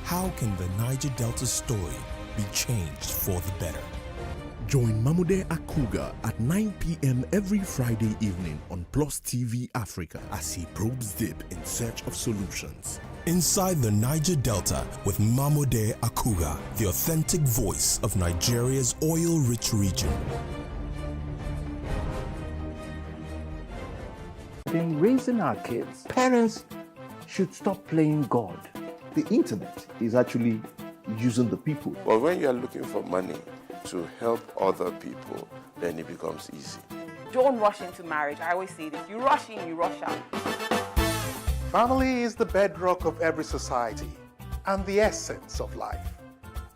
How can the Niger Delta story be changed for the better? Join Mamode Akuga at 9 p.m. every Friday evening on PlusTvAfrica as he probes deep in search of solutions. Inside the Niger Delta with Mamode Akuga, the authentic voice of Nigeria's oil-rich region. In raising our kids, parents should stop playing God. The internet is actually using the people. But when you are looking for money to help other people, then it becomes easy. Don't rush into marriage. I always say this. You rush in, you rush out. Family is the bedrock of every society and the essence of life.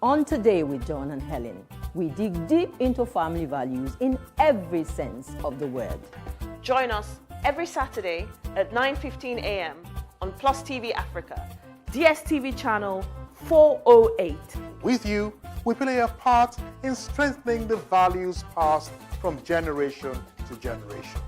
On Today with John and Helen, we dig deep into family values in every sense of the word. Join us every Saturday at 9:15 a.m. on PlusTvAfrica, DSTV channel 408. With you, we play a part in strengthening the values passed from generation to generation.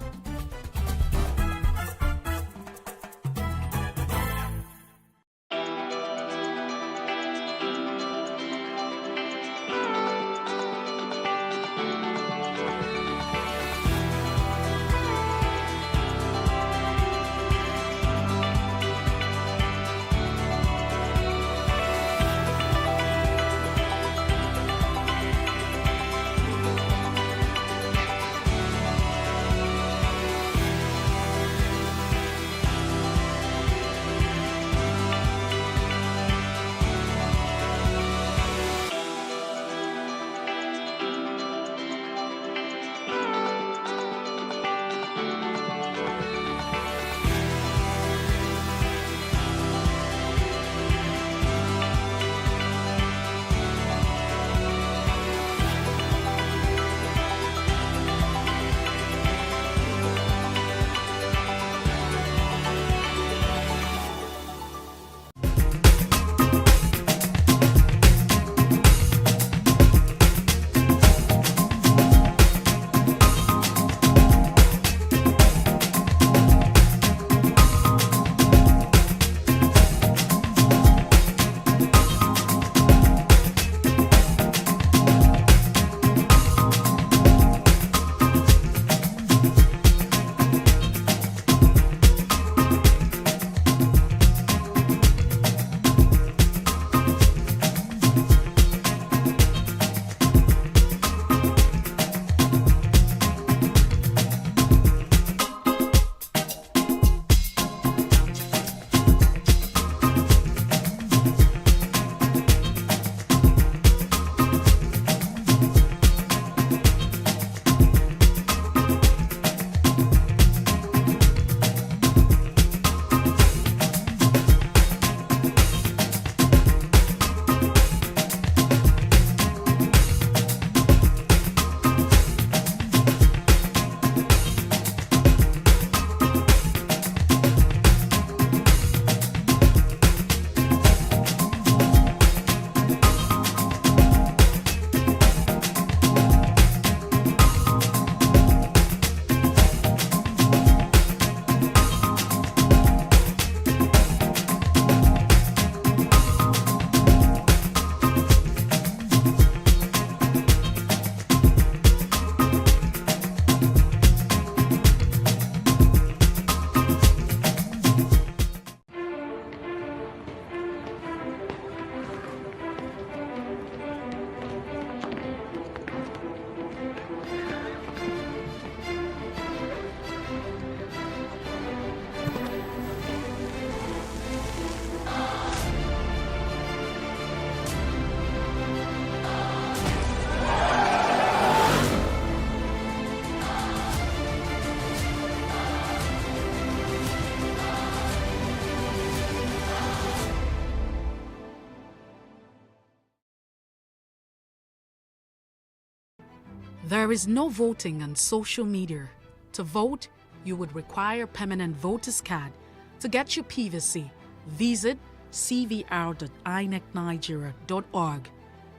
There is no voting on social media. To vote, you would require a permanent voter's card. To get your PVC, visit cvr.inecnigeria.org.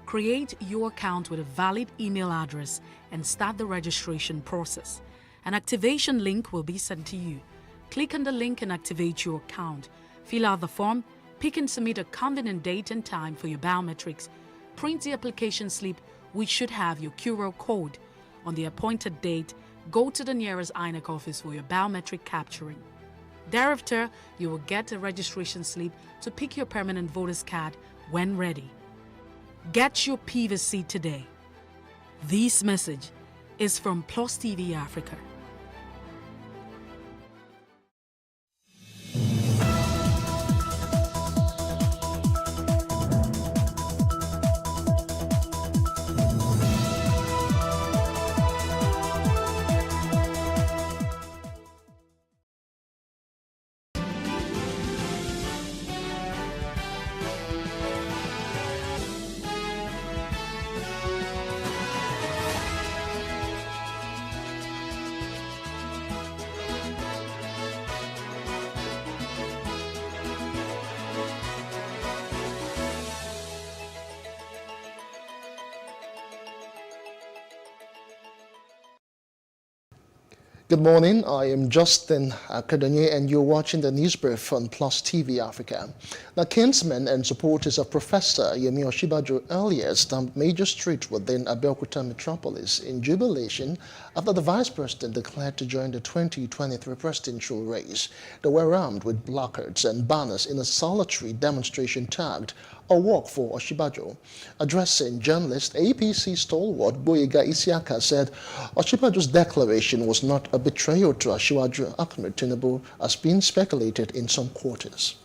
Create your account with a valid email address and start the registration process. An activation link will be sent to you. Click on the link and activate your account. Fill out the form, pick and submit a convenient date and time for your biometrics. Print the application slip, which should have your QR code. On the appointed date, go to the nearest INEC office for your biometric capturing. Thereafter, you will get a registration slip to pick your permanent voter's card when ready. Get your PVC today. This message is from PlusTvAfrica. Good morning, I am Justin Akadonye and you're watching the news brief on PlusTvAfrica. Now, kinsmen and supporters of Professor Yemi Osinbajo earlier stamped major streets within Abeokuta metropolis in jubilation after the vice president declared to join the 2023 presidential race. They were armed with placards and banners in a solitary demonstration tagged "A Walk for Osinbajo." Addressing journalist, APC stalwart Boyega Isiaka said Osinbajo's declaration was not a betrayal to Asiwaju Ahmed Tinubu as being speculated in some quarters.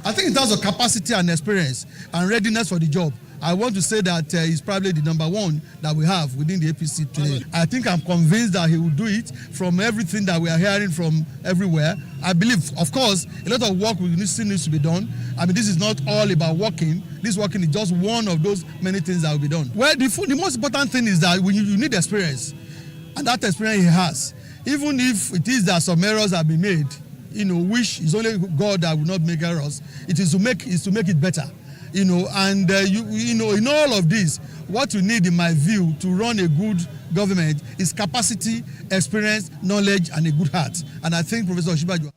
I think in terms of capacity and experience and readiness for the job, I want to say that he's probably the number one that we have within the APC today. I think I'm convinced that he will do it from everything that we are hearing from everywhere. I believe, of course, a lot of work still needs to be done. I mean, this is not all about working. This working is just one of those many things that will be done. Well, the most important thing is that you need experience, and that experience he has. Even if it is that some errors have been made, which is only God that will not make errors, it is to make it better. In all of this, what you need, in my view, to run a good government is capacity, experience, knowledge, and a good heart. And I think Professor Osinbajo.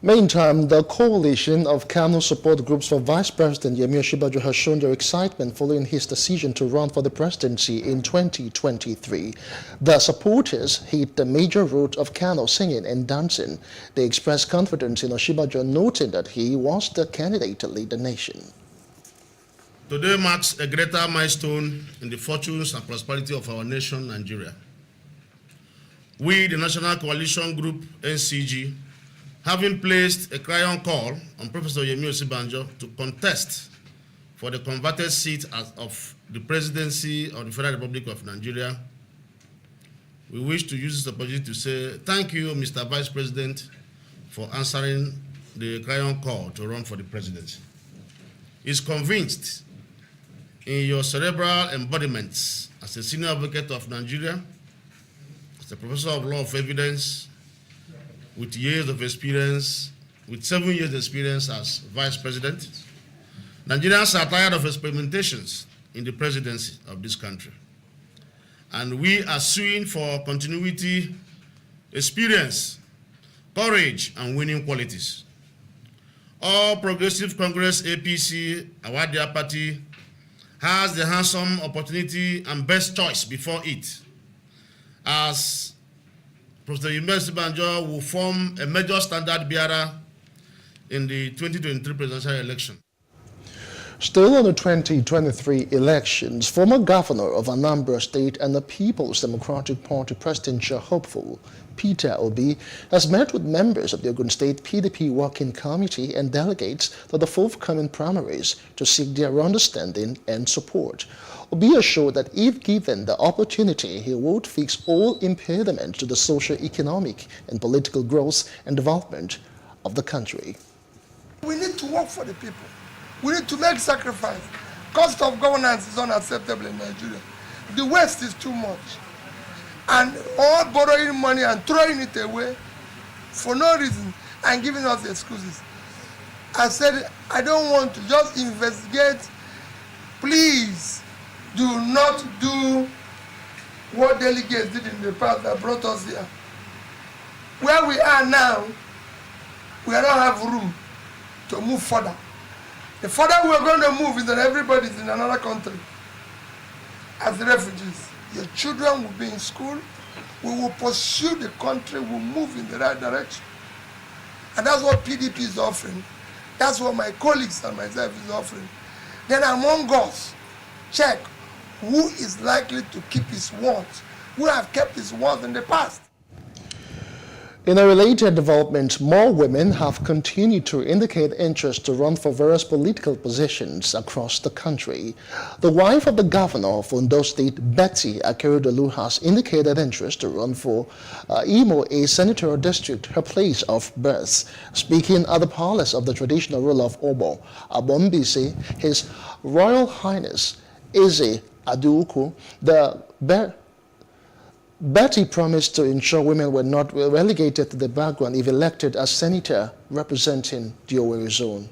Meantime, the coalition of Kano support groups for Vice President Yemi Osinbajo has shown their excitement following his decision to run for the presidency in 2023. The supporters hit the major route of Kano singing and dancing. They expressed confidence in Osinbajo, noting that he was the candidate to lead the nation. Today marks a greater milestone in the fortunes and prosperity of our nation, Nigeria. We, the National Coalition Group, NCG, having placed a clarion call on Professor Yemi Osinbajo to contest for the converted seat of the presidency of the Federal Republic of Nigeria, we wish to use this opportunity to say thank you, Mr. Vice President, for answering the clarion call to run for the presidency. He's convinced in your cerebral embodiments as a senior advocate of Nigeria, as a professor of law of evidence, with years of experience, with 7 years experience as vice president. Nigerians are tired of experimentations in the presidency of this country. And we are suing for continuity, experience, courage, and winning qualities. All Progressive Congress APC, our dear party, has the handsome opportunity and best choice before it, as Professor Yemi Osinbajo will form a major standard bearer in the 2023 presidential election. Still on the 2023 elections, former governor of Anambra State and the People's Democratic Party presidential hopeful, Peter Obi, has met with members of the Ogun State PDP Working Committee and delegates to the forthcoming primaries to seek their understanding and support. Obi assured that if given the opportunity, he would fix all impediments to the social, economic, and political growth and development of the country. We need to work for the people. We need to make sacrifice. Cost of governance is unacceptable in Nigeria. The waste is too much. And all borrowing money and throwing it away for no reason and giving us excuses. I said, I don't want to just investigate. Please do not do what delegates did in the past that brought us here. Where we are now, we don't have room to move further. The further we're going to move is that everybody's in another country as refugees. Your children will be in school. We will pursue the country. We'll move in the right direction. And that's what PDP is offering. That's what my colleagues and myself is offering. Then among us, check who is likely to keep his words, who have kept his words in the past. In a related development, more women have continued to indicate interest to run for various political positions across the country. The wife of the governor of Ondo State, Betty Akeredolu, has indicated interest to run for Imo, a senatorial district, her place of birth. Speaking at the palace of the traditional ruler of Obo, Abombise, His Royal Highness Eze Aduku, Betty promised to ensure women were not relegated to the background if elected as senator representing the Owerri zone.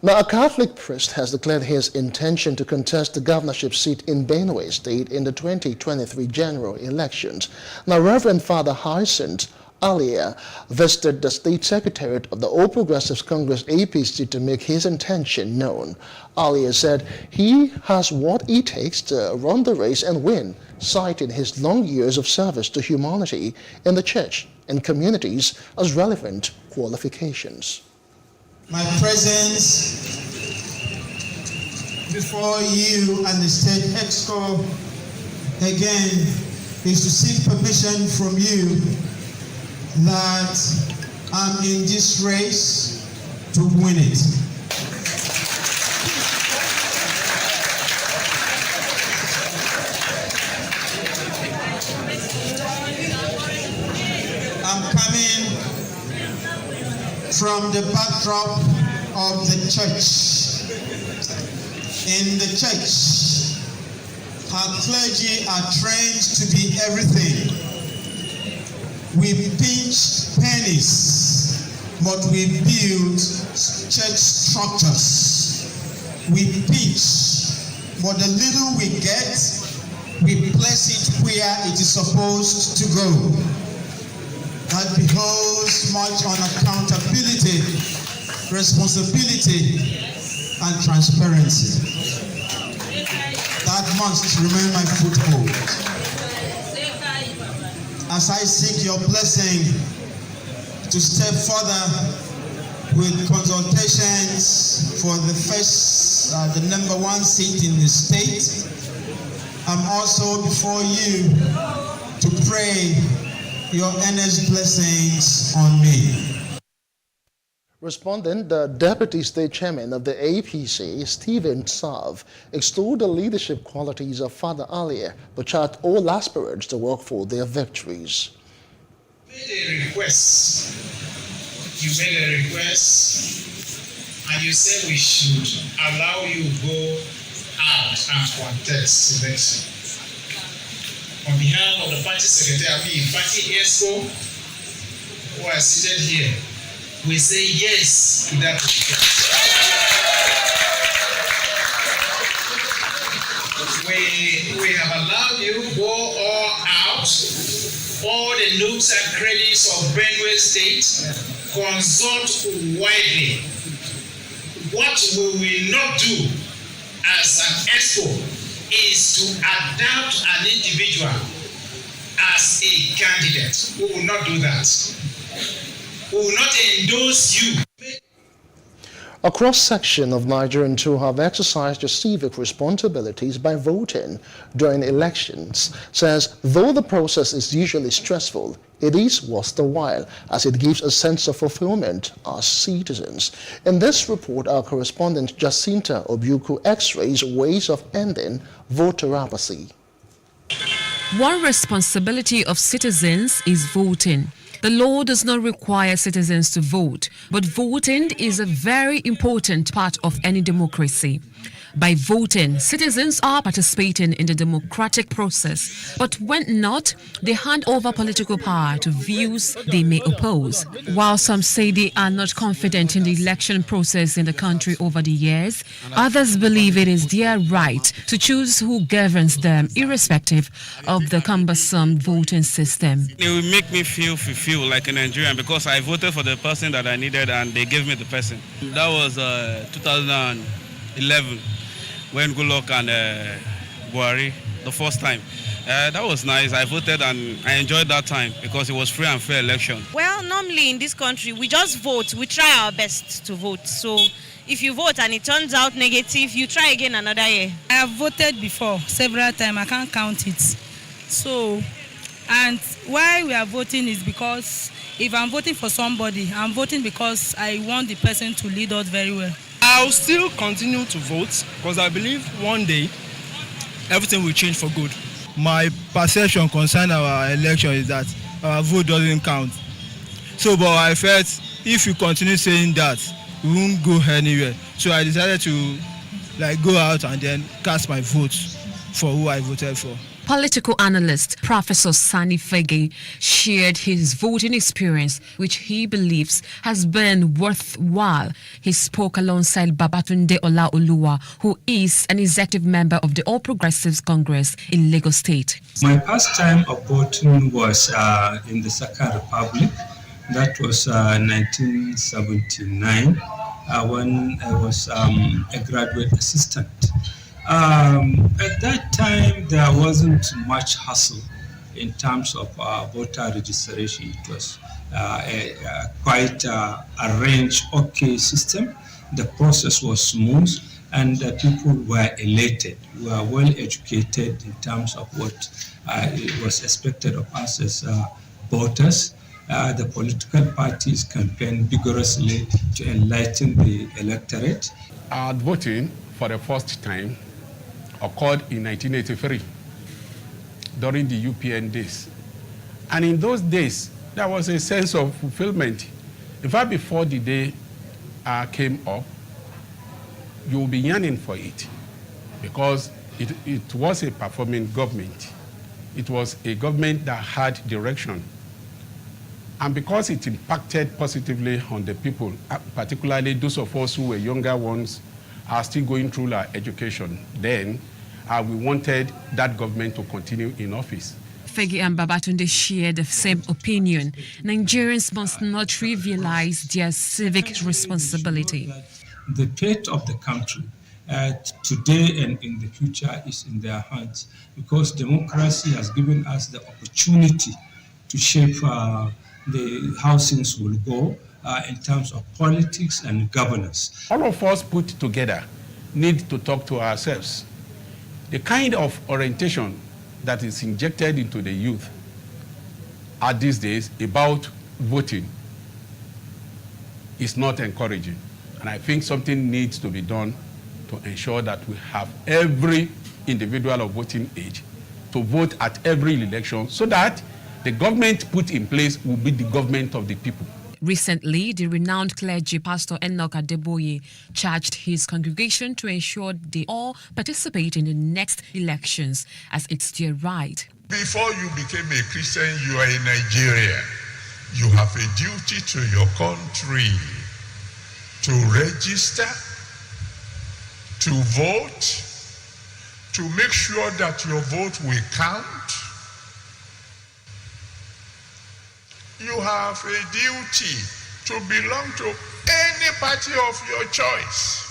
Now, a Catholic priest has declared his intention to contest the governorship seat in Benue State in the 2023 general elections. Now, Reverend Father Hyacinth Alia visited the state secretariat of the All Progressives Congress APC to make his intention known. Alia said he has what it takes to run the race and win, citing his long years of service to humanity in the church and communities as relevant qualifications. My presence before you and the state exco again is to seek permission from you that I'm in this race to win it. I'm coming from the backdrop of the church. In the church, our clergy are trained to be everything. We pinch pennies, but we build church structures. We pinch, but the little we get, we place it where it is supposed to go. That behoves much on accountability, responsibility, and transparency. That must remain my foothold. As I seek your blessing to step further with consultations for the first, the #1 seat in the state, I'm also before you to pray your earnest blessings on me. Responding, the Deputy State Chairman of the APC, Stephen Sav, extolled the leadership qualities of Father Alia, but charged all aspirants to work for their victories. You made a request, and you said we should allow you go out and contest election. On behalf of the party secretary, party ESCO, who are seated here, we say yes to that request. We have allowed you to go all out, all the nooks and crannies of Benue State, consult widely. What we will not do as an ESCO is to adopt an individual as a candidate. We will not do that. We will not endorse you. A cross-section of Nigerians who have exercised their civic responsibilities by voting during elections says though the process is usually stressful, it is worth the while as it gives a sense of fulfillment as citizens. In this report, our correspondent Jacinta Obuku x-rays ways of ending voter apathy. One responsibility of citizens is voting. The law does not require citizens to vote, but voting is a very important part of any democracy. By voting, citizens are participating in the democratic process, but when not, they hand over political power to views they may oppose. While some say they are not confident in the election process in the country over the years, others believe it is their right to choose who governs them, irrespective of the cumbersome voting system. It will make me feel fulfilled like a Nigerian because I voted for the person that I needed and they gave me the person. That was 2011 when Goodluck and Buhari, the first time. That was nice. I voted and I enjoyed that time because it was free and fair election. Well, normally in this country, we just vote. We try our best to vote. So if you vote and it turns out negative, you try again another year. I have voted before several times. I can't count it. So, and why we are voting is because if I'm voting for somebody, I'm voting because I want the person to lead us very well. I'll still continue to vote because I believe one day everything will change for good. My perception concerning our election is that our vote doesn't count. So, but I felt if you continue saying that, we won't go anywhere. So I decided to go out and then cast my vote for who I voted for. Political analyst Professor Sani Fege shared his voting experience, which he believes has been worthwhile. He spoke alongside Babatunde Olaoluwa, who is an executive member of the All Progressives Congress in Lagos State. My first time of voting was in the Second Republic. That was 1979 when I was a graduate assistant. At that time, there wasn't much hassle in terms of voter registration. It was quite arranged, okay system. The process was smooth, and people were elated. We were well educated in terms of what was expected of us as voters. The political parties campaigned vigorously to enlighten the electorate. Voting for the first time occurred in 1983 during the UPN days. And in those days, there was a sense of fulfillment. In fact, before the day came up, you will be yearning for it because it was a performing government. It was a government that had direction. And because it impacted positively on the people, particularly those of us who were younger ones, are still going through our education, then we wanted that government to continue in office. Fege and Babatunde share the same opinion. Nigerians must not trivialize their civic responsibility. The fate of the country today and in the future is in their hands because democracy has given us the opportunity to shape how things will go in terms of politics and governance. All of us put together need to talk to ourselves. The kind of orientation that is injected into the youth at these days about voting is not encouraging. And I think something needs to be done to ensure that we have every individual of voting age to vote at every election so that the government put in place will be the government of the people. Recently, the renowned clergy Pastor Enoch Adeboye charged his congregation to ensure they all participate in the next elections as it's their right. Before you became a Christian, you are a Nigerian. You have a duty to your country to register, to vote, to make sure that your vote will count. You have a duty to belong to any party of your choice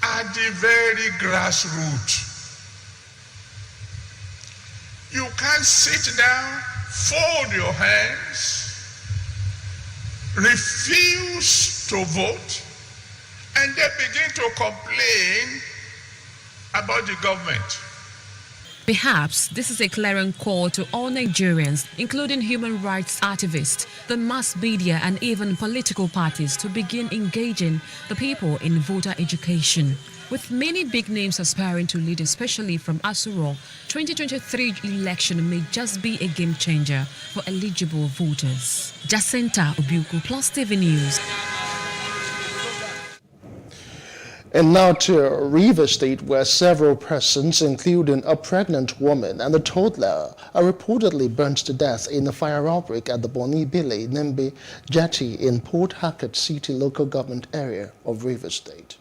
at the very grassroots. You can't sit down, fold your hands, refuse to vote, and then begin to complain about the government. Perhaps this is a clarion call to all Nigerians, including human rights activists, the mass media and even political parties to begin engaging the people in voter education. With many big names aspiring to lead, especially from Asuro, 2023 election may just be a game changer for eligible voters. Jacinta Obiuku, Plus TV News. And now to Rivers State, where several persons, including a pregnant woman and a toddler, are reportedly burnt to death in a fire outbreak at the Boni Bile Nembe Jetty in Port Harcourt City local government area of Rivers State.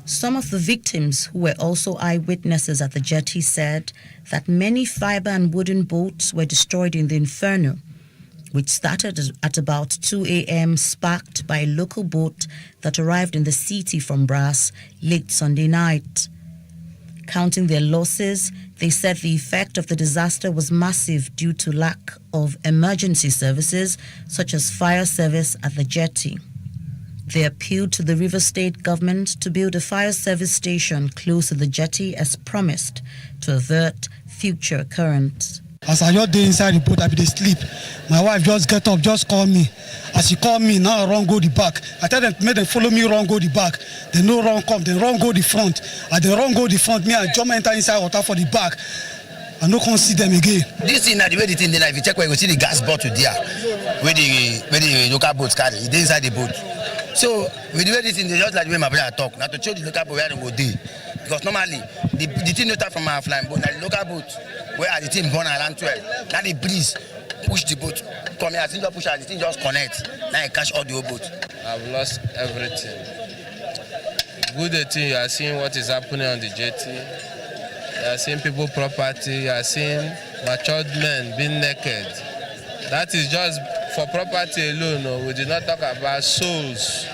Some of the victims, who were also eyewitnesses at the jetty, said that many fiber and wooden boats were destroyed in the inferno, which started at about 2 a.m., sparked by a local boat that arrived in the city from Brass late Sunday night. Counting their losses, they said the effect of the disaster was massive due to lack of emergency services such as fire service at the jetty. They appealed to the Rivers State government to build a fire service station close to the jetty as promised to avert future occurrence. As I just dey inside the boat, I be dey sleep. My wife just get up, just call me. As she call me, now I run go the back. I tell them, make them follow me, run go the back. They no run come, they run go the front. As they run go the front, me I jump enter inside water for the back. I no come see them again. This thing, the way the thing dey, if you check where you see the gas bottle there, where the local boats carry, it dey inside the boat. So with the way this thing, they just like the way my brother talk. Now to show the local boat where they go dey, because normally the thing not from our flying boat, now the local boat. Where are the team born around 12? Now the breeze push the boat. Come here, I think just push out, the thing just connect. Now I catch all the whole boat. I've lost everything. Good thing, you are seeing what is happening on the jetty. You are seeing people property, you are seeing matured men being naked. That is just for property alone. No? We did not talk about souls.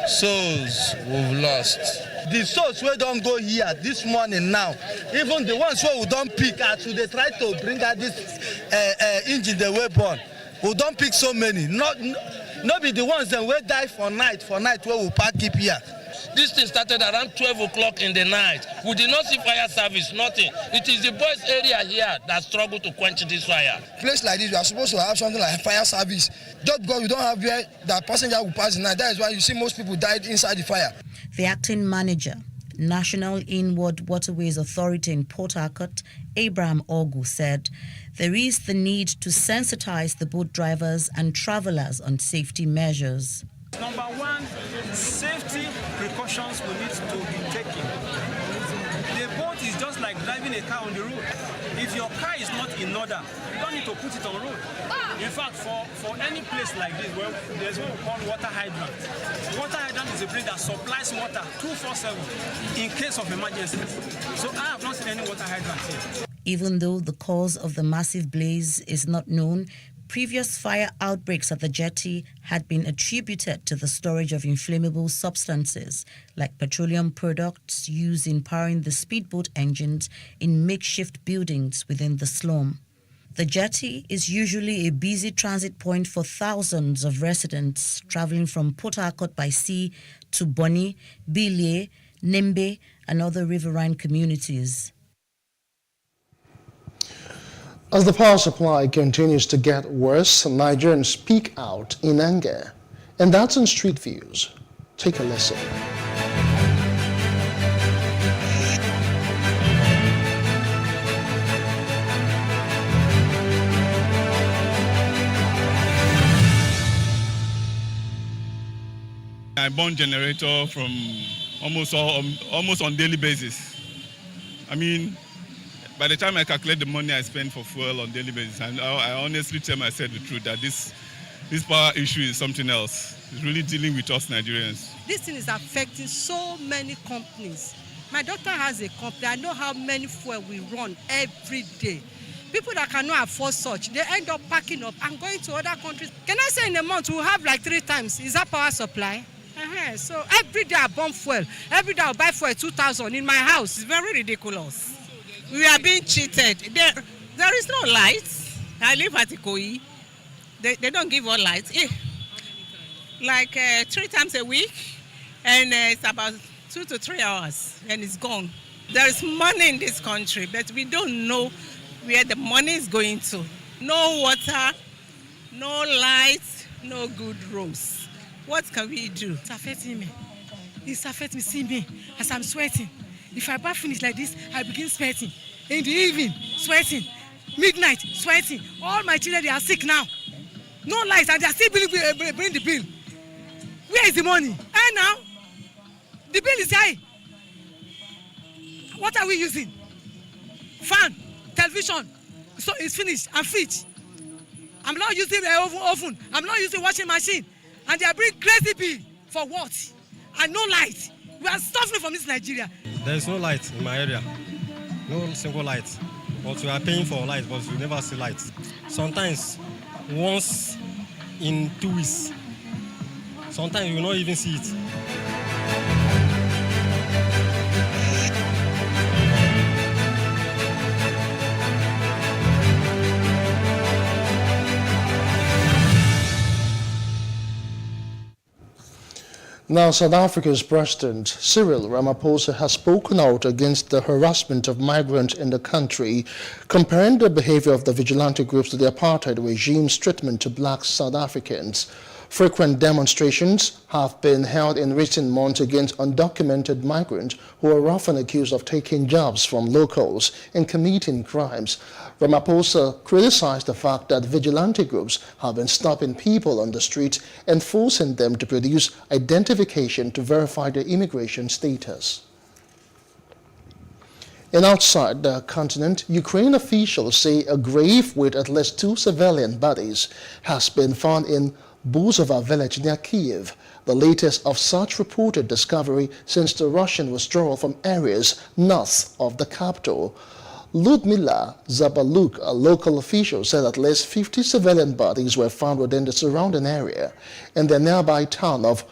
Souls we've lost. The souls we don't go here this morning now, even the ones who don't pick as they try to bring out this engine the way born, we don't pick so many. Not be the ones that will die for night where we park keep here. This thing started around 12 o'clock in the night. We did not see fire service, nothing. It is the boys' area here that struggle to quench this fire. Place like this, we are supposed to have something like fire service. Just because we don't have where that passenger will pass the night, that is why you see most people died inside the fire. The acting manager, National Inward Waterways Authority in Port Harcourt, Abraham Ogu, said there is the need to sensitize the boat drivers and travelers on safety measures. Number one, safety precautions we need to be taken. The boat is just like driving a car on the road. If your car is not in order, you don't need to put it on road. In fact, for any place like this, where there's what we call water hydrant. Water hydrant is a place that supplies water 24/7 in case of emergencies. So I have not seen any water hydrant here. Even though the cause of the massive blaze is not known, previous fire outbreaks at the jetty had been attributed to the storage of inflammable substances like petroleum products used in powering the speedboat engines in makeshift buildings within the slum. The jetty is usually a busy transit point for thousands of residents traveling from Port Harcourt by sea to Boni, Bile, Nembe, and other riverine communities. As the power supply continues to get worse, Nigerians speak out in anger. And that's in Street Views. Take a listen. I burn generator from almost on daily basis. I mean, by the time I calculate the money I spend for fuel on daily basis, I honestly tell myself the truth that this power issue is something else. It's really dealing with us Nigerians. This thing is affecting so many companies. My daughter has a company. I know how many fuel we run every day. People that cannot afford such, they end up packing up and going to other countries. Can I say in a month we'll have like 3 times? Is that power supply? So every day I burn fuel. Every day I buy fuel 2,000 in my house. It's very ridiculous. We are being cheated. There is no lights. I live at Ikoyi. They don't give us lights. Like 3 times a week, and it's about 2 to 3 hours, and it's gone. There is money in this country, but we don't know where the money is going to. No water, no lights, no good roads. What can we do? It's affecting me. It's affecting me. See me as I'm sweating. If I bath finish like this, I begin sweating. In the evening, sweating. Midnight, sweating. All my children, they are sick now. No lights, and they are still bring the bill. Where is the money? And now, The bill is high. What are we using? Fan, television. So it's finished and fridge. I'm not using an oven. I'm not using washing machine. And they are bringing crazy bill for what? And no light. We are suffering from this Nigeria. There is no light in my area. No single light. But we are paying for light, but we never see light. Sometimes, once in 2 weeks. Sometimes you will not even see it. Now, South Africa's President Cyril Ramaphosa has spoken out against the harassment of migrants in the country, comparing the behavior of the vigilante groups to the apartheid regime's treatment to black South Africans. Frequent demonstrations have been held in recent months against undocumented migrants who are often accused of taking jobs from locals and committing crimes. Ramaphosa criticized the fact that vigilante groups have been stopping people on the street and forcing them to produce identification to verify their immigration status. And outside the continent, Ukraine officials say a grave with at least 2 civilian bodies has been found in Buzova village near Kyiv, the latest of such reported discovery since the Russian withdrawal from areas north of the capital. Ludmila Zabaluk, a local official, said at least 50 civilian bodies were found within the surrounding area. In the nearby town of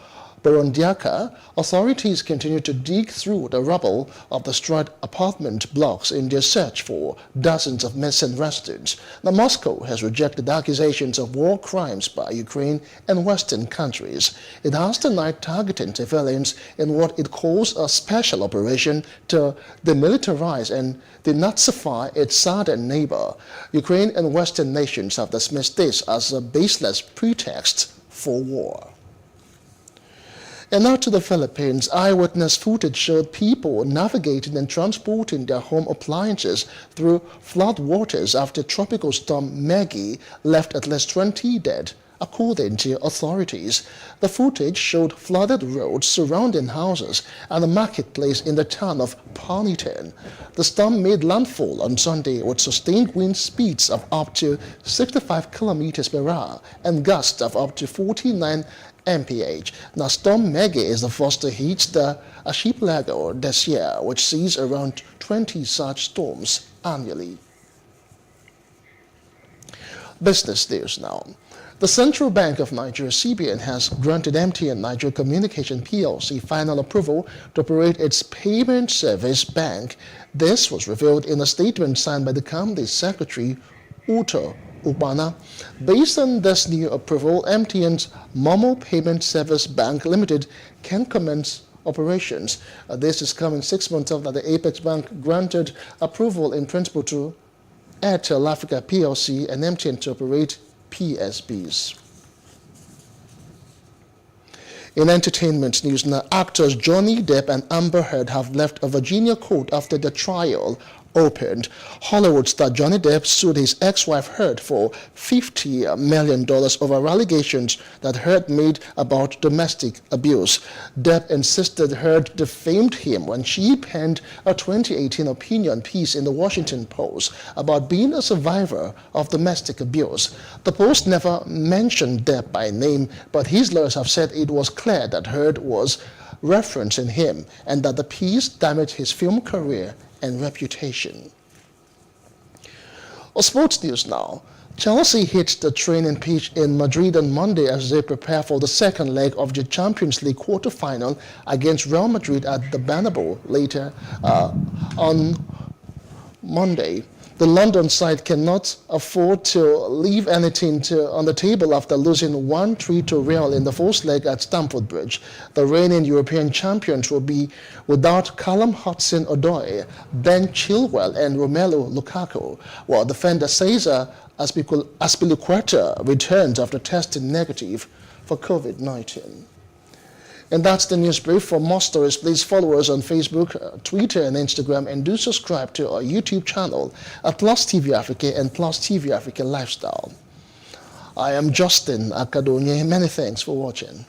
Borondiaka, authorities continue to dig through the rubble of destroyed apartment blocks in their search for dozens of missing residents. Now, Moscow has rejected accusations of war crimes by Ukraine and Western countries. It has denied targeting civilians in what it calls a special operation to demilitarize and denazify its southern neighbor. Ukraine and Western nations have dismissed this as a baseless pretext for war. And now to the Philippines. Eyewitness footage showed people navigating and transporting their home appliances through flood waters after tropical storm Maggie left at least 20 dead, according to authorities. The footage showed flooded roads surrounding houses and a marketplace in the town of Ponyton. The storm made landfall on Sunday with sustained wind speeds of up to 65 kilometers per hour and gusts of up to 49 mph. Now, Storm Maggie is the first to hit the archipelago this year, which sees around 20 such storms annually. Business news now. The Central Bank of Nigeria, CBN, has granted MTN Nigeria Communication PLC final approval to operate its payment service bank. This was revealed in a statement signed by the company's secretary, Uto Ubana. Based on this new approval, MTN's Momo Payment Service Bank Limited can commence operations. This is coming 6 months after the Apex Bank granted approval in principle to Airtel Africa PLC and MTN to operate PSBs. In entertainment news now, actors Johnny Depp and Amber Heard have left a Virginia court after the trial opened. Hollywood star Johnny Depp sued his ex-wife Heard for $50 million over allegations that Heard made about domestic abuse. Depp insisted Heard defamed him when she penned a 2018 opinion piece in the Washington Post about being a survivor of domestic abuse. The Post never mentioned Depp by name, but his lawyers have said it was clear that Heard was referencing him and that the piece damaged his film career and reputation. Sports news now. Chelsea hit the training pitch in Madrid on Monday as they prepare for the second leg of the Champions League quarter-final against Real Madrid at the Bernabeu later on Monday. The London side cannot afford to leave anything on the table after losing 1-3 to Real in the first leg at Stamford Bridge. The reigning European champions will be without Callum Hudson-Odoi, Ben Chilwell and Romelu Lukaku, while defender Cesar Azpilicueta returns after testing negative for COVID-19. And that's the news brief. For more stories, please follow us on Facebook, Twitter, and Instagram, and do subscribe to our YouTube channel at PlusTvAfrica and PlusTvAfrica Lifestyle. I am Justin Akadonye. Many thanks for watching.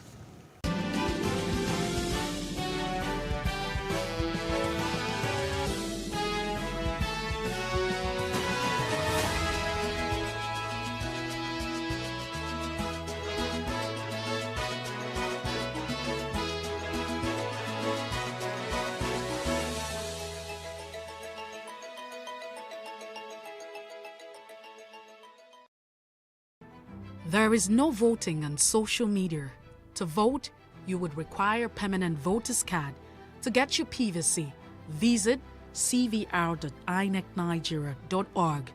There is no voting on social media. To vote, you would require a permanent voter's card. To get your PVC, visit cvr.inecnigeria.org.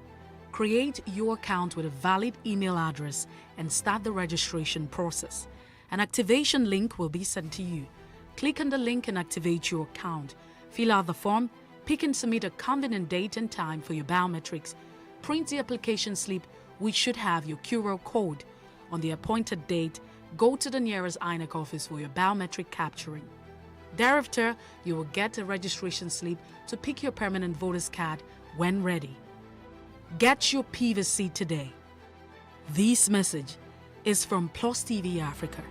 Create your account with a valid email address and start the registration process. An activation link will be sent to you. Click on the link and activate your account. Fill out the form, pick and submit a convenient date and time for your biometrics. Print the application slip, which should have your QR code. On the appointed date, go to the nearest INEC office for your biometric capturing. Thereafter, you will get a registration slip to pick your permanent voter's card when ready. Get your PVC today. This message is from PlusTvAfrica.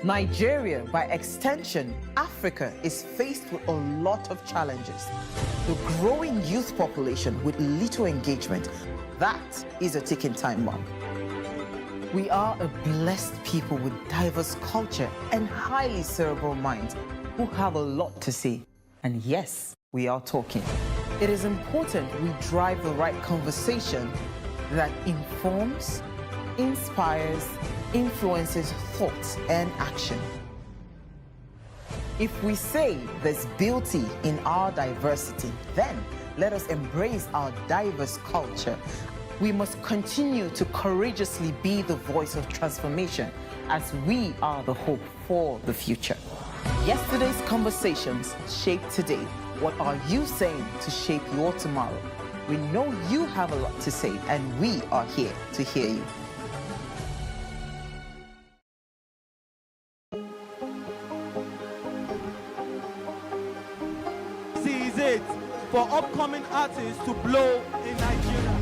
Nigeria, by extension, Africa, is faced with a lot of challenges. The growing youth population with little engagement, that is a ticking time bomb. We are a blessed people with diverse culture and highly cerebral minds who have a lot to say. And yes, we are talking. It is important we drive the right conversation that informs, inspires, influences thoughts and action. If we say there's beauty in our diversity, then let us embrace our diverse culture. We must continue to courageously be the voice of transformation as we are the hope for the future. Yesterday's conversations shape today. What are you saying to shape your tomorrow? We know you have a lot to say, and we are here to hear you. This is it for upcoming artists to blow in Nigeria.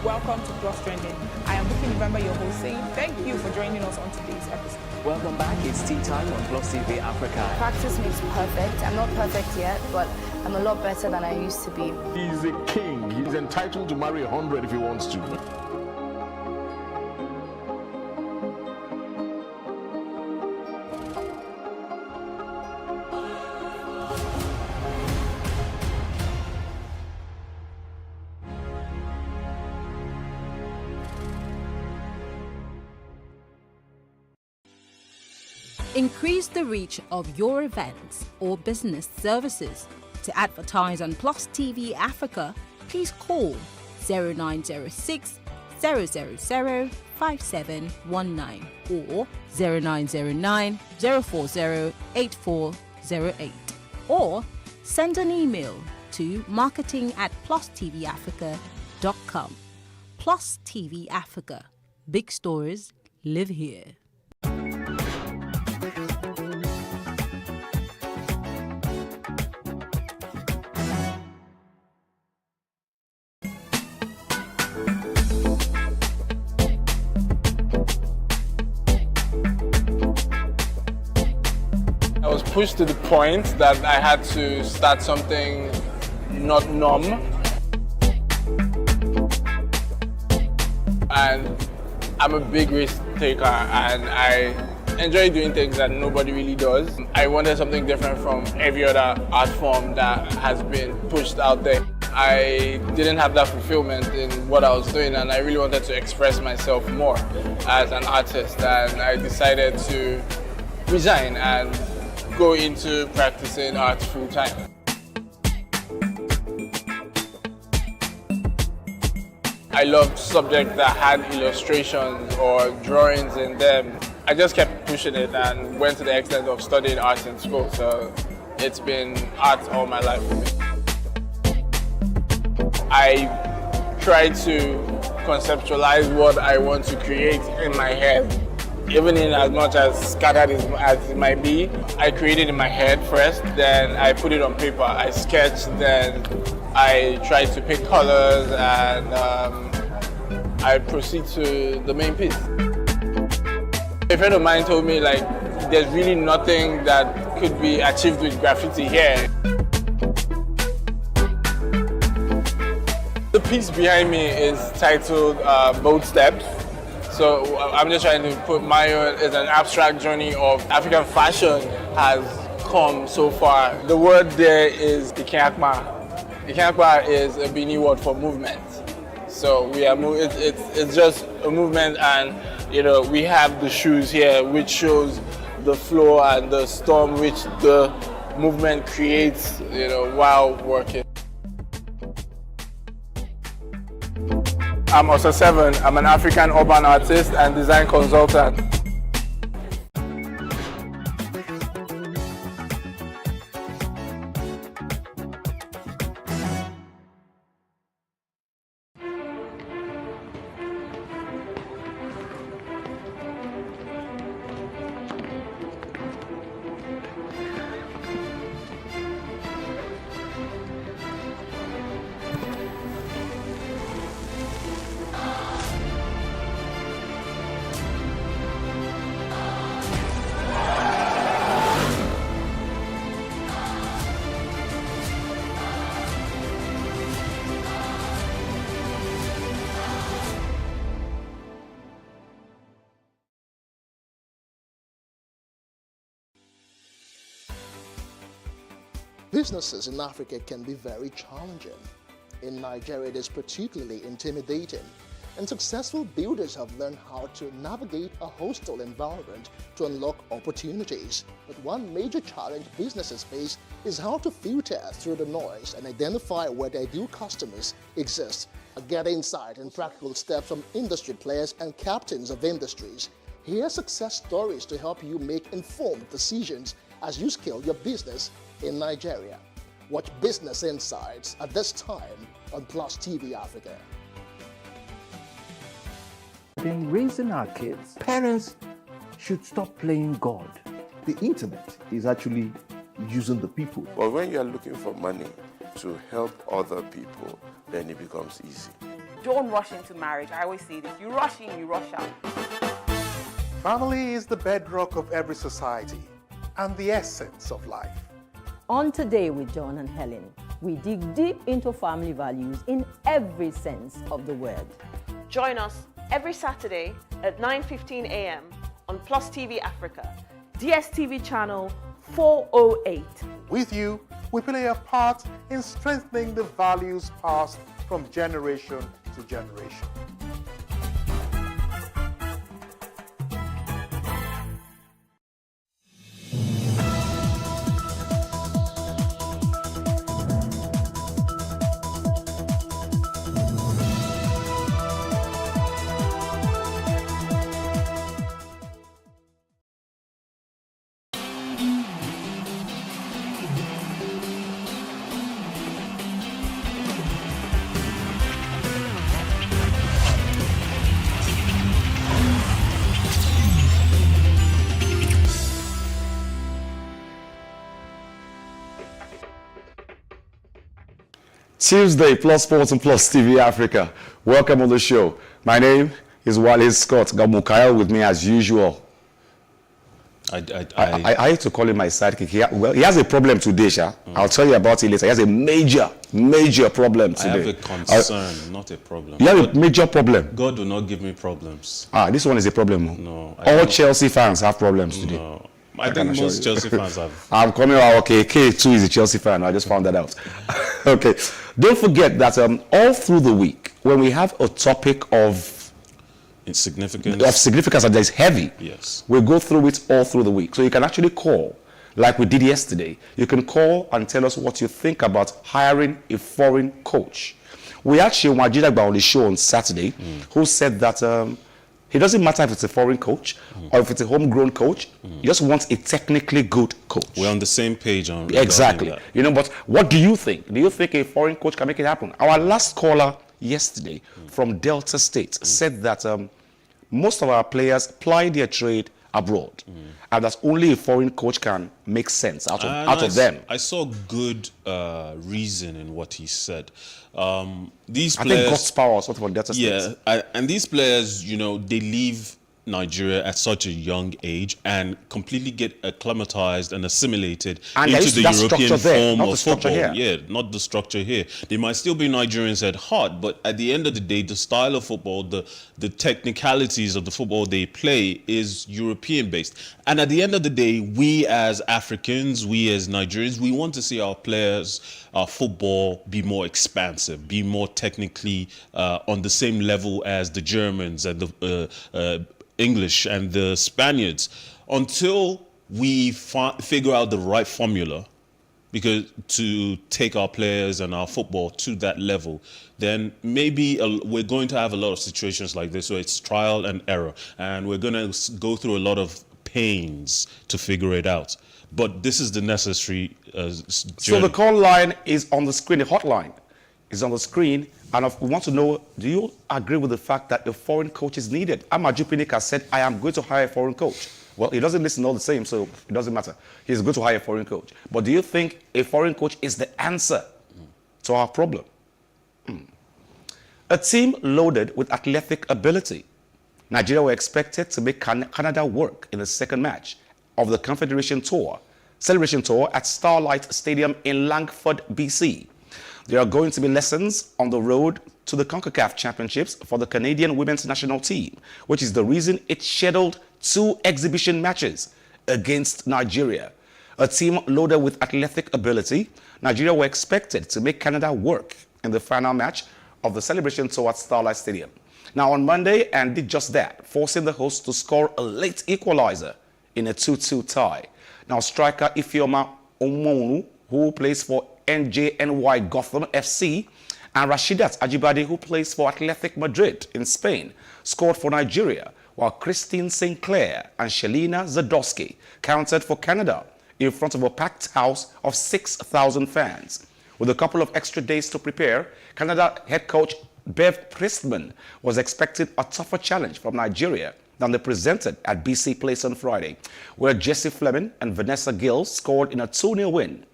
Welcome to Plus Trending. I am Bookie November, your host, saying thank you for joining us on today's episode. Welcome back. It's tea time on PlusTvAfrica. Practice makes perfect. I'm not perfect yet, but I'm a lot better than I used to be. He's a king. He's entitled to marry 100 if he wants to. Increase the reach of your events or business services. To advertise on Plus TV Africa, please call 0906 000 5719 or 0909 040 8408, or send an email to marketing@plustvafrica.com. Plus TV Africa. Big stories live here. I was pushed to the point that I had to start something not numb. And I'm a big risk taker, and I enjoy doing things that nobody really does. I wanted something different from every other art form that has been pushed out there. I didn't have that fulfillment in what I was doing, and I really wanted to express myself more as an artist, and I decided to resign and go into practicing art full time. I loved subjects that had illustrations or drawings in them. I just kept pushing it and went to the extent of studying art in school, so it's been art all my life for me. I try to conceptualize what I want to create in my head. Even in as much as scattered as it might be, I create it in my head first, then I put it on paper. I sketch, then I try to pick colors, and I proceed to the main piece. A friend of mine told me, like, there's really nothing that could be achieved with graffiti here. The piece behind me is titled Boat Steps. So I'm just trying to put my own, it's an abstract journey of African fashion has come so far. The word there is Ikeakma. Ikeakma is a Bini word for movement. So we are it's just a movement, and we have the shoes here, which shows the flow and the storm which the movement creates, while working. I'm also 7. I'm an African urban artist and design consultant. Businesses in Africa can be very challenging. In Nigeria, it is particularly intimidating, and successful builders have learned how to navigate a hostile environment to unlock opportunities. But one major challenge businesses face is how to filter through the noise and identify where their ideal customers exist. Get insight and practical steps from industry players and captains of industries. Hear success stories to help you make informed decisions as you scale your business in Nigeria. Watch Business Insights at this time on PlusTvAfrica. In raising our kids, parents should stop playing God. The internet is actually using the people. But when you are looking for money to help other people, then it becomes easy. Don't rush into marriage. I always say this. You rush in, you rush out. Family is the bedrock of every society and the essence of life. On Today with John and Helen, we dig deep into family values in every sense of the word. Join us every Saturday at 9:15 a.m. on PlusTvAfrica, DSTV channel 408. With you, we play a part in strengthening the values passed from generation to generation. Tuesday, Plus Sports and PlusTvAfrica. Welcome on the show. My name is Wale Scott. Got Mukail with me as usual. I hate to call him my sidekick. He has a problem today, Sha. I'll tell you about it later. He has a major problem today. I have a concern, not a problem. You have a major problem? God will not give me problems. This one is a problem. No. All Chelsea fans have problems today. No. I think most Chelsea fans have. I'm coming out. Okay, K2 is a Chelsea fan. I just found that out. Okay. Don't forget that all through the week, when we have a topic of significance that is heavy, yes, we go through it all through the week. So you can actually call, like we did yesterday. You can call and tell us what you think about hiring a foreign coach. We actually had Wajidagba on the show on Saturday, who said that it doesn't matter if it's a foreign coach or if it's a homegrown coach. He just wants a technically good coach. We're on the same page on exactly that. But what do you think? Do you think a foreign coach can make it happen? Our last caller yesterday from Delta State said that most of our players ply their trade abroad, and that only a foreign coach can make sense out of them. I saw good reason in what he said. These I players, think God's power or something from Delta State. Yeah, and these players, they leave Nigeria at such a young age and completely get acclimatized and assimilated and into the European form of football. Here. Yeah, not the structure here. They might still be Nigerians at heart, but at the end of the day, the style of football, the technicalities of the football they play is European based. And at the end of the day, we as Africans, we as Nigerians, we want to see our players, our football be more expansive, be more technically on the same level as the Germans and the English and the Spaniards. Until we figure out the right formula because to take our players and our football to that level, then maybe we're going to have a lot of situations like this. So it's trial and error, and we're going to go through a lot of pains to figure it out. But this is the necessary journey. So the call line is on the screen, the hotline is on the screen. And we want to know, do you agree with the fact that a foreign coach is needed? Amaju Pinnick has said, I am going to hire a foreign coach. Well, he doesn't listen all the same, so it doesn't matter. He's going to hire a foreign coach. But do you think a foreign coach is the answer to our problem? A team loaded with athletic ability. Nigeria were expected to make Canada work in the second match of the Confederation Tour, Celebration Tour at Starlight Stadium in Langford, BC. There are going to be lessons on the road to the CONCACAF Championships for the Canadian women's national team, which is the reason it scheduled 2 exhibition matches against Nigeria. A team loaded with athletic ability, Nigeria were expected to make Canada work in the final match of the Celebration Tour at Starlight Stadium. Now on Monday, and did just that, forcing the hosts to score a late equalizer in a 2-2 tie. Now striker Ifeoma Omonu, who plays for NJNY Gotham FC, and Rashidat Ajibade, who plays for Athletic Madrid in Spain, scored for Nigeria, while Christine Sinclair and Shelina Zadowski counted for Canada in front of a packed house of 6,000 fans. With a couple of extra days to prepare, Canada head coach Bev Priestman was expecting a tougher challenge from Nigeria than they presented at BC Place on Friday, where Jessie Fleming and Vanessa Gill scored in a 2-0 win,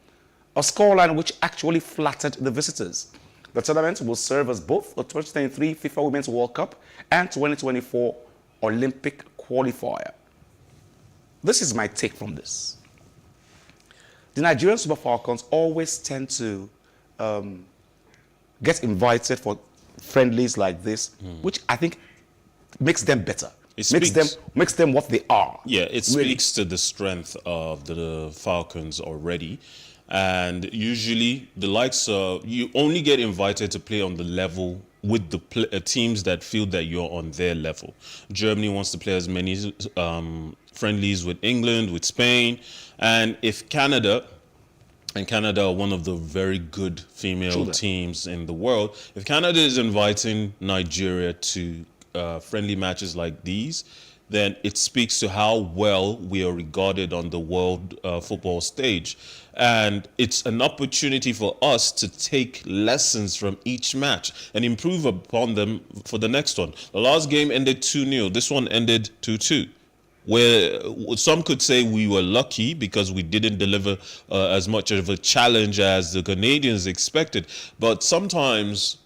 a scoreline which actually flattered the visitors. The tournament will serve as both the 2023 FIFA Women's World Cup and 2024 Olympic qualifier. This is my take from this. The Nigerian Super Falcons always tend to get invited for friendlies like this, which I think makes them better. Makes them what they are. Yeah, it speaks to the strength of the Falcons already. And usually the likes of, you only get invited to play on the level with the teams that feel that you're on their level. Germany wants to play as many friendlies with England, with Spain. And if Canada, and Canada are one of the very good female teams in the world, if Canada is inviting Nigeria to friendly matches like these, then it speaks to how well we are regarded on the world football stage. And it's an opportunity for us to take lessons from each match and improve upon them for the next one. The last game ended 2-0. This one ended 2-2. Where some could say we were lucky because we didn't deliver as much of a challenge as the Canadians expected. But sometimes,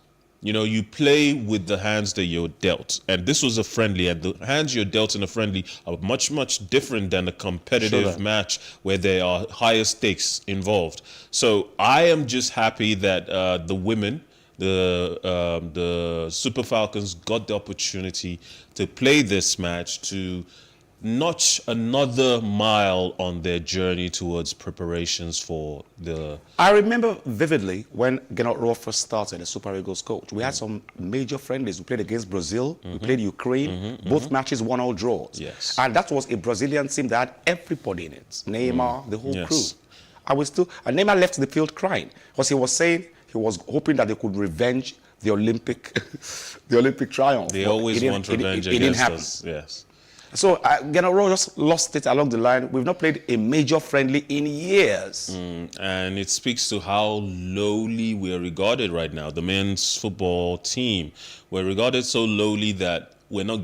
you know, you play with the hands that you're dealt. And this was a friendly, and the hands you're dealt in a friendly are much, much different than a competitive match where there are higher stakes involved. So I am just happy that the women, the Super Falcons, got the opportunity to play this match, to notch another mile on their journey towards preparations for the... I remember vividly when Gennaro Rohr first started as Super Eagles coach. We had some major friendlies. We played against Brazil, we played Ukraine, both matches 1-1 draws. Yes. And that was a Brazilian team that had everybody in it. Neymar, the whole crew. And Neymar left the field crying because he was saying he was hoping that they could revenge the Olympic triumph. They always want revenge against us. Yes. So Gennaro just lost it along the line. We've not played a major friendly in years. And it speaks to how lowly we are regarded right now. The men's football team, we're regarded so lowly that we're not